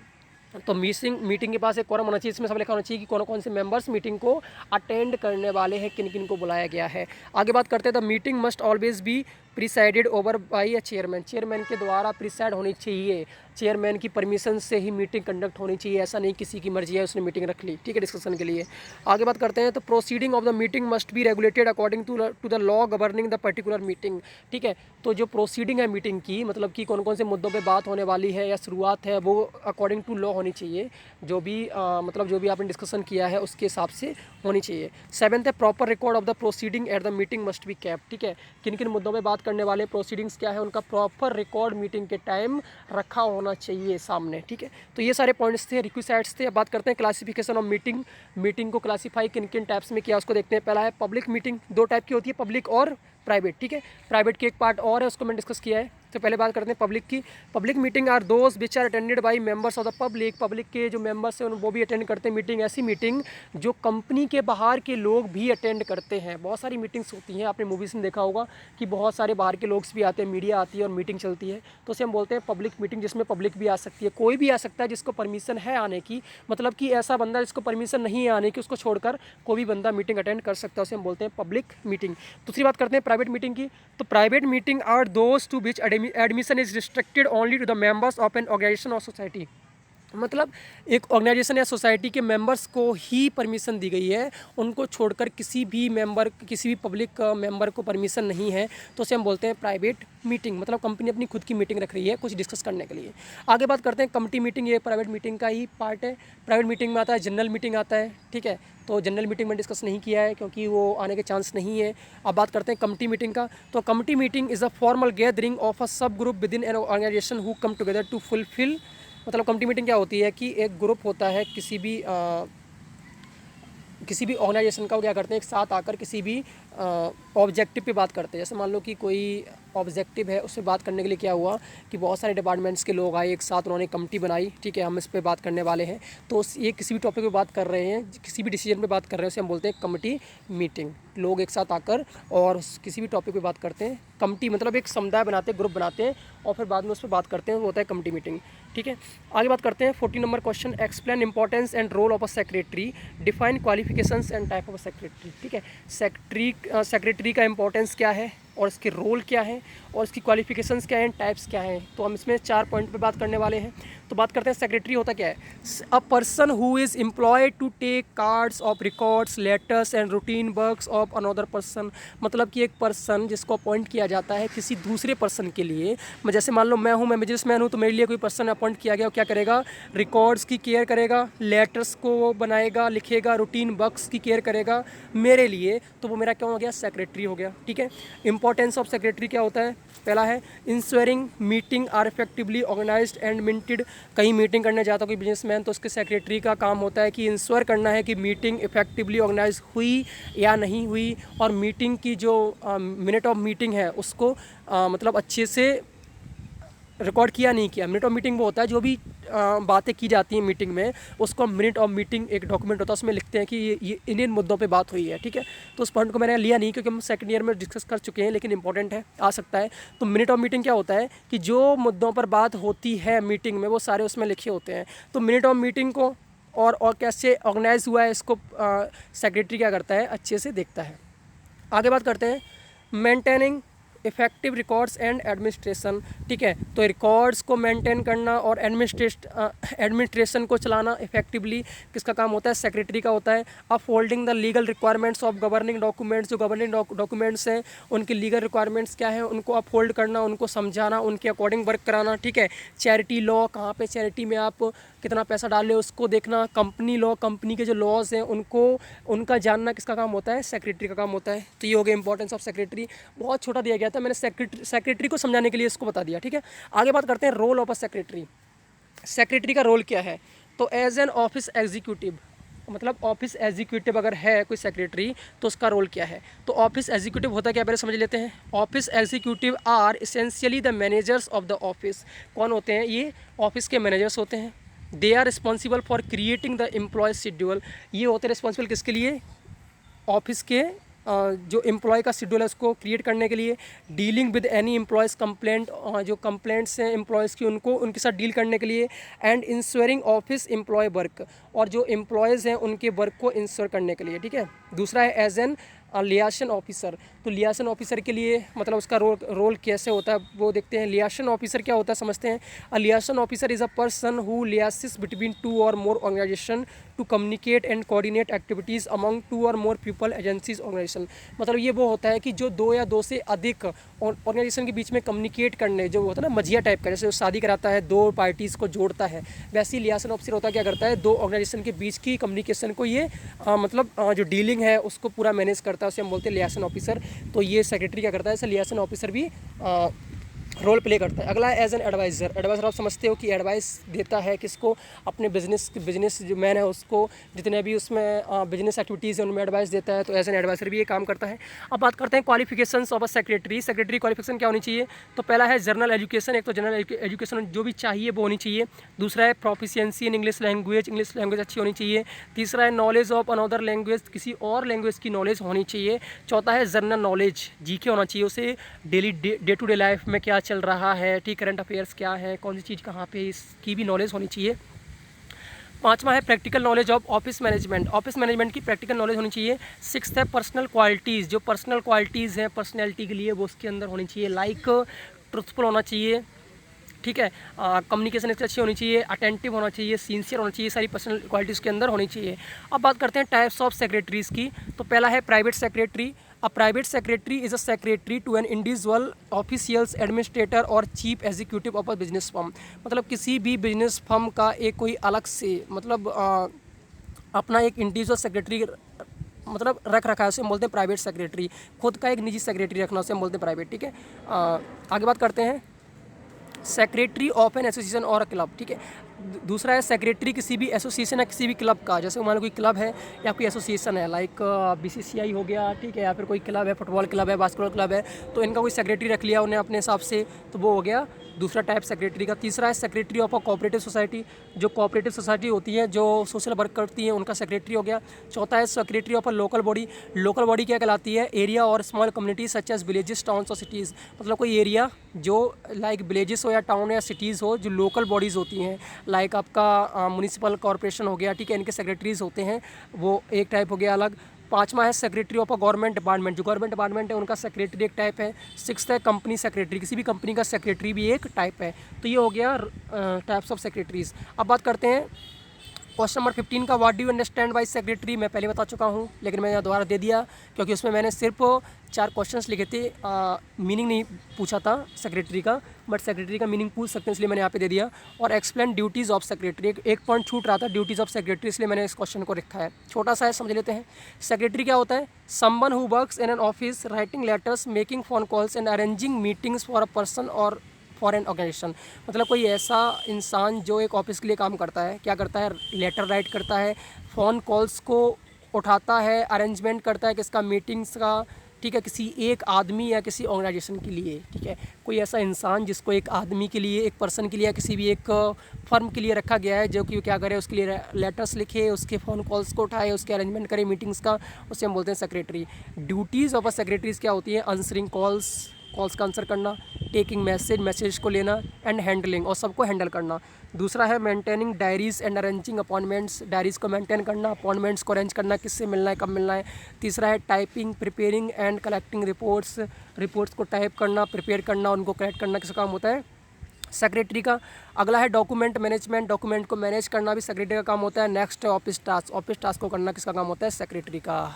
तो मीटिंग के पास एक क्वोरम होना चाहिए, इसमें सब लिखा होना चाहिए कि कौन कौन से मेंबर्स मीटिंग को अटेंड करने वाले हैं, किन किन को बुलाया गया है। आगे बात करते हैं, the meeting must always be presided over by a chairman, chairman के द्वारा प्रिसाइड होनी चाहिए, चेयरमैन की परमिशन से ही मीटिंग कंडक्ट होनी चाहिए, ऐसा नहीं किसी की मर्जी है उसने मीटिंग रख ली। ठीक है, डिस्कशन के लिए। आगे बात करते हैं, तो proceeding of the meeting must be regulated according to the law governing the particular meeting. ठीक है, तो जो प्रोसीडिंग है मीटिंग की, मतलब कि कौन कौन से मुद्दों पर बात होने वाली है या शुरुआत है, वो अकॉर्डिंग टू लॉ होनी चाहिए, जो भी मतलब जो भी आपने डिस्कशन किया है उसके हिसाब से होनी चाहिए। सेवेंथ है, proper record of the proceeding at the meeting must be kept. ठीक है, किन किन मुद्दों पे बात करने वाले, प्रोसीडिंग्स क्या है, उनका प्रॉपर रिकॉर्ड मीटिंग के टाइम रखा होना चाहिए सामने। ठीक है, तो ये सारे पॉइंट्स थे, रिक्विसाइट्स थे। अब बात करते हैं क्लासिफिकेशन ऑफ मीटिंग, मीटिंग को क्लासीफाई किन किन टाइप्स में किया उसको देखते हैं। पहला है पब्लिक मीटिंग, दो टाइप की होती है, पब्लिक और प्राइवेट। ठीक है, प्राइवेट की एक पार्ट और है, उसको मैंने डिस्कस किया है। तो पहले बात करते हैं पब्लिक की। Public meeting are those which are attended by members of the public, public के जो मेंबर्स हैं वो भी अटेंड करते हैं मीटिंग। ऐसी मीटिंग जो कंपनी के बाहर के लोग भी अटेंड करते हैं। बहुत सारी मीटिंग्स होती हैं, आपने मूवीज़ में देखा होगा कि बहुत सारे बाहर के लोग भी आते हैं, मीडिया आती है और मीटिंग चलती है, तो उसे हम बोलते हैं पब्लिक मीटिंग, जिसमें पब्लिक भी आ सकती है, कोई भी आ सकता है जिसको परमिशन है आने की, मतलब कि ऐसा बंदा जिसको परमिशन नहीं है आने की, उसको छोड़कर कोई भी बंदा मीटिंग अटेंड कर सकता है, उसे हम बोलते हैं पब्लिक मीटिंग। दूसरी बात करते हैं प्राइवेट मीटिंग की। तो private meeting are those to which admission is restricted only to the members of an organization or society, मतलब एक ऑर्गेनाइजेशन या सोसाइटी के मेंबर्स को ही परमिशन दी गई है, उनको छोड़कर किसी भी मेंबर, किसी भी पब्लिक मेंबर को परमिशन नहीं है, तो उसे हम बोलते हैं प्राइवेट मीटिंग। मतलब कंपनी अपनी खुद की मीटिंग रख रही है कुछ डिस्कस करने के लिए। आगे बात करते हैं कमिटी मीटिंग, ये प्राइवेट मीटिंग का ही पार्ट है। प्राइवेट मीटिंग में आता है जनरल मीटिंग आता है। ठीक है, तो जनरल मीटिंग में डिस्कस नहीं किया है क्योंकि वो आने के चांस नहीं है। अब बात करते हैं कमिटी मीटिंग का। तो committee meeting is a formal gathering of a sub group within an organization who come together to fulfil, मतलब कमिटी मीटिंग क्या होती है कि एक ग्रुप होता है किसी भी ऑर्गेनाइजेशन का, वो क्या करते हैं एक साथ आकर किसी भी ऑब्जेक्टिव पे बात करते हैं। जैसे मान लो कि कोई ऑब्जेक्टिव है, उससे बात करने के लिए क्या हुआ कि बहुत सारे डिपार्टमेंट्स के लोग आए एक साथ, उन्होंने कमिटी बनाई। ठीक है, हम इस पे बात करने वाले हैं, तो ये किसी भी टॉपिक पे बात कर रहे हैं, किसी भी डिसीजन पे बात कर रहे हैं, उसे हम बोलते हैं कमिटी मीटिंग। लोग एक साथ आकर और किसी भी टॉपिक पे बात करते हैं। कमिटी मतलब एक समुदाय बनाते हैं, ग्रुप बनाते हैं और फिर बाद में उस पर बात करते हैं, वो होता है कमिटी मीटिंग। ठीक है, आगे बात करते हैं 14 number question, explain importance and role of a secretary, define qualifications and type of a secretary. ठीक है, सेक्रेटरी का इंपॉर्टेंस क्या है और इसके रोल क्या है और इसकी क्वालिफिकेशंस क्या हैं, टाइप्स क्या हैं, तो हम इसमें 4 पॉइंट पे बात करने वाले हैं। तो बात करते हैं सेक्रेटरी होता क्या है, a person who is employed to take care of records, letters and routine works of another person, मतलब कि एक पर्सन जिसको अपॉइंट किया जाता है किसी दूसरे पर्सन के लिए। मैं जैसे मान लो मैं बिजनेसमैन हूँ, तो मेरे लिए कोई पर्सन अपॉइंट किया गया, क्या करेगा, रिकॉर्ड्स की केयर करेगा, लेटर्स को बनाएगा, लिखेगा, रूटीन वर्क्स की केयर करेगा मेरे लिए, तो वो मेरा क्या हो गया, सेक्रेटरी हो गया। ठीक है, इंपॉर्टेंस ऑफ सेक्रेटरी क्या होता है, पहला है ensuring meeting are effectively organised and minted. कहीं मीटिंग करने जाता है कोई बिजनेसमैन, तो उसके सेक्रेटरी का काम होता है कि इंश्योर करना है कि मीटिंग इफेक्टिवली ऑर्गेनाइज हुई या नहीं हुई, और मीटिंग की जो मिनट ऑफ मीटिंग है उसको मतलब अच्छे से रिकॉर्ड किया नहीं किया। मिनट ऑफ मीटिंग वो होता है जो भी बातें की जाती हैं मीटिंग में, उसको मिनट ऑफ मीटिंग एक डॉक्यूमेंट होता है, उसमें लिखते हैं कि ये इन मुद्दों पे बात हुई है। ठीक है, तो उस पॉइंट को मैंने लिया नहीं क्योंकि हम सेकंड ईयर में डिस्कस कर चुके हैं, लेकिन इंपॉर्टेंट है, आ सकता है। तो मिनट ऑफ मीटिंग क्या होता है कि जो मुद्दों पर बात होती है मीटिंग में वो सारे उसमें लिखे होते हैं। तो मिनट ऑफ मीटिंग को और कैसे ऑर्गेनाइज हुआ है इसको सेक्रेटरी क्या करता है, अच्छे से देखता है। आगे बात करते हैं maintaining effective records and administration, ठीक है। तो रिकॉर्ड्स को मेंटेन करना और एडमिनिस्ट्रेशन को चलाना इफेक्टिवली किसका काम होता है, सेक्रेटरी का होता है। Upholding the legal requirements of governing documents, जो गवर्निंग डॉक्यूमेंट्स हैं उनकी लीगल रिक्वायरमेंट्स क्या है उनको अपहोल्ड करना, उनको समझाना, उनके अकॉर्डिंग वर्क कराना, ठीक है। चैरिटी लॉ, कहाँ पे चैरिटी में आप कितना पैसा डाल रहे हो उसको देखना। कंपनी लॉ, कंपनी के जो लॉज हैं उनको उनका जानना किसका काम होता है, सेक्रेटरी का काम होता है। तो ये हो गया इंपॉर्टेंस ऑफ सेक्रेटरी। बहुत छोटा दिया गया था, मैंने सेक्रेटरी को समझाने के लिए इसको बता दिया, ठीक है। आगे बात करते हैं role of a secretary. Secretary का रोल क्या है, तो एज एन ऑफिस एग्जीक्यूटिव, मतलब ऑफिस एग्जीक्यूटिव अगर है कोई सेक्रेटरी तो उसका रोल क्या है। तो ऑफिस एग्जीक्यूटिव होता क्या, पहले समझ लेते हैं। Office executive are essentially the managers of the office. कौन होते हैं ये, ऑफिस के मैनेजर्स होते हैं। They are responsible for creating the employ schedule. ये होते हैं रिस्पॉन्सिबल किसके लिए, ऑफिस के जो एम्प्लॉय का शेड्यूल है उसको क्रिएट करने के लिए। Dealing with any employees complaint, जो कंप्लेंट्स हैं एम्प्लॉयज़ की उनको उनके साथ डील करने के लिए। And ensuring office employ work, और जो एम्प्लॉयज़ हैं उनके वर्क को इंश्योर करने के लिए, ठीक है। दूसरा है एज एन लियासन ऑफिसर। तो लियासन ऑफिसर के लिए मतलब उसका रोल कैसे होता है वो देखते हैं। लियासन ऑफिसर क्या होता है समझते हैं। A liaison officer is a person who liaises between two और more organization to communicate and coordinate activities among two और मोर पीपल एजेंसीज ऑर्गेनाइजेशन। मतलब ये वो होता है कि जो दो या दो से अधिक ऑर्गेनाइजेशन के बीच में कम्युनिकेट करने, जो होता है ना मजिया टाइप का, जैसे शादी कराता है दो पार्टीज़ को जोड़ता है, वैसे ही लियासन ऑफिसर होता है क्या करता है, दो ऑर्गेनाइजेशन के बीच की कम्युनिकेशन को ये जो डीलिंग है उसको पूरा मैनेज करता है, उसे हम बोलते हैं लियासन ऑफिसर। तो ये सेक्रेटरी क्या करता है, ऐसे लियासन ऑफिसर भी रोल प्ले करता है। अगला है एज एन एडवाइज़र। एडवाइज़र आप समझते हो कि एडवाइस देता है किसको, अपने बिजनेस जो मैन है उसको, जितने भी उसमें बिजनेस एक्टिविटीज़ हैं उनमें एडवाइस देता है। तो एज एन एडवाइज़र भी ये काम करता है। अब बात करते हैं qualifications of a secretary. Secretary qualification क्या होनी चाहिए, तो पहला है जनरल एजुकेशन। एक तो जनरल एजुकेशन जो भी चाहिए वो होनी चाहिए। दूसरा है प्रोफिशिएंसी इन इंग्लिश लैंग्वेज अच्छी होनी चाहिए। तीसरा है नॉलेज ऑफ अनदर लैंग्वेज, किसी और लैंग्वेज की नॉलेज होनी चाहिए। चौथा है जनरल नॉलेज, जीके होना चाहिए उसे, daily day to day life में क्या चल रहा है, ठीक, करंट अफेयर्स क्या है, कौन सी चीज़ कहाँ पे, इसकी भी नॉलेज होनी चाहिए। पांचवा है practical knowledge of office management. Office management की प्रैक्टिकल नॉलेज होनी चाहिए। सिक्स्थ है पर्सनल क्वालिटीज़, जो पर्सनल क्वालिटीज़ हैं पर्सनैलिटी के लिए वो उसके अंदर होनी चाहिए। लाइक ट्रुथफुल होना चाहिए, ठीक है, कम्युनिकेशन इससे अच्छी होनी चाहिए, अटेंटिव होना चाहिए, सिंसियर होना चाहिए, सारी पर्सनल क्वालिटीज़ के अंदर होनी चाहिए। अब बात करते हैं टाइप्स ऑफ सेक्रेटरीज़ की। तो पहला है private secretary. A private secretary is a secretary to an individual officials administrator और chief executive of a business firm. मतलब किसी भी बिजनेस फर्म का एक कोई अलग से मतलब अपना एक इंडिविजुअल सेक्रेटरी मतलब रख रखा है, उसे हम बोलते हैं प्राइवेट सेक्रेटरी। खुद का एक निजी सेक्रेटरी रखना उसे हम बोलते हैं प्राइवेट, ठीक है। आगे बात करते हैं सेक्रेटरी ऑफ एन एसोसिएशन और क्लब, ठीक है। दूसरा है सेक्रेटरी किसी भी एसोसिएशन या किसी भी क्लब का। जैसे मान लो कोई क्लब है या कोई एसोसिएशन है, लाइक बीसीसीआई हो गया, ठीक है, या फिर कोई क्लब है, फुटबॉल क्लब है, बास्केटबॉल क्लब है, तो इनका कोई सेक्रेटरी रख लिया उन्हें अपने हिसाब से, तो वो हो गया दूसरा टाइप सेक्रेटरी का। तीसरा है secretary of a cooperative society. जो कोऑपरेटिव सोसाइटी होती है जो सोशल वर्क करती है उनका सेक्रेटरी हो गया। चौथा है secretary of a local body. Local body क्या कहलाती है, एरिया और small community such as villages, towns और सिटीज़। मतलब कोई एरिया जो लाइक विलेजेस हो या टाउन या सिटीज़ हो, जो लोकल बॉडीज़ होती हैं, लाइक आपका म्युनिसिपल कॉर्पोरेशन हो गया, ठीक है, इनके सेक्रेटरीज़ होते हैं, वो एक टाइप हो गया अलग। पांचवा है secretary of a government department. जो गवर्नमेंट डिपार्टमेंट है उनका सेक्रेटरी एक टाइप है। सिक्स्थ है कंपनी सेक्रेटरी, किसी भी कंपनी का सेक्रेटरी भी एक टाइप है। तो ये हो गया टाइप्स ऑफ सेक्रेटरीज। अब बात करते हैं क्वेश्चन नंबर 15 का, what do you understand by secretary. मैं पहले बता चुका हूँ लेकिन मैं यहाँ दोबारा दे दिया क्योंकि उसमें मैंने सिर्फ 4 क्वेश्चंस लिखे थे, मीनिंग नहीं पूछा था सेक्रेटरी का, बट सेक्रेटरी का मीनिंग पूछ सकते हैं इसलिए मैंने यहाँ पे दे दिया। और एक्सप्लेन ड्यूटीज़ ऑफ सेक्रेटरी, एक पॉइंट छूट रहा था, ड्यूटीज़ ऑफ सेक्रेटरी, इसलिए मैंने इस क्वेश्चन को रखा है। छोटा सा है, समझ लेते हैं। सेक्रेटरी क्या होता है, someone who works in an office writing letters, making phone calls and arranging meetings for a person और फॉर एन ऑर्गेनाइजेशन। मतलब कोई ऐसा इंसान जो एक ऑफिस के लिए काम करता है, क्या करता है, लेटर राइट करता है, फ़ोन कॉल्स को उठाता है, अरेंजमेंट करता है किसका, मीटिंग्स का, ठीक है, किसी एक आदमी या किसी ऑर्गेनाइजेशन के लिए, ठीक है। कोई ऐसा इंसान जिसको एक आदमी के लिए, एक पर्सन के लिए, किसी भी एक फर्म के लिए रखा गया है, जो कि क्या करे, उसके लिए लेटर्स लिखे, उसके फ़ोन कॉल्स को उठाए, उसके अरेंजमेंट करे मीटिंग्स का, उसे हम बोलते हैं secretary. Duties of a secretaries क्या होती है, आंसरिंग कॉल्स, कॉल्स का आंसर करना, टेकिंग मैसेज को लेना, एंड हैंडलिंग और सबको हैंडल करना। दूसरा है maintaining diaries and arranging appointments, diaries को मेंटेन करना, अपॉइंटमेंट्स को अरेंज करना, किससे मिलना है, कब मिलना है। तीसरा है typing, preparing and collecting reports को टाइप करना, प्रिपेयर करना, उनको कलेक्ट करना किसका काम होता है, सेक्रेटरी का। अगला है डॉक्यूमेंट मैनेजमेंट, डॉक्यूमेंट को मैनेज करना भी सेक्रेटरी का काम होता है। नेक्स्ट है ऑफिस टास्क को करना किसका काम होता है, सेक्रेटरी का।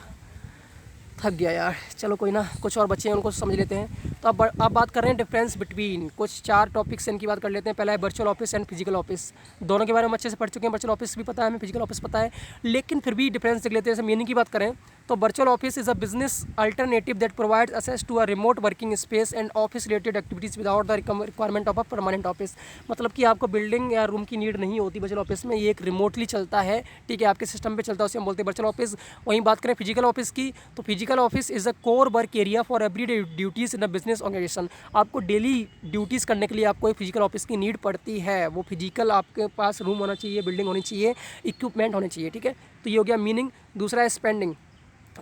थक गया यार, चलो कोई ना, कुछ और बच्चे हैं उनको समझ लेते हैं। तो अब बात कर रहे हैं डिफरेंस बिटवीन, कुछ 4 टॉपिक्स इनकी बात कर लेते हैं। पहला है virtual office and physical office. दोनों के बारे में अच्छे से पढ़ चुके हैं, वर्चुअल ऑफिस भी पता है हमें, फिजिकल ऑफिस पता है, लेकिन फिर भी डिफरेंस देख लेते हैं। जैसे मीनिंग की बात करें तो virtual office is a business alternative that provides access to a remote working space and office related activities without the requirement of a permanent office. मतलब कि आपको बिल्डिंग या रूम की नीड नहीं होती वर्चुअल ऑफिस में, ये एक रिमोटली चलता है, ठीक है, आपके सिस्टम पे चलता है, उसे हम बोलते हैं वर्चुअल ऑफिस। वहीं बात करें फिजिकल ऑफिस की, तो physical office is a core work area for everyday duties in a business organisation. आपको डेली ड्यूटीज़ करने के लिए आपको एक फिजिकल ऑफिस की नीड पड़ती है। वो फिजिकल आपके पास रूम होना चाहिए, बिल्डिंग होनी चाहिए, इक्विपमेंट होने चाहिए, ठीक है। तो ये हो गया मीनिंग। दूसरा है स्पेंडिंग,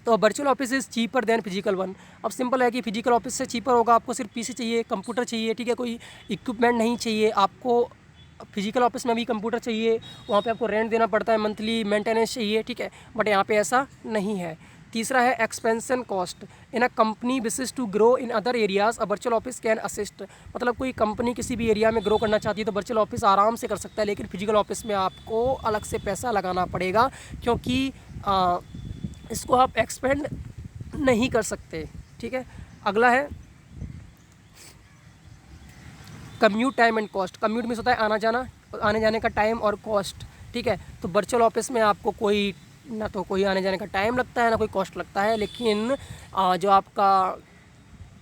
तो virtual office is cheaper than physical one. अब सिंपल है कि फिजिकल ऑफिस से चीपर होगा, आपको सिर्फ पीसी चाहिए, कंप्यूटर चाहिए, ठीक है, कोई इक्विपमेंट नहीं चाहिए आपको। फिजिकल ऑफिस में भी कंप्यूटर चाहिए, वहाँ पे आपको रेंट देना पड़ता है, मंथली मेंटेनेंस चाहिए, ठीक है, बट यहाँ पे ऐसा नहीं है। तीसरा है expansion cost, in a company wishes to grow in other areas a virtual office can assist. मतलब कोई कंपनी किसी भी एरिया में ग्रो करना चाहती है तो वर्चुअल ऑफिस आराम से कर सकता है, लेकिन फिजिकल ऑफिस में आपको अलग से पैसा लगाना पड़ेगा, क्योंकि इसको आप एक्सपेंड नहीं कर सकते, ठीक है। अगला है commute time and cost. Commute means होता है आने जाने का टाइम और कॉस्ट, ठीक है। तो वर्चुअल ऑफिस में आपको कोई ना तो कोई आने जाने का टाइम लगता है ना कोई कॉस्ट लगता है, लेकिन जो आपका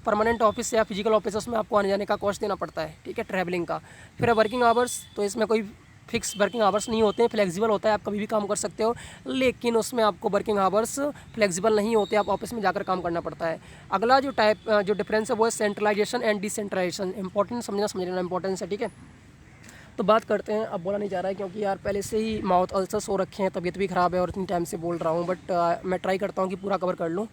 परमानेंट ऑफिस या फिजिकल ऑफिस है उसमें आपको आने जाने का कॉस्ट देना पड़ता है, ठीक है, ट्रैवलिंग का। फिर है वर्किंग आवर्स, तो इसमें कोई फिक्स वर्किंग आवर्स नहीं होते हैं, फ्लेक्सिबल होता है, आप कभी भी काम कर सकते हो, लेकिन उसमें आपको वर्किंग आवर्स फ्लेक्सिबल नहीं होते, आप ऑफिस में जाकर काम करना पड़ता है। अगला जो डिफरेंस है वो है सेंट्रलाइजेशन एंड डिसेंट्रलाइजेशन। इंपॉर्टेंट समझना इंपॉर्टेंस है, ठीक है। तो बात करते हैं, अब बोला नहीं जा रहा है क्योंकि यार पहले से ही माउथ अल्सर्स हो रखे हैं, तबीयत भी ख़राब है और इतनी टाइम से बोल रहा हूँ, बट मैं ट्राई करता हूँ कि पूरा कवर कर लूँ।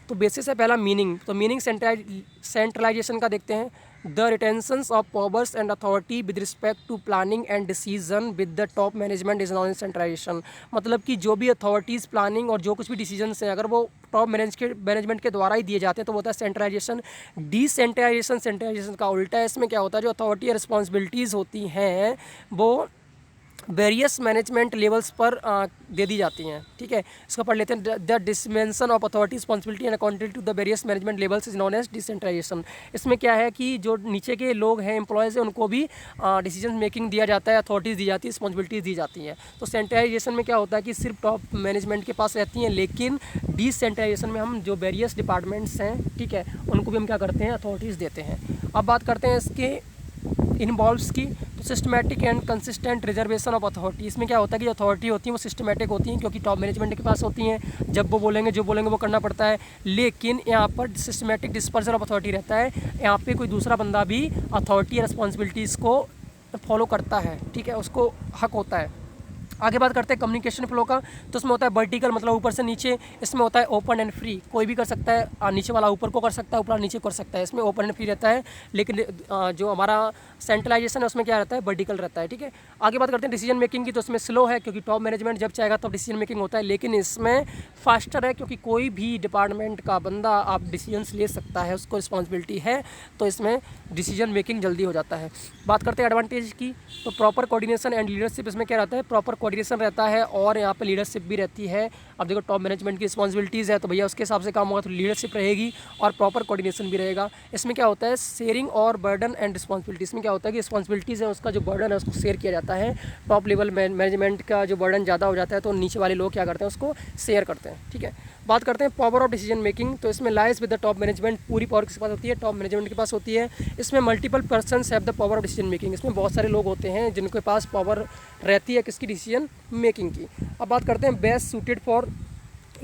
तो बेसिस है पहला मीनिंग, तो मीनिंग सेंट्रलाइजेशन का देखते हैं। The retentions of powers and authority with respect to planning and decision with the top management is known centralization. मतलब कि जो भी अथॉरिटीज़ प्लानिंग और जो कुछ भी डिसीजंस हैं अगर वो टॉप मैनेजमेंट के द्वारा ही दिए जाते हैं तो वो होता है सेंट्रलाइजेशन। सेंट्रलाइजेशन का उल्टा है। इसमें क्या होता है, जो अथॉरिटी और रिस्पॉन्सिबिलिटीज़ होती हैं वो वेरियस मैनेजमेंट लेवल्स पर दे दी जाती हैं, ठीक है। इसको पढ़ लेते हैं। The dissemination of authority responsibility and accountability to the various management levels is known as decentralization. इसमें क्या है कि जो नीचे के लोग हैं, एम्प्लॉयज़ हैं, उनको भी डिसीजन मेकिंग दिया जाता है, अथॉरिटीज़ दी जाती है, रिस्पॉन्सिबिलिटीज़ दी जाती हैं। तो सेंट्रलाइजेशन में क्या होता है कि सिर्फ टॉप मैनेजमेंट के पास रहती हैं, लेकिन डिसेंट्रलाइजेशन में हम जो वेरियस डिपार्टमेंट्स हैं, ठीक है, उनको भी हम क्या करते हैं, अथॉरिटीज़ देते हैं। अब बात करते हैं इसके इन्वॉल्व्स की, तो systematic and consistent reservation of authority. इसमें क्या होता है कि जो अथॉरिटी होती है वो सिस्टमैटिक होती हैं क्योंकि टॉप मैनेजमेंट के पास होती हैं, जब वो बोलेंगे जो बोलेंगे वो करना पड़ता है। लेकिन यहाँ पर सिस्टमैटिक डिस्पर्जन ऑफ अथॉरिटी रहता है, यहाँ पे कोई दूसरा बंदा भी अथॉरिटी या रिस्पॉन्सिबिलिटीज़ को फॉलो करता है, ठीक है, उसको हक होता है। आगे बात करते हैं कम्युनिकेशन फ्लो का, तो उसमें होता है वर्टिकल मतलब ऊपर से नीचे, इसमें होता है ओपन एंड फ्री, कोई भी कर सकता है, नीचे वाला ऊपर को कर सकता है, ऊपर नीचे कर सकता है, इसमें ओपन एंड फ्री रहता है। लेकिन जो हमारा सेंट्रलाइजेशन है उसमें क्या रहता है, वर्टिकल रहता है, ठीक है। आगे बात करते हैं डिसीजन मेकिंग की, तो उसमें स्लो है क्योंकि टॉप मैनेजमेंट जब चाहेगा तब डिसीजन मेकिंग होता है, लेकिन इसमें फास्टर है क्योंकि कोई भी डिपार्टमेंट का बंदा आप डिसीजंस ले सकता है, उसको रिस्पॉन्सिबिलिटी है, तो इसमें डिसीजन मेकिंग जल्दी हो जाता है। बात करते हैं एडवांटेज की, तो प्रॉपर कोऑर्डिनेशन एंड लीडरशिप, इसमें क्या रहता है, प्रॉपर कोऑर्डिनेशन रहता है और यहाँ पे लीडरशिप भी रहती है। अब देखो टॉप मैनेजमेंट की रिस्पॉन्सिबिलिटीज़ है तो भैया उसके हिसाब से काम होगा, तो लीडरशिप रहेगी और प्रॉपर कोऑर्डिनेशन भी रहेगा। इसमें क्या होता है, शेयरिंग और बर्डन एंड रिस्पॉन्सिबिलिटी। इसमें क्या होता है कि रिस्पॉन्सिबिलिटीज़ है उसका जो बर्डन है उसको शेयर किया जाता है। टॉप लेवल मैनेजमेंट का जो बर्डन ज़्यादा हो जाता है तो नीचे वाले लोग क्या करते हैं, उसको शेयर करते हैं, ठीक है। बात करते हैं पावर ऑफ डिसीजन मेकिंग, तो इसमें lies with the top management, पूरी पावर किसके पास होती है, टॉप मैनेजमेंट के पास होती है। इसमें multiple persons have the power of decision making, इसमें बहुत सारे लोग होते हैं जिनके पास पावर रहती है किसकी, डिसीजन मेकिंग की। अब बात करते हैं बेस्ट सूटेड फॉर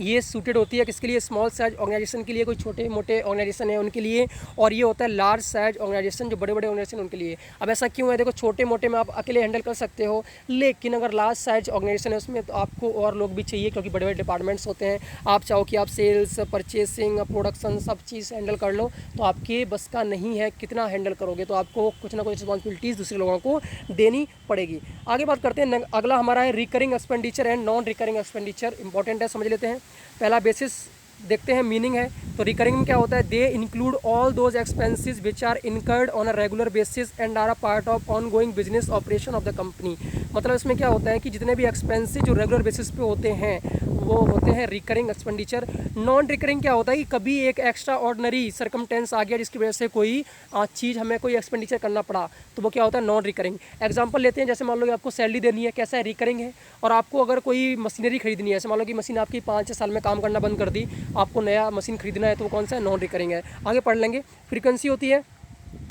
ये सूटेड होती है किसके लिए, स्मॉल साइज ऑर्गेनाइजेशन के लिए, कोई छोटे मोटे ऑर्गेनाइजेशन है उनके लिए, और ये होता है लार्ज साइज ऑर्गेनाइजेशन, जो बड़े बड़े ऑर्गेनाइजेशन उनके लिए। अब ऐसा क्यों है, देखो छोटे मोटे में आप अकेले हैंडल कर सकते हो, लेकिन अगर लार्ज साइज ऑर्गेनाइजेशन है उसमें तो आपको और लोग भी चाहिए, क्योंकि बड़े बड़े डिपार्टमेंट्स होते हैं। आप चाहो कि आप सेल्स, परचेसिंग, प्रोडक्शन सब चीज़ हैंडल कर लो, तो आपके बस का नहीं है, कितना हैंडल करोगे, तो आपको कुछ ना कुछ रिस्पॉन्सिबिलिटीज़ दूसरे लोगों को देनी पड़ेगी। आगे बात करते हैं, अगला हमारा है recurring expenditure and non recurring expenditure. Important है, समझ लेते हैं। पहला बेसिस देखते हैं, मीनिंग है। तो रिकरिंग में क्या होता है, they include all those expenses which are incurred on a regular basis and are a part of ongoing business operation of the company. मतलब इसमें क्या होता है कि जितने भी एक्सपेंसेस जो रेगुलर बेसिस पे होते हैं वो होते हैं रिकरिंग एक्सपेंडिचर। नॉन रिकरिंग क्या होता है कि कभी एक एक्स्ट्रा ऑर्डनरी सर्कमटेंस आ गया जिसकी वजह से कोई चीज़ हमें कोई एक्सपेंडिचर करना पड़ा, तो वो क्या होता है, नॉन रिकरिंग। एग्जांपल लेते हैं, जैसे मान लो कि आपको सैलरी देनी है, कैसा है, रिकरिंग है। और आपको अगर कोई मशीनरी खरीदनी है, जैसे मान लो कि मशीन आपकी 5-6 साल में काम करना बंद कर दी, आपको नया मशीन खरीदना है, तो वो कौन सा है, नॉन रिकरिंग है। आगे पढ़ लेंगे। फ्रीक्वेंसी होती है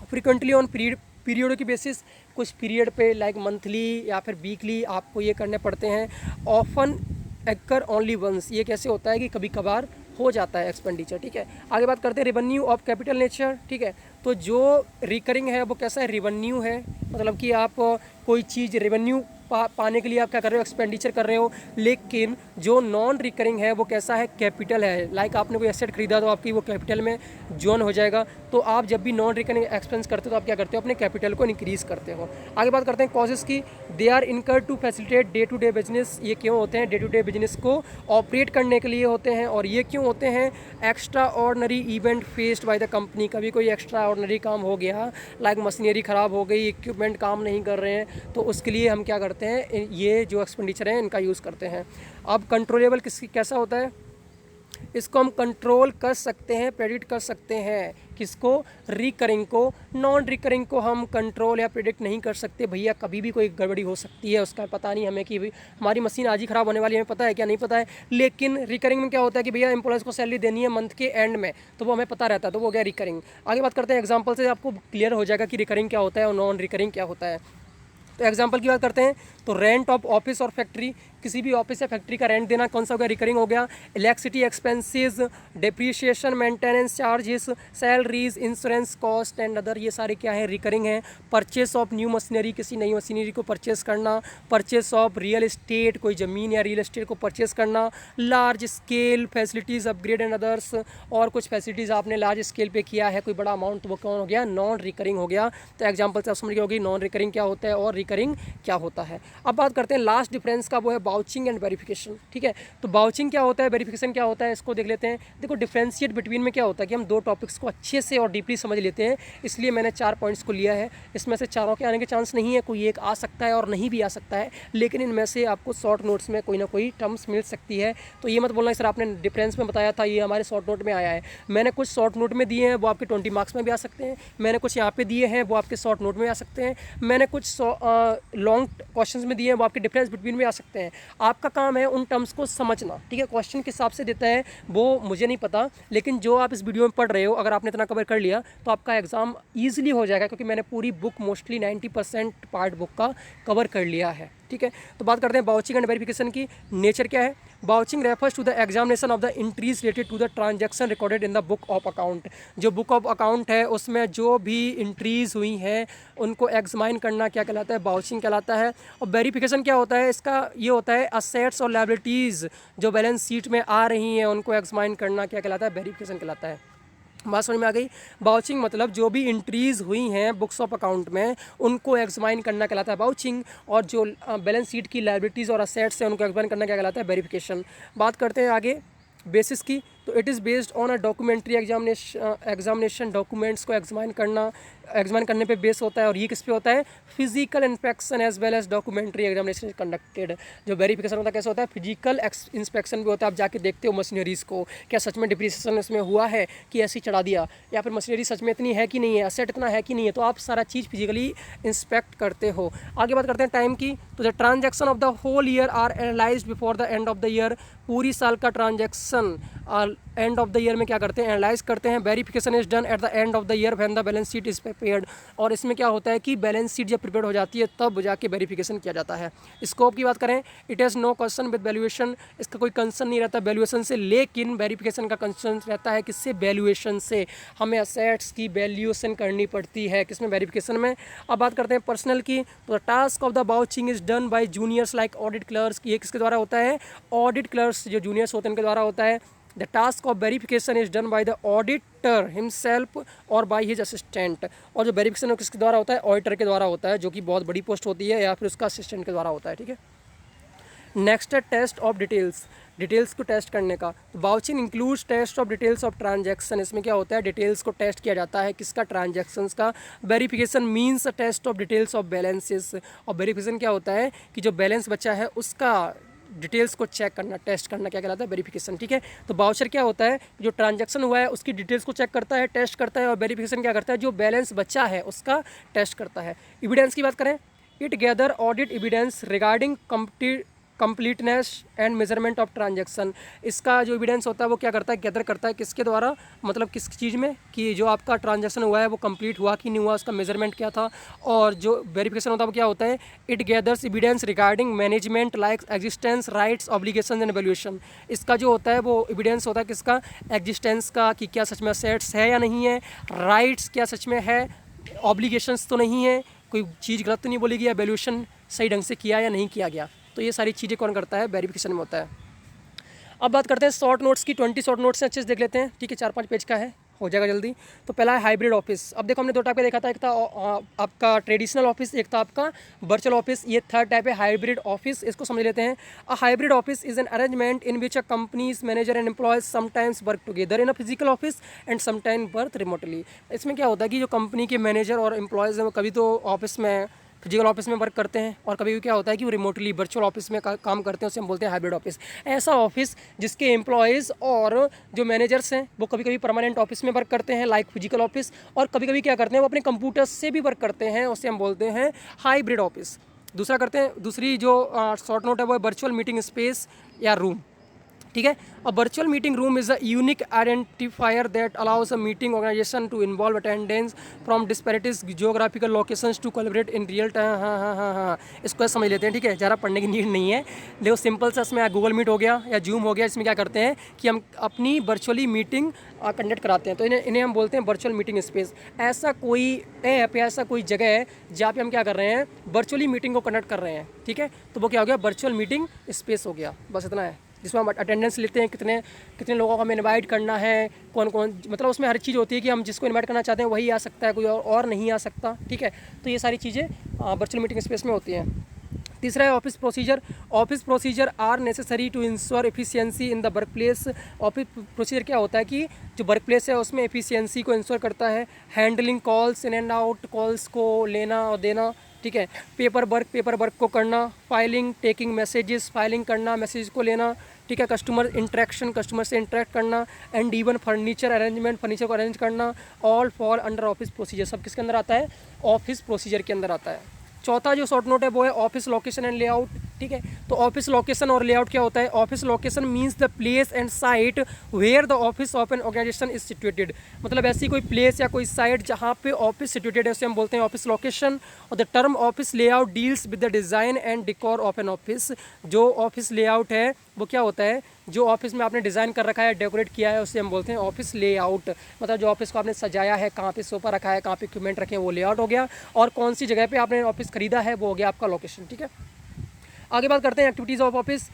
फ्रीक्वेंटली ऑन पीरियड की बेसिस, कुछ पीरियड पे लाइक मंथली या फिर वीकली आपको ये करने पड़ते हैं। ऑफन एक्कर ओनली वंस, ये कैसे होता है कि कभी कभार हो जाता है एक्सपेंडिचर, ठीक है। आगे बात करते हैं रेवेन्यू ऑफ कैपिटल नेचर, ठीक है। तो जो रिकरिंग है वो कैसा है, रेवेन्यू है, मतलब कि आप कोई चीज़ रेवेन्यू पाने के लिए आप क्या कर रहे हो, एक्सपेंडिचर कर रहे हो। लेकिन जो नॉन रिकरिंग है वो कैसा है, कैपिटल है। लाइक आपने कोई एसेट खरीदा तो आपकी वो कैपिटल में जॉइन हो जाएगा। तो आप जब भी नॉन रिकरिंग एक्सपेंस करते हो तो आप क्या करते हो, अपने कैपिटल को इंक्रीज़ करते हो। आगे बात करते हैं कॉजेज़ की। They are incurred to facilitate day to day business, ये क्यों होते हैं, डे टू डे बिजनेस को ऑपरेट करने के लिए होते हैं। और ये क्यों होते हैं, extra ordinary event faced by the company, कभी कोई एक्स्ट्रा ऑर्डनरी काम हो गया, लाइक मशीनरी ख़राब हो गई, इक्विपमेंट काम नहीं कर रहे हैं, तो उसके लिए हम क्या करते हैं, ये जो एक्सपेंडिचर है इनका यूज़ करते हैं। अब कंट्रोलेबल कैसा होता है, इसको हम कंट्रोल कर सकते हैं, प्रेडिक्ट कर सकते हैं। किसको, रिकरिंग को। नॉन रिकरिंग को हम कंट्रोल या प्रेडिक्ट नहीं कर सकते। भैया कभी भी कोई गड़बड़ी हो सकती है, उसका पता नहीं हमें कि हमारी मशीन आज ही ख़राब होने वाली है, हमें पता है क्या, नहीं पता है। लेकिन रिकरिंग में क्या होता है कि भैया एम्प्लॉयज़ को सैलरी देनी है मंथ के एंड में, तो वो हमें पता रहता है, तो वो हो गया रिकरिंग। आगे बात करते हैं एग्जाम्पल से, आपको क्लियर हो जाएगा कि रिकरिंग क्या होता है और नॉन रिकरिंग क्या होता है। तो एग्जांपल की बात करते हैं, तो रेंट ऑफ ऑफिस और फैक्ट्री, किसी भी ऑफिस या फैक्ट्री का रेंट देना कौन सा हो गया, रिकरिंग हो गया। Electricity expenses, depreciation, maintenance charges, salaries, insurance cost and other, ये सारे क्या है, रिकरिंग है। परचेस ऑफ न्यू मशीनरी, किसी नई मशीनरी को परचेस करना। परचेस ऑफ रियल एस्टेट, कोई ज़मीन या रियल एस्टेट को परचेस करना। Large scale facilities upgrade and others, और कुछ फैसिलिटीज़ आपने लार्ज स्केल पे किया है कोई बड़ा अमाउंट, तो वो कौन हो गया, नॉन रिकरिंग हो गया। तो एग्जाम्पल से आप समझ गए होगी नॉन रिकरिंग क्या होता है और रिकरिंग क्या होता है। अब बात करते हैं लास्ट डिफरेंस का, वो है बाउचिंग एंड वेरिफिकेशन, ठीक है। तो बाउचिंग क्या होता है, वेरिफिकेशन क्या होता है, इसको देख लेते हैं। देखो डिफ्रेंशिएट बिटवीन में क्या होता है कि हम दो टॉपिक्स को अच्छे से और डीपली समझ लेते हैं, इसलिए मैंने 4 पॉइंट्स को लिया है। इसमें से चारों के आने के चांस नहीं है, कोई एक आ सकता है और नहीं भी आ सकता है, लेकिन इनमें से आपको शॉर्ट नोट्स में कोई ना कोई टर्म्स मिल सकती है। तो ये मत बोलना सर आपने डिफरेंस में बताया था, ये हमारे शॉर्ट नोट में आया है। मैंने कुछ शॉर्ट नोट में दिए हैं, वो आपके 20 मार्क्स में भी आ सकते हैं। मैंने कुछ यहाँ पे दिए हैं, वो आपके शॉर्ट नोट में आ सकते हैं। मैंने कुछ लॉन्ग क्वेश्चंस में दिए हैं, वो आपके डिफरेंस बिटवीन में आ सकते हैं। आपका काम है उन टर्म्स को समझना, ठीक है। क्वेश्चन किस हिसाब से देता है वो मुझे नहीं पता, लेकिन जो आप इस वीडियो में पढ़ रहे हो, अगर आपने इतना कवर कर लिया तो आपका एग्जाम ईजिली हो जाएगा, क्योंकि मैंने पूरी बुक मोस्टली 90% पार्ट बुक का कवर कर लिया है, ठीक है। तो बात करते हैं बाउचिंग एंड वेरिफिकेशन की। नेचर क्या है, vouching refers to the examination of the entries related to the transaction recorded in the book of account. जो बुक ऑफ अकाउंट है उसमें जो भी एंट्रीज हुई हैं उनको एग्जामाइन करना क्या कहलाता है, बाउचिंग कहलाता है। और वेरिफिकेशन क्या होता है, इसका ये होता है असेट्स और लायबिलिटीज़ जो बैलेंस शीट में आ रही हैं उनको एग्जामाइन करना क्या कहलाता है, वेरिफिकेशन कहलाता है। बात समझ में आ गई। बाउचिंग मतलब जो भी एंट्रीज़ हुई हैं बुक्स ऑफ अकाउंट में उनको एग्जामाइन करना कहलाता है बाउचिंग, और जो बैलेंस शीट की लायबिलिटीज़ और असेट्स हैं उनको एग्जामाइन करना क्या कहलाता है, वेरिफिकेशन। बात करते हैं आगे बेसिस की। तो it is based on a documentary examination, documents को एग्जामिन करने पे बेस होता है। और ये किस पे होता है, physical inspection as well as documentary examination conducted. जो वेरिफिकेशन होता है कैसे होता है, फिजिकल इंस्पेक्शन भी होता है, आप जाके देखते हो मशीनरीज़ को, क्या सच में डिप्रिसिएशन इसमें हुआ है कि ऐसे ही चढ़ा दिया, या फिर मशीनरी सच में इतनी है कि नहीं है, असेट इतना है कि नहीं है, तो आप सारा चीज़ फिजिकली इंस्पेक्ट करते हो। आगे बात करते हैं टाइम की। तो the transaction of the whole year are analysed before the end of the year. पूरी साल का transaction end of the year में क्या करते हैं, एनालाइज करते हैं। Verification is done at the end of the year when the balance sheet is prepared. और इसमें क्या होता है कि बैलेंस शीट जब प्रिपेयर हो जाती है तब जाके वेरिफिकेशन किया जाता है। स्कोप की बात करें, it has no concern with valuation, इसका कोई कंसर्न नहीं रहता वैल्यूएशन से, लेकिन वेरिफिकेशन का कंसर्न रहता है किससे, वैल्यूएशन से। हमें असेट्स की वैल्यूएशन करनी पड़ती है किसमें, वेरिफिकेशन में। अब बात करते हैं पर्सनल की, तो task of the vouching is done by juniors like audit clerks. ये किसके द्वारा होता है, ऑडिट क्लर्क्स जो जूनियर्स होते हैं उनके द्वारा होता है। The task of verification is done by the auditor himself और बाय हिज असिस्टेंट। और जो वेरिफिकेशन किसके द्वारा होता है, ऑडिटर के द्वारा होता है, जो कि बहुत बड़ी पोस्ट होती है, या फिर उसका असिस्टेंट के द्वारा होता है। ठीक है, नेक्स्ट है टेस्ट ऑफ डिटेल्स, डिटेल्स को टेस्ट करने का। तो vouching includes test of details of transaction. इसमें क्या होता है, डिटेल्स को टेस्ट किया जाता है किसका, ट्रांजैक्शंस का। Verification means test of details of balances. और वेरिफिकेशन क्या होता है कि जो बैलेंस बचा है उसका डिटेल्स को चेक करना, टेस्ट करना, क्या कहलाता है, वेरिफिकेशन। ठीक है, तो वाउचर क्या होता है, जो ट्रांजैक्शन हुआ है उसकी डिटेल्स को चेक करता है, टेस्ट करता है। और वेरिफिकेशन क्या करता है, जो बैलेंस बचा है उसका टेस्ट करता है। एविडेंस की बात करें, it gather audit evidence regarding completeness and measurement of transaction. इसका जो एविडेंस होता है वो क्या करता है, गैदर करता है किसके द्वारा, मतलब किस चीज़ में, कि जो आपका ट्रांजैक्शन हुआ है वो कंप्लीट हुआ कि नहीं हुआ, उसका मेजरमेंट क्या था। और जो वेरिफिकेशन होता है वो क्या होता है, it gathers evidence regarding management like existence, rights, obligation and valuation. इसका जो होता है वो एविडेंस होता है किसका, एग्जिस्टेंस का, कि क्या सच में असेट्स है या नहीं है, राइट्स क्या सच में है, ऑब्लिगेशंस तो नहीं है, कोई चीज़ गलत तो नहीं बोली गई, या वैल्यूएशन सही ढंग से किया या नहीं किया गया। तो ये सारी चीज़ें कौन करता है, वेरिफिकेशन में होता है। अब बात करते हैं शॉर्ट नोट्स की। 20 शॉर्ट नोट्स हैं, अच्छे से देख लेते हैं। ठीक है, 4-5 पेज का है, हो जाएगा जल्दी। तो पहला है हाइब्रिड ऑफिस। अब देखो हमने 2 टाइप का देखा था, एक था आपका ट्रेडिशनल ऑफिस, एक था आपका वर्चुअल ऑफिस। ये थर्ड टाइप है हाइब्रिड ऑफिस, इसको समझ लेते हैं। A hybrid office is an arrangement in which a companies manager and employees sometimes work together in a physical office and sometime work remotely. इसमें क्या होता है कि जो कंपनी के मैनेजर और एम्प्लॉयज़ हैं वो कभी तो ऑफिस में, फिजिकल ऑफिस में वर्क करते हैं, और कभी भी क्या होता है कि वो रिमोटली वर्चुअल ऑफिस में काम करते हैं, उसे हम बोलते हैं हाइब्रिड ऑफिस। ऐसा ऑफिस जिसके एम्प्लॉयज़ और जो मैनेजर्स हैं वो कभी कभी परमानेंट ऑफिस में वर्क करते हैं लाइक फिजिकल ऑफिस, और कभी कभी क्या करते हैं वो अपने कंप्यूटर से भी वर्क करते हैं, उसे हम बोलते हैं हाइब्रिड ऑफिस। दूसरा करते हैं, दूसरी जो शॉर्ट नोट है वो है वर्चुअल मीटिंग स्पेस या रूम। ठीक है, a virtual meeting room is a unique identifier that allows a meeting organisation to involve attendance from disparities geographical locations to collaborate in real time. हाँ, इसको समझ लेते हैं। ठीक है, ज़्यादा पढ़ने की नीड नहीं है। देखो सिंपल सा, इसमें गूगल मीट हो गया या जूम हो गया, इसमें क्या करते हैं कि हम अपनी वर्चुअली मीटिंग कंडक्ट कराते हैं, तो इन्हें हम बोलते हैं वर्चुअल मीटिंग स्पेस। ऐसा कोई ऐप या ऐसा कोई जगह है जहाँ पे हम क्या कर रहे हैं, वर्चुअली मीटिंग को कंडक्ट कर रहे हैं। ठीक है, तो वो क्या हो गया, वर्चुअल मीटिंग स्पेस हो गया। बस इतना है, जिसमें हम अटेंडेंस लेते हैं, कितने लोगों को हमें इनवाइट करना है, कौन कौन, मतलब उसमें हर चीज़ होती है कि हम जिसको इनवाइट करना चाहते हैं वही आ सकता है, कोई और नहीं आ सकता। ठीक है, तो ये सारी चीज़ें वर्चुअल मीटिंग स्पेस में होती हैं। तीसरा है office procedure. Office procedure are necessary to ensure efficiency in the work place. Office procedure क्या होता है कि जो वर्क प्लेस है उसमें एफिशिएंसी को इंश्योर करता है। Handling calls in and out, calls को लेना और देना। ठीक है, पेपर वर्क को करना। फाइलिंग, टेकिंग मैसेजेस, फाइलिंग करना, मैसेज को लेना। ठीक है, कस्टमर इंटरेक्शन, कस्टमर से इंटरेक्ट करना। And even furniture arrangement, furniture को अरेंज करना। All fall under office procedure. सब किसके अंदर आता है, ऑफिस प्रोसीजर के अंदर आता है। चौथा जो शॉर्ट नोट है वो है ऑफिस लोकेशन एंड लेआउट। ठीक है, तो ऑफिस लोकेशन और लेआउट क्या होता है, office location means the place and site where the office of an organisation is situated. मतलब ऐसी कोई प्लेस या कोई साइट जहाँ पे ऑफिस सिचुएटेड है उसे हम बोलते हैं ऑफिस लोकेशन। और the term office layout deals with the design and decor of an office. जो ऑफिस लेआउट है वो क्या होता है, जो ऑफिस में आपने डिज़ाइन कर रखा है, डेकोरेट किया है, उसे हम बोलते हैं ऑफिस लेआउट। मतलब जो ऑफिस को आपने सजाया है, कहाँ पे सोफा रखा है, कहाँ पे इक्विपमेंट रखे हैं, वो लेआउट हो गया। और कौन सी जगह पे आपने ऑफिस खरीदा है वो हो गया आपका लोकेशन। ठीक है, आगे बात करते हैं एक्टिविटीज़ ऑफ ऑफिस।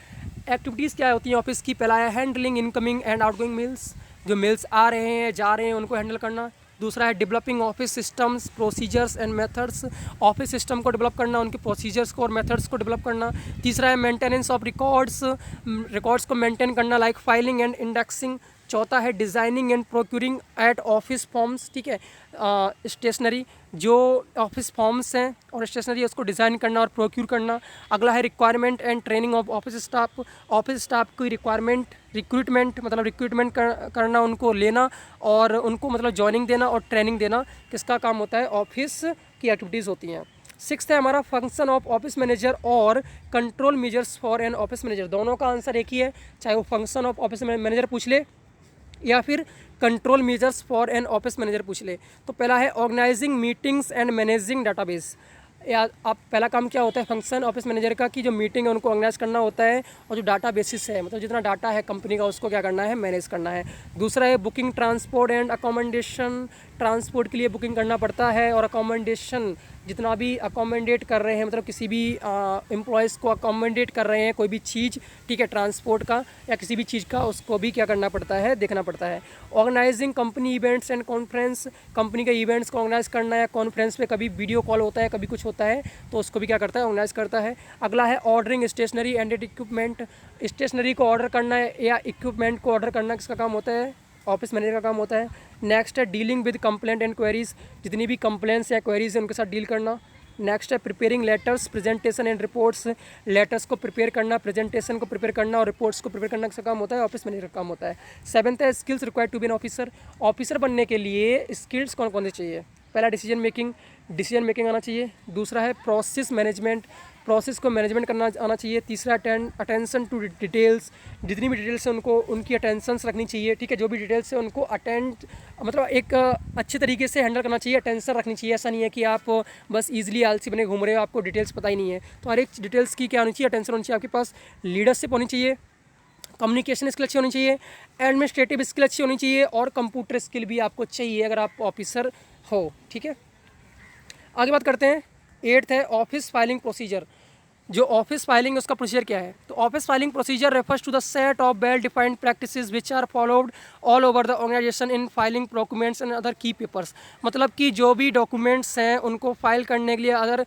एक्टिविटीज़ क्या होती हैं ऑफिस की, पहला है handling incoming and outgoing mails. जो मेल्स आ रहे हैं जा रहे हैं उनको हैंडल करना। दूसरा है developing office systems, procedures and methods. Office system को डेवलप करना, उनके प्रोसीजर्स को और मेथड्स को डेवलप करना। तीसरा है मेंटेनेंस ऑफ रिकॉर्ड्स को मेंटेन करना लाइक फाइलिंग एंड इंडेक्सिंग। चौथा है designing and procuring at office forms. ठीक है, स्टेशनरी, जो ऑफिस फॉर्म्स हैं और स्टेशनरी उसको डिज़ाइन करना और प्रोक्यूर करना। अगला है requirement and training of office staff. Office staff की रिक्रूटमेंट मतलब रिक्रूटमेंट करना, उनको लेना और उनको मतलब जॉइनिंग देना और ट्रेनिंग देना, किसका काम होता है, ऑफिस की एक्टिविटीज़ होती हैं। सिक्स्थ है हमारा फंक्शन ऑफ ऑफिस मैनेजर और control measures for an office manager. दोनों का आंसर एक ही है, चाहे वो फंक्शन ऑफ ऑफिस मैनेजर पूछ ले या फिर control measures for an office manager पूछ ले। तो पहला है organising meetings and managing database. या आप पहला काम क्या होता है फंक्शन ऑफिस मैनेजर का कि जो मीटिंग है उनको ऑर्गेनाइज करना होता है, और जो डाटा बेसिस है मतलब जितना डाटा है कंपनी का उसको क्या करना है, मैनेज करना है। दूसरा है booking transport and accommodation. Transport के लिए बुकिंग करना पड़ता है, और अकोमोडेशन जितना भी अकोमोडेट कर रहे हैं मतलब किसी भी एम्प्लॉयज़ को अकोमोडेट कर रहे हैं कोई भी चीज़, ठीक है, ट्रांसपोर्ट का या किसी भी चीज़ का, उसको भी क्या करना पड़ता है, देखना पड़ता है। Organising company events and conference. Company के इवेंट्स को ऑर्गेनाइज करना है, कॉन्फ्रेंस पे कभी वीडियो कॉल होता है कभी कुछ होता है तो उसको भी क्या करता है, ऑर्गेनाइज करता है। अगला है ordering stationery and equipment. Stationery को ऑर्डर करना है या इक्विपमेंट को ऑर्डर करना किसका काम होता है, ऑफिस मैनेजर का काम होता है। नेक्स्ट है dealing with complaint and queries. जितनी भी कंप्लेंट्स या क्वेरीज हैं उनके साथ डील करना। नेक्स्ट है preparing letters presentation and reports. Letters को प्रिपेयर करना, प्रेजेंटेशन को प्रिपेयर करना और रिपोर्ट्स को प्रिपेयर करना किसका काम होता है, ऑफिस मैनेजर का काम होता है। सेवन्थ है skills required to be an officer. Officer बनने के लिए स्किल्स कौन कौन से चाहिए। पहला डिसीजन मेकिंग आना चाहिए। दूसरा है प्रोसेस मैनेजमेंट, प्रोसेस को मैनेजमेंट करना आना चाहिए। तीसरा अटेंशन टू डिटेल्स, जितनी भी डिटेल्स है उनको उनकी अटेंशंस रखनी चाहिए, ठीक है, जो भी डिटेल्स है उनको मतलब एक अच्छे तरीके से हैंडल करना चाहिए, अटेंशन रखनी चाहिए। ऐसा नहीं है कि आप बस ईजिली आलसी बने घूम रहे हो, आपको डिटेल्स पता ही नहीं है। तो हर एक डिटेल्स की क्या होनी चाहिए, अटेंशन होनी चाहिए आपके पास। लीडरशिप होनी चाहिए, कम्युनिकेशन स्किल अच्छी होनी चाहिए, एडमिनिस्ट्रेटिव स्किल अच्छी होनी चाहिए, और कंप्यूटर स्किल भी आपको चाहिए अगर आप ऑफिसर हो, ठीक है। आगे बात करते हैं। 8th है ऑफिस फाइलिंग प्रोसीजर। जो ऑफिस फाइलिंग है उसका प्रोसीजर क्या है, तो office filing procedure refers to the set of well defined practices which are followed all over the organisation in filing documents and other key papers. मतलब कि जो भी डॉक्यूमेंट्स हैं उनको फाइल करने के लिए, अदर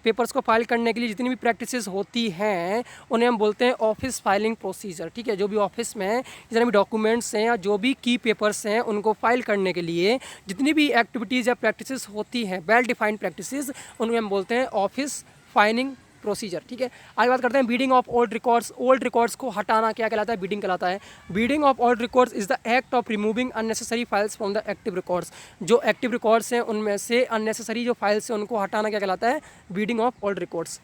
पेपर्स को फाइल करने के लिए जितनी भी प्रैक्टिसेस होती हैं उन्हें हम बोलते हैं ऑफिस फाइलिंग प्रोसीजर, ठीक है। जो भी ऑफिस में जितने भी डॉक्यूमेंट्स हैं या जो भी की पेपर्स हैं उनको फाइल करने के लिए जितनी भी एक्टिविटीज़ या प्रैक्टिसेस होती हैं, वेल डिफाइंड प्रैक्टिसेस, उन्हें हम बोलते हैं ऑफिस फाइलिंग प्रोसीजर, ठीक है। आगे बात करते हैं weeding of old records. Old records को हटाना क्या कहलाता है, बीडिंग कहलाता है। Weeding of old records is the act of removing unnecessary files from the active records. जो एक्टिव रिकॉर्ड्स हैं उनमें से अननेसेसरी जो फाइल्स हैं उनको हटाना क्या कहलाता है, बीडिंग ऑफ ओल्ड रिकॉर्ड्स,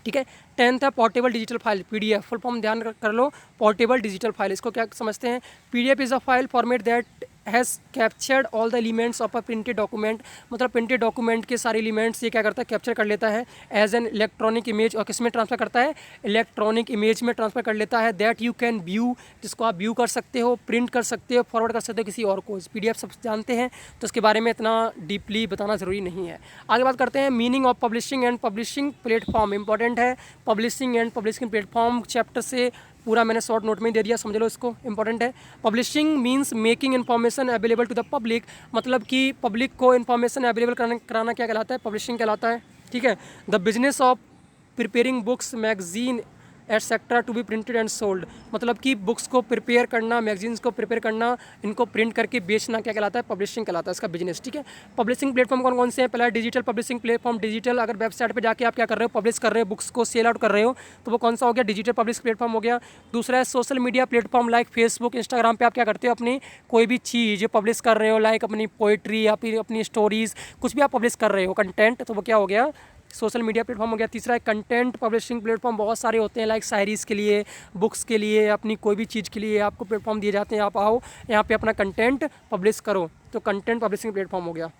ठीक है। 10th है portable digital file, PDF, full form ध्यान कर लो, पोर्टेबल डिजिटल फाइल। इसको क्या समझते हैं, PDF is a file format that has captured all the elements of a printed document. मतलब प्रिंटेड डॉक्यूमेंट के सारे एलिमेंट्स ये क्या करता है, कैप्चर कर लेता है एज एन इलेक्ट्रॉनिक इमेज। और किस में ट्रांसफर करता है, इलेक्ट्रॉनिक इमेज में ट्रांसफर कर लेता है। दैट यू कैन व्यू, जिसको आप व्यू कर सकते हो, प्रिंट कर सकते हो, फॉरवर्ड कर सकते हो किसी और को। पीडीएफ सब जानते हैं तो इसके बारे में इतना डीपली बताना ज़रूरी नहीं है। आगे बात करते हैं meaning of publishing and publishing platform. Important है publishing and publishing platform, chapter से पूरा मैंने शॉर्ट नोट में ही दे दिया, समझ लो इसको, इंपॉर्टेंट है। Publishing means making information available to the public. मतलब कि पब्लिक को इन्फॉर्मेशन अवेलेबल कराना क्या कहलाता है, पब्लिशिंग कहलाता है, ठीक है। The business of preparing books magazine etcetera to be printed and sold. मतलब कि बुक्स को प्रिपेयर करना, मैगजीन्स को प्रिपेयर करना, इनको प्रिंट करके बेचना क्या कहलाता है, पब्लिशिंग कहलाता है, इसका बिजनेस, ठीक है। पब्लिशिंग प्लेटफॉर्म कौन कौन से हैं, पहला डिजिटल पब्लिशिंग प्लेटफॉर्म। डिजिटल अगर वेबसाइट पे जाके आप क्या कर रहे हो, पब्लिश कर रहे हो, बुक्स को सेल आउट कर रहे हो, तो वो कौन सा हो गया, डिजिटल पब्लिश प्लेटफॉर्म हो गया। दूसरा है social media platform like Facebook, Instagram पे आप क्या करते हो, अपनी कोई भी चीज़ पब्लिश कर रहे हो, लाइक अपनी पोइट्री या फिर अपनी स्टोरीज़, कुछ भी आप पब्लिश कर रहे हो कंटेंट, तो वो क्या हो गया, सोशल मीडिया प्लेटफॉर्म हो गया। तीसरा है कंटेंट पब्लिशिंग प्लेटफॉर्म, बहुत सारे होते हैं लाइक शायरीज़ के लिए, बुक्स के लिए, अपनी कोई भी चीज़ के लिए आपको प्लेटफॉर्म दिए जाते हैं, आप आओ यहाँ पे अपना कंटेंट पब्लिश करो, तो कंटेंट पब्लिशिंग प्लेटफॉर्म हो गया।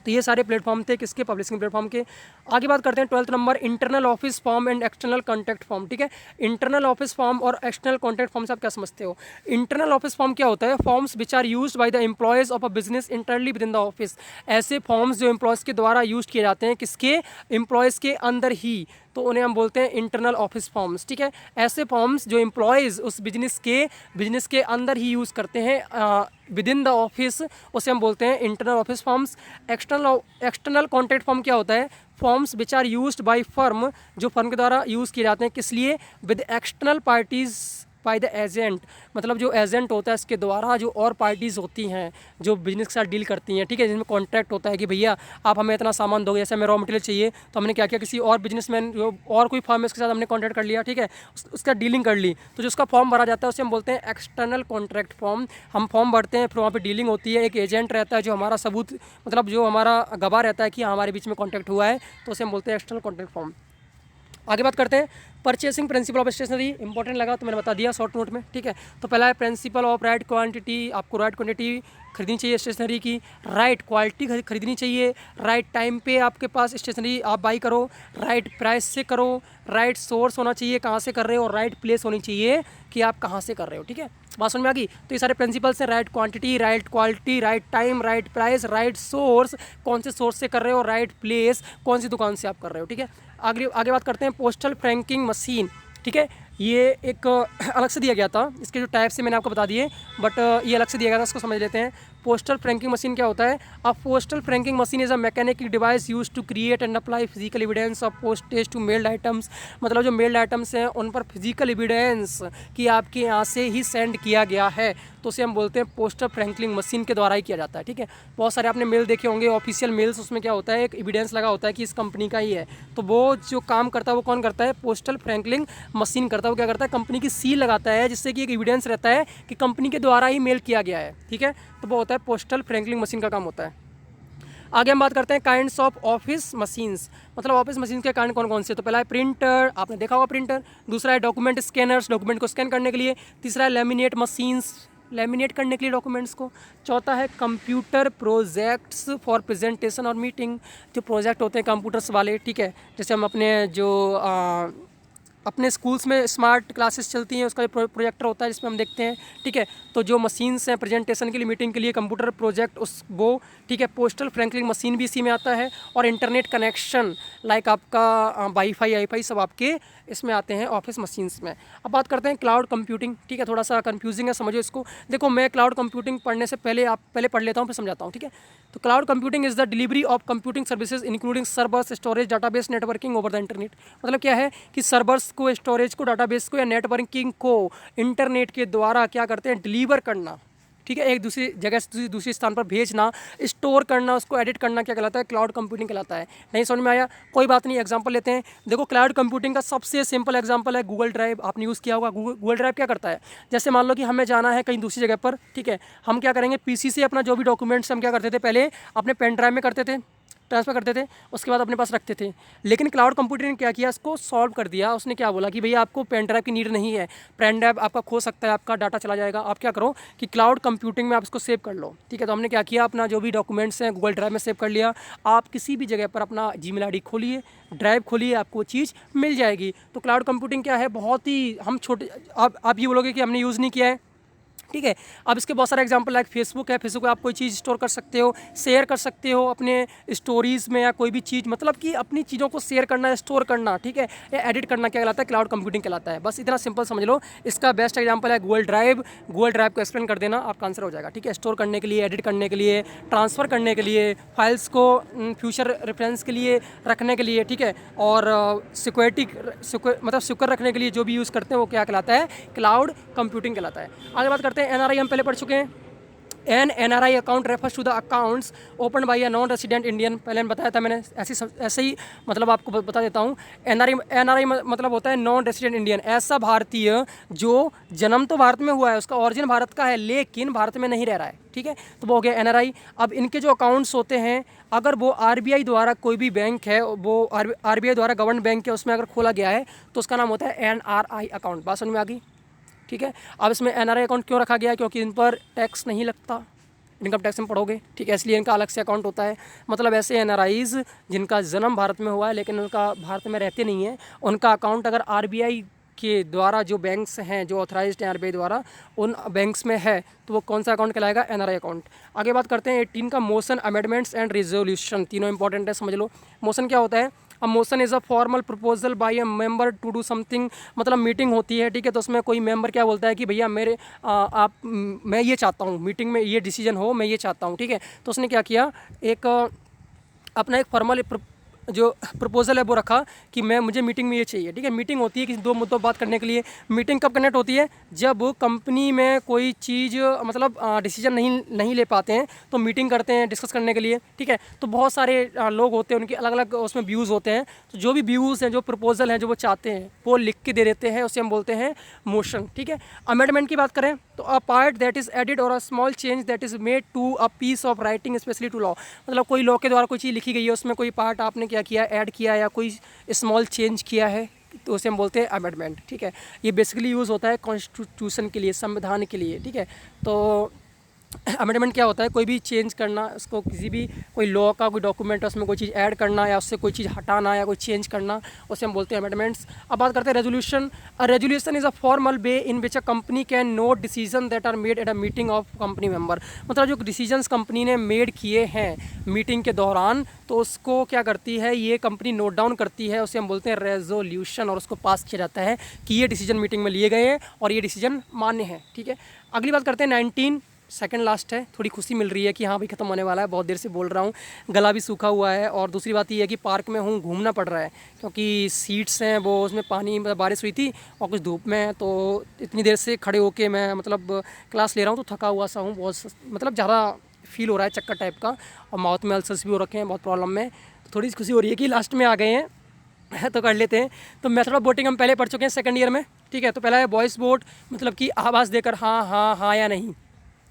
तो ये सारे प्लेटफॉर्म थे किसके, पब्लिशिंग प्लेटफॉर्म के। आगे बात करते हैं 12th number internal office form and external contact form, ठीक है। इंटरनल ऑफिस फॉर्म और एक्सटर्नल कॉन्टैक्ट फॉर्म से आप क्या समझते हो। इंटरनल ऑफिस फॉर्म क्या होता है, forms which are used by the employees of a business internally within the office. ऐसे फॉर्म्स जो एम्प्लॉयज़ के द्वारा यूज किए जाते हैं, किसके, एम्प्लॉयज़ के अंदर ही, तो उन्हें हम बोलते हैं इंटरनल ऑफिस फॉर्म्स, ठीक है। ऐसे फॉर्म्स जो एम्प्लॉयज़ उस बिजनेस के अंदर ही यूज़ करते हैं विद इन द ऑफिस, उसे हम बोलते हैं internal office forms. External contact form क्या होता है, forms which are used by firm, जो फर्म के द्वारा यूज़ किए जाते हैं, किस लिए, with external parties by the agent. मतलब जो एजेंट होता है इसके द्वारा जो और पार्टीज़ होती हैं जो बिजनेस के साथ डील करती हैं, ठीक है, जिनमें कॉन्ट्रैक्ट होता है कि भैया आप हमें इतना सामान दोगे, जैसे हमें रॉ मटेरियल चाहिए तो हमने क्या किया, किसी और बिजनेसमैन जो और कोई फर्म है उसके साथ हमने कॉन्ट्रैक्ट कर लिया, ठीक है, उसका डीलिंग कर ली, तो जो उसका फॉर्म भरा जाता है उसे हम बोलते हैं एक्सटर्नल कॉन्ट्रैक्ट फॉर्म। हम फॉर्म भरते हैं, फिर वहाँ पर डीलिंग होती है, एक एजेंट रहता है जो हमारा सबूत, मतलब जो हमारा गवाह रहता है कि हमारे बीच में कॉन्ट्रैक्ट हुआ है, तो उसे हम बोलते हैं एक्सटर्नल कॉन्ट्रैक्ट फॉर्म। आगे बात करते हैं purchasing principle of stationery. Important लगा तो मैंने बता दिया शॉर्ट नोट में, ठीक है। तो पहला है प्रिंसिपल ऑफ राइट क्वांटिटी, आपको राइट क्वांटिटी खरीदनी चाहिए स्टेशनरी की, राइट क्वालिटी खरीदनी चाहिए, राइट टाइम पे आपके पास स्टेशनरी आप बाई करो, राइट प्राइस से करो, राइट सोर्स होना चाहिए कहाँ से कर रहे हो, और राइट प्लेस होनी चाहिए कि आप कहाँ से कर रहे हो, ठीक है। बात समझ में आ गई। तो ये सारे प्रिंसिपल्स हैं, right quantity, right quality, right time, right price, right source, कौन से सोर्स से कर रहे हो, राइट प्लेस, कौन सी दुकान से आप कर रहे हो, ठीक है। आगे आगे बात करते हैं पोस्टल फ्रैंकिंग मशीन, ठीक है। ये एक अलग से दिया गया था, इसके जो टाइप से मैंने आपको बता दिए, बट ये अलग से दिया गया था, इसको समझ लेते हैं। पोस्टल फ्रैंकिंग मशीन क्या होता है? A postal franking machine is a mechanical device use to create and apply physical evidence of postage to mailed items. मतलब जो मेल्ड आइटम्स हैं उन पर फिजिकल एविडेंस कि आपके यहाँ से ही सेंड किया गया है, तो उसे हम बोलते हैं पोस्टल फ्रैंकिंग मशीन के द्वारा ही किया जाता है, ठीक है। बहुत सारे आपने मेल देखे होंगे, ऑफिशियल मेल्स, उसमें क्या होता है, एक एविडेंस लगा होता है कि इस कंपनी का ही है, तो वो जो काम करता है वो कौन करता है? पोस्टल फ्रैंकिंग मशीन करता है। वो क्या करता है? कंपनी की सील लगाता है, जिससे कि एक एविडेंस रहता है कि कंपनी के द्वारा ही मेल किया गया है, ठीक है। तो वो होता है पोस्टल फ्रैंकिंग मशीन का काम होता है। आगे हम बात करते हैं काइंड्स ऑफ ऑफिस मशीन्स, मतलब ऑफिस मशीन के काइंड कौन कौन से। तो पहला है प्रिंटर, आपने देखा होगा प्रिंटर। दूसरा है डॉक्यूमेंट स्कैनर्स, डॉक्यूमेंट को स्कैन करने के लिए। तीसरा है लेमिनेट मशीन्स, लेमिनेट करने के लिए डॉक्यूमेंट्स को। चौथा है कंप्यूटर प्रोजेक्ट्स फॉर प्रेजेंटेशन और मीटिंग, जो प्रोजेक्ट होते हैं कंप्यूटर्स वाले, ठीक है। जैसे हम अपने जो अपने स्कूल्स में स्मार्ट क्लासेस चलती हैं, उसका प्रोजेक्टर होता है जिसमें हम देखते हैं, ठीक है। तो जो मशीन्स हैं प्रेजेंटेशन के लिए, मीटिंग के लिए, कंप्यूटर प्रोजेक्ट उस वो, ठीक है। पोस्टल फ्रैंकिंग मशीन भी इसी में आता है। और इंटरनेट कनेक्शन लाइक आपका वाईफाई सब आपके इसमें आते हैं ऑफिस मशीन्स में। अब बात करते हैं क्लाउड कंप्यूटिंग, ठीक है। थोड़ा सा कंफ्यूजिंग है, समझो इसको। देखो मैं क्लाउड कंप्यूटिंग पढ़ने से पहले पढ़ लेता हूँ, फिर समझाता हूँ, ठीक है। तो cloud computing is the delivery of computing services including servers, storage, database, networking over the internet. मतलब क्या है कि सर्वर्स को, स्टोरेज को, डाटाबेस को या नेटवर्किंग को इंटरनेट के द्वारा क्या करते हैं? डिलीवर करना, ठीक है। एक दूसरी जगह से दूसरे स्थान पर भेजना, स्टोर करना, उसको एडिट करना, क्या कहलाता है? क्लाउड कंप्यूटिंग कहलाता है। नहीं समझ में आया? कोई बात नहीं, एग्जांपल लेते हैं। देखो क्लाउड कंप्यूटिंग का सबसे सिंपल एग्जांपल है गूगल ड्राइव। आपने यूज़ किया होगा। गूगल ड्राइव क्या करता है? जैसे मान लो कि हमें जाना है कहीं दूसरी जगह पर, ठीक है। हम क्या करेंगे? पीसी से अपना जो भी डॉक्यूमेंट्स हम क्या करते थे, पहले अपने पेन ड्राइव में करते थे, ट्रांसफ़र करते थे, उसके बाद अपने पास रखते थे। लेकिन क्लाउड कंप्यूटिंग ने क्या किया? इसको सॉल्व कर दिया। उसने क्या बोला कि भैया आपको पेन ड्राइव की नीड नहीं है, पेन ड्राइव आपका खो सकता है, आपका डाटा चला जाएगा। आप क्या करो कि क्लाउड कंप्यूटिंग में आप इसको सेव कर लो, ठीक है। तो हमने क्या किया? अपना जो भी डॉक्यूमेंट्स हैं गूगल ड्राइव में सेव कर लिया। आप किसी भी जगह पर अपना जीमेल आईडी खोलिए, ड्राइव खोलिए, आपको चीज़ मिल जाएगी। तो क्लाउड कंप्यूटिंग क्या है? बहुत ही हम छोटे, आप ये बोलोगे कि हमने यूज़ नहीं किया है, ठीक है। अब इसके बहुत सारे एग्जांपल लाइक फेसबुक है। फेसबुक पे आप कोई चीज़ स्टोर कर सकते हो, शेयर कर सकते हो अपने स्टोरीज़ में, या कोई भी चीज़, मतलब कि अपनी चीज़ों को शेयर करना, स्टोर करना, ठीक है, या एडिट करना, क्या कहलाता है? क्लाउड कंप्यूटिंग कहलाता है। बस इतना सिंपल समझ लो। इसका बेस्ट एग्जांपल है गूगल ड्राइव। गूगल ड्राइव को एक्सप्लेन कर देना, आपका आंसर हो जाएगा, ठीक है। स्टोर करने के लिए, एडिट करने के लिए, ट्रांसफ़र करने के लिए, फाइल्स को फ्यूचर रेफरेंस के लिए रखने के लिए, ठीक है। और सिक्योरिटी मतलब सिक्योर रखने के लिए जो भी यूज़ करते हैं वो क्या कहलाता है? क्लाउड कंप्यूटिंग कहलाता है। आगे बात करते हैं एनआरआई, हम पहले पढ़ चुके हैं। An NRI account refers to the accounts open by a non resident Indian. पहले बताया था मैंने, ऐसे ही मतलब आपको बता देता हूँ। NRI मतलब होता है नॉन रेसिडेंट इंडियन, ऐसा भारतीय जो जन्म तो भारत में हुआ है, उसका ओरिजिन भारत का है, लेकिन भारत में नहीं रह रहा है, ठीक है। तो वो हो गया NRI। अब इनके जो अकाउंट्स होते हैं, अगर वो RBI द्वारा, कोई भी बैंक है वो RBI द्वारा गवर्न बैंक है, उसमें अगर खोला गया है तो उसका नाम होता है NRI अकाउंट। बात समझ में आ गई, ठीक है। अब इसमें NRI अकाउंट क्यों रखा गया है? क्योंकि इन पर टैक्स नहीं लगता, इनकम टैक्स में पढ़ोगे, ठीक है, इसलिए इनका अलग से अकाउंट होता है। मतलब ऐसे NRIs जिनका जन्म भारत में हुआ है लेकिन उनका भारत में रहते नहीं हैं, उनका अकाउंट अगर RBI के द्वारा, जो बैंक्स हैं जो ऑथराइज्ड हैं RBI द्वारा, उन बैंक्स में है, तो वो कौन सा अकाउंट कहलाएगा? NRI account. आगे बात करते हैं 18 का, मोशन, अमेंडमेंट्स एंड रिजोल्यूशन। तीनों इंपॉर्टेंट है, समझ लो। मोशन क्या होता है? A motion is a formal proposal by a member to do something. मतलब मीटिंग होती है, ठीक है, तो उसमें कोई मेंबर क्या बोलता है कि भैया मैं ये चाहता हूँ, मीटिंग में ये डिसीजन हो, मैं ये चाहता हूँ, ठीक है। तो उसने क्या किया? एक अपना एक फॉर्मल जो प्रपोजल है वो रखा कि मुझे मीटिंग में ये चाहिए, ठीक है। मीटिंग होती है किसी दो मुद्दों पर बात करने के लिए। मीटिंग कब कनेक्ट होती है? जब कंपनी में कोई चीज़ मतलब डिसीजन नहीं ले पाते हैं तो मीटिंग करते हैं डिस्कस करने के लिए, ठीक है। तो बहुत सारे लोग होते हैं, उनके अलग अलग उसमें व्यूज़ होते हैं। तो जो भी व्यूज़ हैं, जो प्रपोजल हैं, जो वो चाहते हैं, वो लिख के दे देते हैं, उसे हम बोलते हैं मोशन, ठीक है। अमेंडमेंट की बात करें तो a part that is added और a small change that is made to a piece of writing especially to law, मतलब कोई लॉ के द्वारा कोई चीज़ लिखी गई है, उसमें कोई पार्ट आपने क्या किया, ऐड किया या कोई स्मॉल चेंज किया है, तो उसे हम बोलते हैं अमेंडमेंट। ठीक है, ये बेसिकली यूज़ होता है कॉन्स्टिट्यूशन के लिए, संविधान के लिए। ठीक है, तो अमेंडमेंट क्या होता है, कोई भी चेंज करना, उसको किसी भी कोई लॉ का कोई डॉक्यूमेंट है उसमें कोई चीज़ ऐड करना या उससे कोई चीज़ हटाना या कोई चेंज करना, उसे हम बोलते हैं अमेंडमेंट्स। अब बात करते हैं resolution. A resolution is a formal way in which a company can note decision that are made at a meeting of company member, मतलब जो डिसीजंस कंपनी ने मेड किए हैं मीटिंग के दौरान, तो उसको क्या करती है, ये कंपनी नोट डाउन करती है, उसे हम बोलते हैं रेजोल्यूशन, और उसको पास किया जाता है कि ये डिसीजन मीटिंग में लिए गए हैं और ये डिसीजन मान्य है। ठीक है, अगली बात करते हैं 19, सेकंड लास्ट है। थोड़ी खुशी मिल रही है कि हाँ भाई ख़त्म होने वाला है, बहुत देर से बोल रहा हूँ, गला भी सूखा हुआ है, और दूसरी बात ये है कि पार्क में हूँ, घूमना पड़ रहा है क्योंकि सीट्स हैं वो, उसमें पानी, बारिश हुई थी और कुछ धूप में है, तो इतनी देर से खड़े होके मैं मतलब क्लास ले रहा हूँ, तो थका हुआ सा हूँ, बहुत मतलब ज़्यादा फील हो रहा है, चक्कर टाइप का, और माउथ में अल्सर्स भी हो रखे हैं, बहुत प्रॉब्लम में। तो थोड़ी खुशी हो रही है कि लास्ट में आ गए हैं तो कर लेते हैं। तो मेथड ऑफ वोटिंग हम पहले पढ़ चुके हैं सेकंड ईयर में। ठीक है, तो पहला है वॉइस वोट, मतलब कि आवाज़ देकर हाँ हाँ हाँ या नहीं।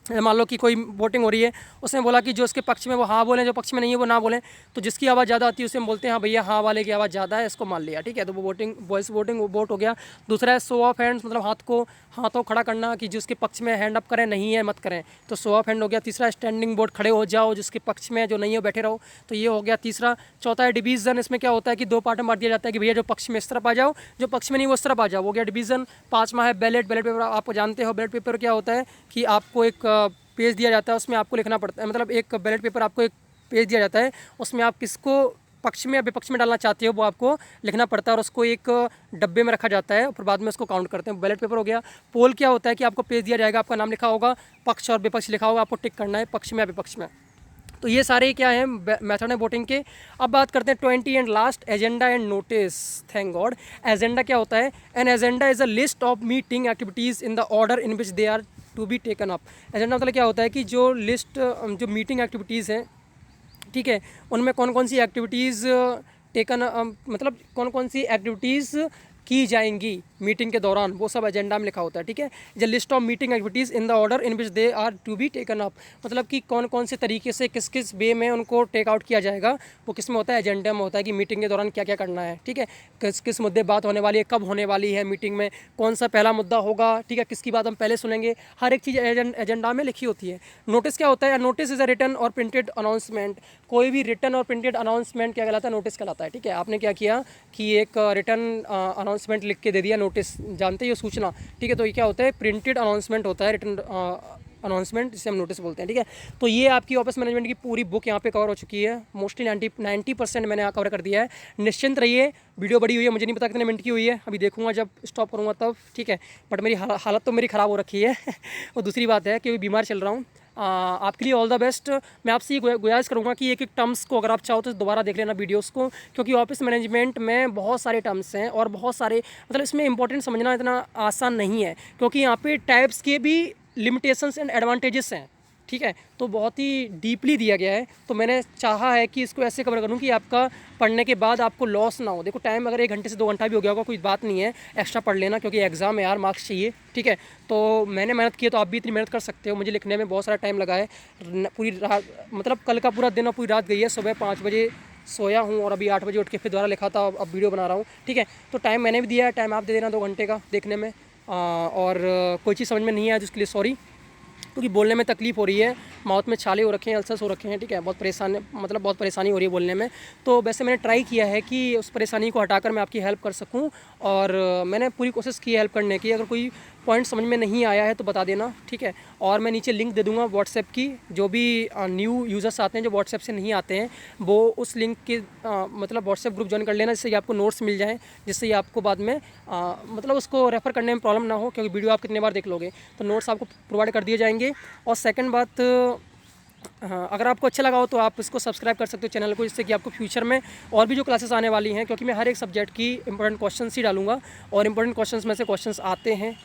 मान लो कि कोई वोटिंग हो रही है, उसने बोला कि जो उसके पक्ष में वो हाँ बोलें, जो पक्ष में नहीं है वो ना बोलें, तो जिसकी आवाज़ ज़्यादा आती है उसे हम बोलते हैं हाँ भैया हाँ वाले की आवाज़ ज़्यादा है, इसको मान लिया। ठीक है, तो वो वोटिंग, वॉइस वोटिंग वोट हो गया। दूसरा है शो ऑफ हैंड्स, मतलब हाथों खड़ा करना कि जिसके पक्ष में हैंड अप करें, नहीं है मत करें, तो शो ऑफ हैंड हो गया। तीसरा स्टैंडिंग वोट, खड़े हो जाओ, जिसके पक्ष में, जो नहीं है बैठे रहो, तो ये हो गया तीसरा। चौथा है डिवीज़न, इसमें क्या होता है कि दो पार्ट में बांट दिया जाता है कि भैया जो पक्ष में इस तरफ आ जाओ, जो पक्ष में नहीं वो इस तरफ आ जाओ, हो गया डिवीज़न। पाँचवा है बैलेट पेपर, आपको जानते हो बैलेट पेपर क्या होता है कि आपको एक पेज दिया जाता है, उसमें आपको लिखना पड़ता है, मतलब एक बैलेट पेपर आपको एक पेज दिया जाता है, उसमें आप किसको पक्ष में या विपक्ष में डालना चाहते हो वो आपको लिखना पड़ता है, और उसको एक डब्बे में रखा जाता है, फिर बाद में उसको काउंट करते हैं। बैलेट पेपर हो गया। पोल क्या होता है कि आपको पेज दिया जाएगा, आपका नाम लिखा होगा, पक्ष और विपक्ष लिखा होगा, आपको टिक करना है पक्ष में या विपक्ष में। तो ये सारे क्या हैं मेथड है वोटिंग के। अब बात करते हैं 20 and last, agenda and notice. Thank God. Agenda क्या होता है? An agenda is a list of meeting activities in the order in which they are to be taken up. Agenda मतलब क्या होता है कि जो लिस्ट, जो मीटिंग एक्टिविटीज़ हैं, ठीक है, उनमें कौन कौन सी एक्टिविटीज़ टेकन, मतलब कौन कौन सी एक्टिविटीज़ की जाएंगी मीटिंग के दौरान, वो सब एजेंडा में लिखा होता है। ठीक है, the list of meeting activities in the order in which they are to be taken up, मतलब कि कौन कौन से तरीके से किस किस वे में उनको टेक आउट किया जाएगा, वो किस में होता है, एजेंडा में होता है कि मीटिंग के दौरान क्या क्या करना है। ठीक है, किस किस मुद्दे बात होने वाली है, कब होने वाली है मीटिंग में, कौन सा पहला मुद्दा होगा, ठीक है, किसकी बात हम पहले सुनेंगे, हर एक चीज़ एजेंडा में लिखी होती है। नोटिस क्या होता है? नोटिस इज़ अ रिटन और प्रिंटेड अनाउंसमेंट। कोई भी रिटन और प्रिंटेड अनाउंसमेंट क्या कहलाता है? नोटिस कहलाता है। ठीक है, आपने क्या किया कि एक रिटन अनाउंसमेंट लिख के दे दिया, नोटिस जानते ही हो, सूचना। ठीक है, तो ये क्या होता है? प्रिंटेड अनाउंसमेंट होता है, रिटन अनाउंसमेंट, जिसे हम नोटिस बोलते हैं। ठीक है, तो ये आपकी ऑफिस मैनेजमेंट की पूरी बुक यहाँ पे कवर हो चुकी है। मोस्टली 90% मैंने यहाँ कवर कर दिया है। निश्चिंत रहिए, वीडियो बड़ी हुई है, मुझे नहीं पता कितने मिनट की हुई है, अभी देखूंगा जब स्टॉप करूँगा तब। ठीक है, बट मेरी हालत तो मेरी ख़राब हो रखी है और दूसरी बात है कि बीमार चल रहा हूँ। आपके लिए ऑल द बेस्ट। मैं आपसे ये गुजारिश करूँगा कि एक एक टर्म्स को अगर आप चाहो तो दोबारा देख लेना वीडियोस को, क्योंकि ऑफिस मैनेजमेंट में बहुत सारे टर्म्स हैं और बहुत सारे, मतलब इसमें इंपॉर्टेंट समझना इतना आसान नहीं है, क्योंकि यहाँ पे टाइप्स के भी लिमिटेशंस एंड एडवांटेजेस हैं। ठीक है, तो बहुत ही डीपली दिया गया है, तो मैंने चाहा है कि इसको ऐसे कवर करूँ कि आपका पढ़ने के बाद आपको लॉस ना हो। देखो टाइम अगर 1 घंटे से 2 घंटा भी हो गया होगा, कोई बात नहीं है, एक्स्ट्रा पढ़ लेना, क्योंकि एग्ज़ाम है यार, मार्क्स चाहिए। ठीक है, तो मैंने मेहनत की है, तो आप भी इतनी मेहनत कर सकते हो। मुझे लिखने में बहुत सारा टाइम लगा है, पूरी रात, मतलब कल का पूरा दिन और पूरी रात गई है। सुबह 5 बजे सोया हूँ और अभी 8 बजे उठ के फिर दोबारा लिखा था, अब वीडियो बना रहा हूँ। ठीक है, तो टाइम मैंने भी दिया है, टाइम आप दे देना 2 घंटे का देखने में। और कोई चीज़ समझ में नहीं आया जिसके लिए सॉरी, क्योंकि बोलने में तकलीफ़ हो रही है, माउथ में छाले हो रखे हैं, अल्सर्स हो रखे हैं। ठीक है, बहुत परेशानी हो रही है बोलने में। तो वैसे मैंने ट्राई किया है कि उस परेशानी को हटाकर मैं आपकी हेल्प कर सकूं, और मैंने पूरी कोशिश की है हेल्प करने की। अगर कोई पॉइंट समझ में नहीं आया है तो बता देना। ठीक है, और मैं नीचे लिंक दे दूँगा व्हाट्सएप की, जो भी न्यू यूज़र्स आते हैं जो व्हाट्सएप से नहीं आते हैं, वो उस लिंक के मतलब व्हाट्सएप ग्रुप ज्वाइन कर लेना, जिससे कि आपको नोट्स मिल जाएँ, जिससे आपको बाद में मतलब उसको रेफ़र करने में प्रॉब्लम ना हो, क्योंकि वीडियो आप कितने बार देख लोगे, तो नोट्स आपको प्रोवाइड कर दिए जाएंगे। और सेकंड बात, हाँ, अगर आपको अच्छा लगा हो तो आप इसको सब्सक्राइब कर सकते हो चैनल को, जिससे कि आपको फ्यूचर में और भी जो क्लासेस आने वाली हैं, क्योंकि मैं हर एक सब्जेक्ट की इंपॉर्टेंट क्वेश्चंस ही डालूंगा, और इंपॉर्टेंट क्वेश्चंस में से क्वेश्चंस आते हैं।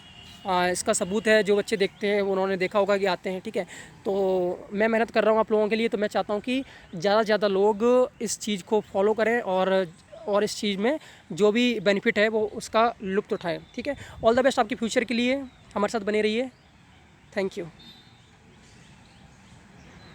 इसका सबूत है, जो बच्चे देखते हैं उन्होंने देखा होगा कि आते हैं। ठीक है, तो मैं मेहनत कर रहा हूँ आप लोगों के लिए, तो मैं चाहता हूँ कि ज़्यादा से ज़्यादा लोग इस चीज़ को फॉलो करें और इस चीज़ में जो भी बेनिफिट है वो उसका लुत्फ़ उठाएँ। ठीक है, ऑल द बेस्ट आपके फ्यूचर के लिए, हमारे साथ बने रहिए। Thank you.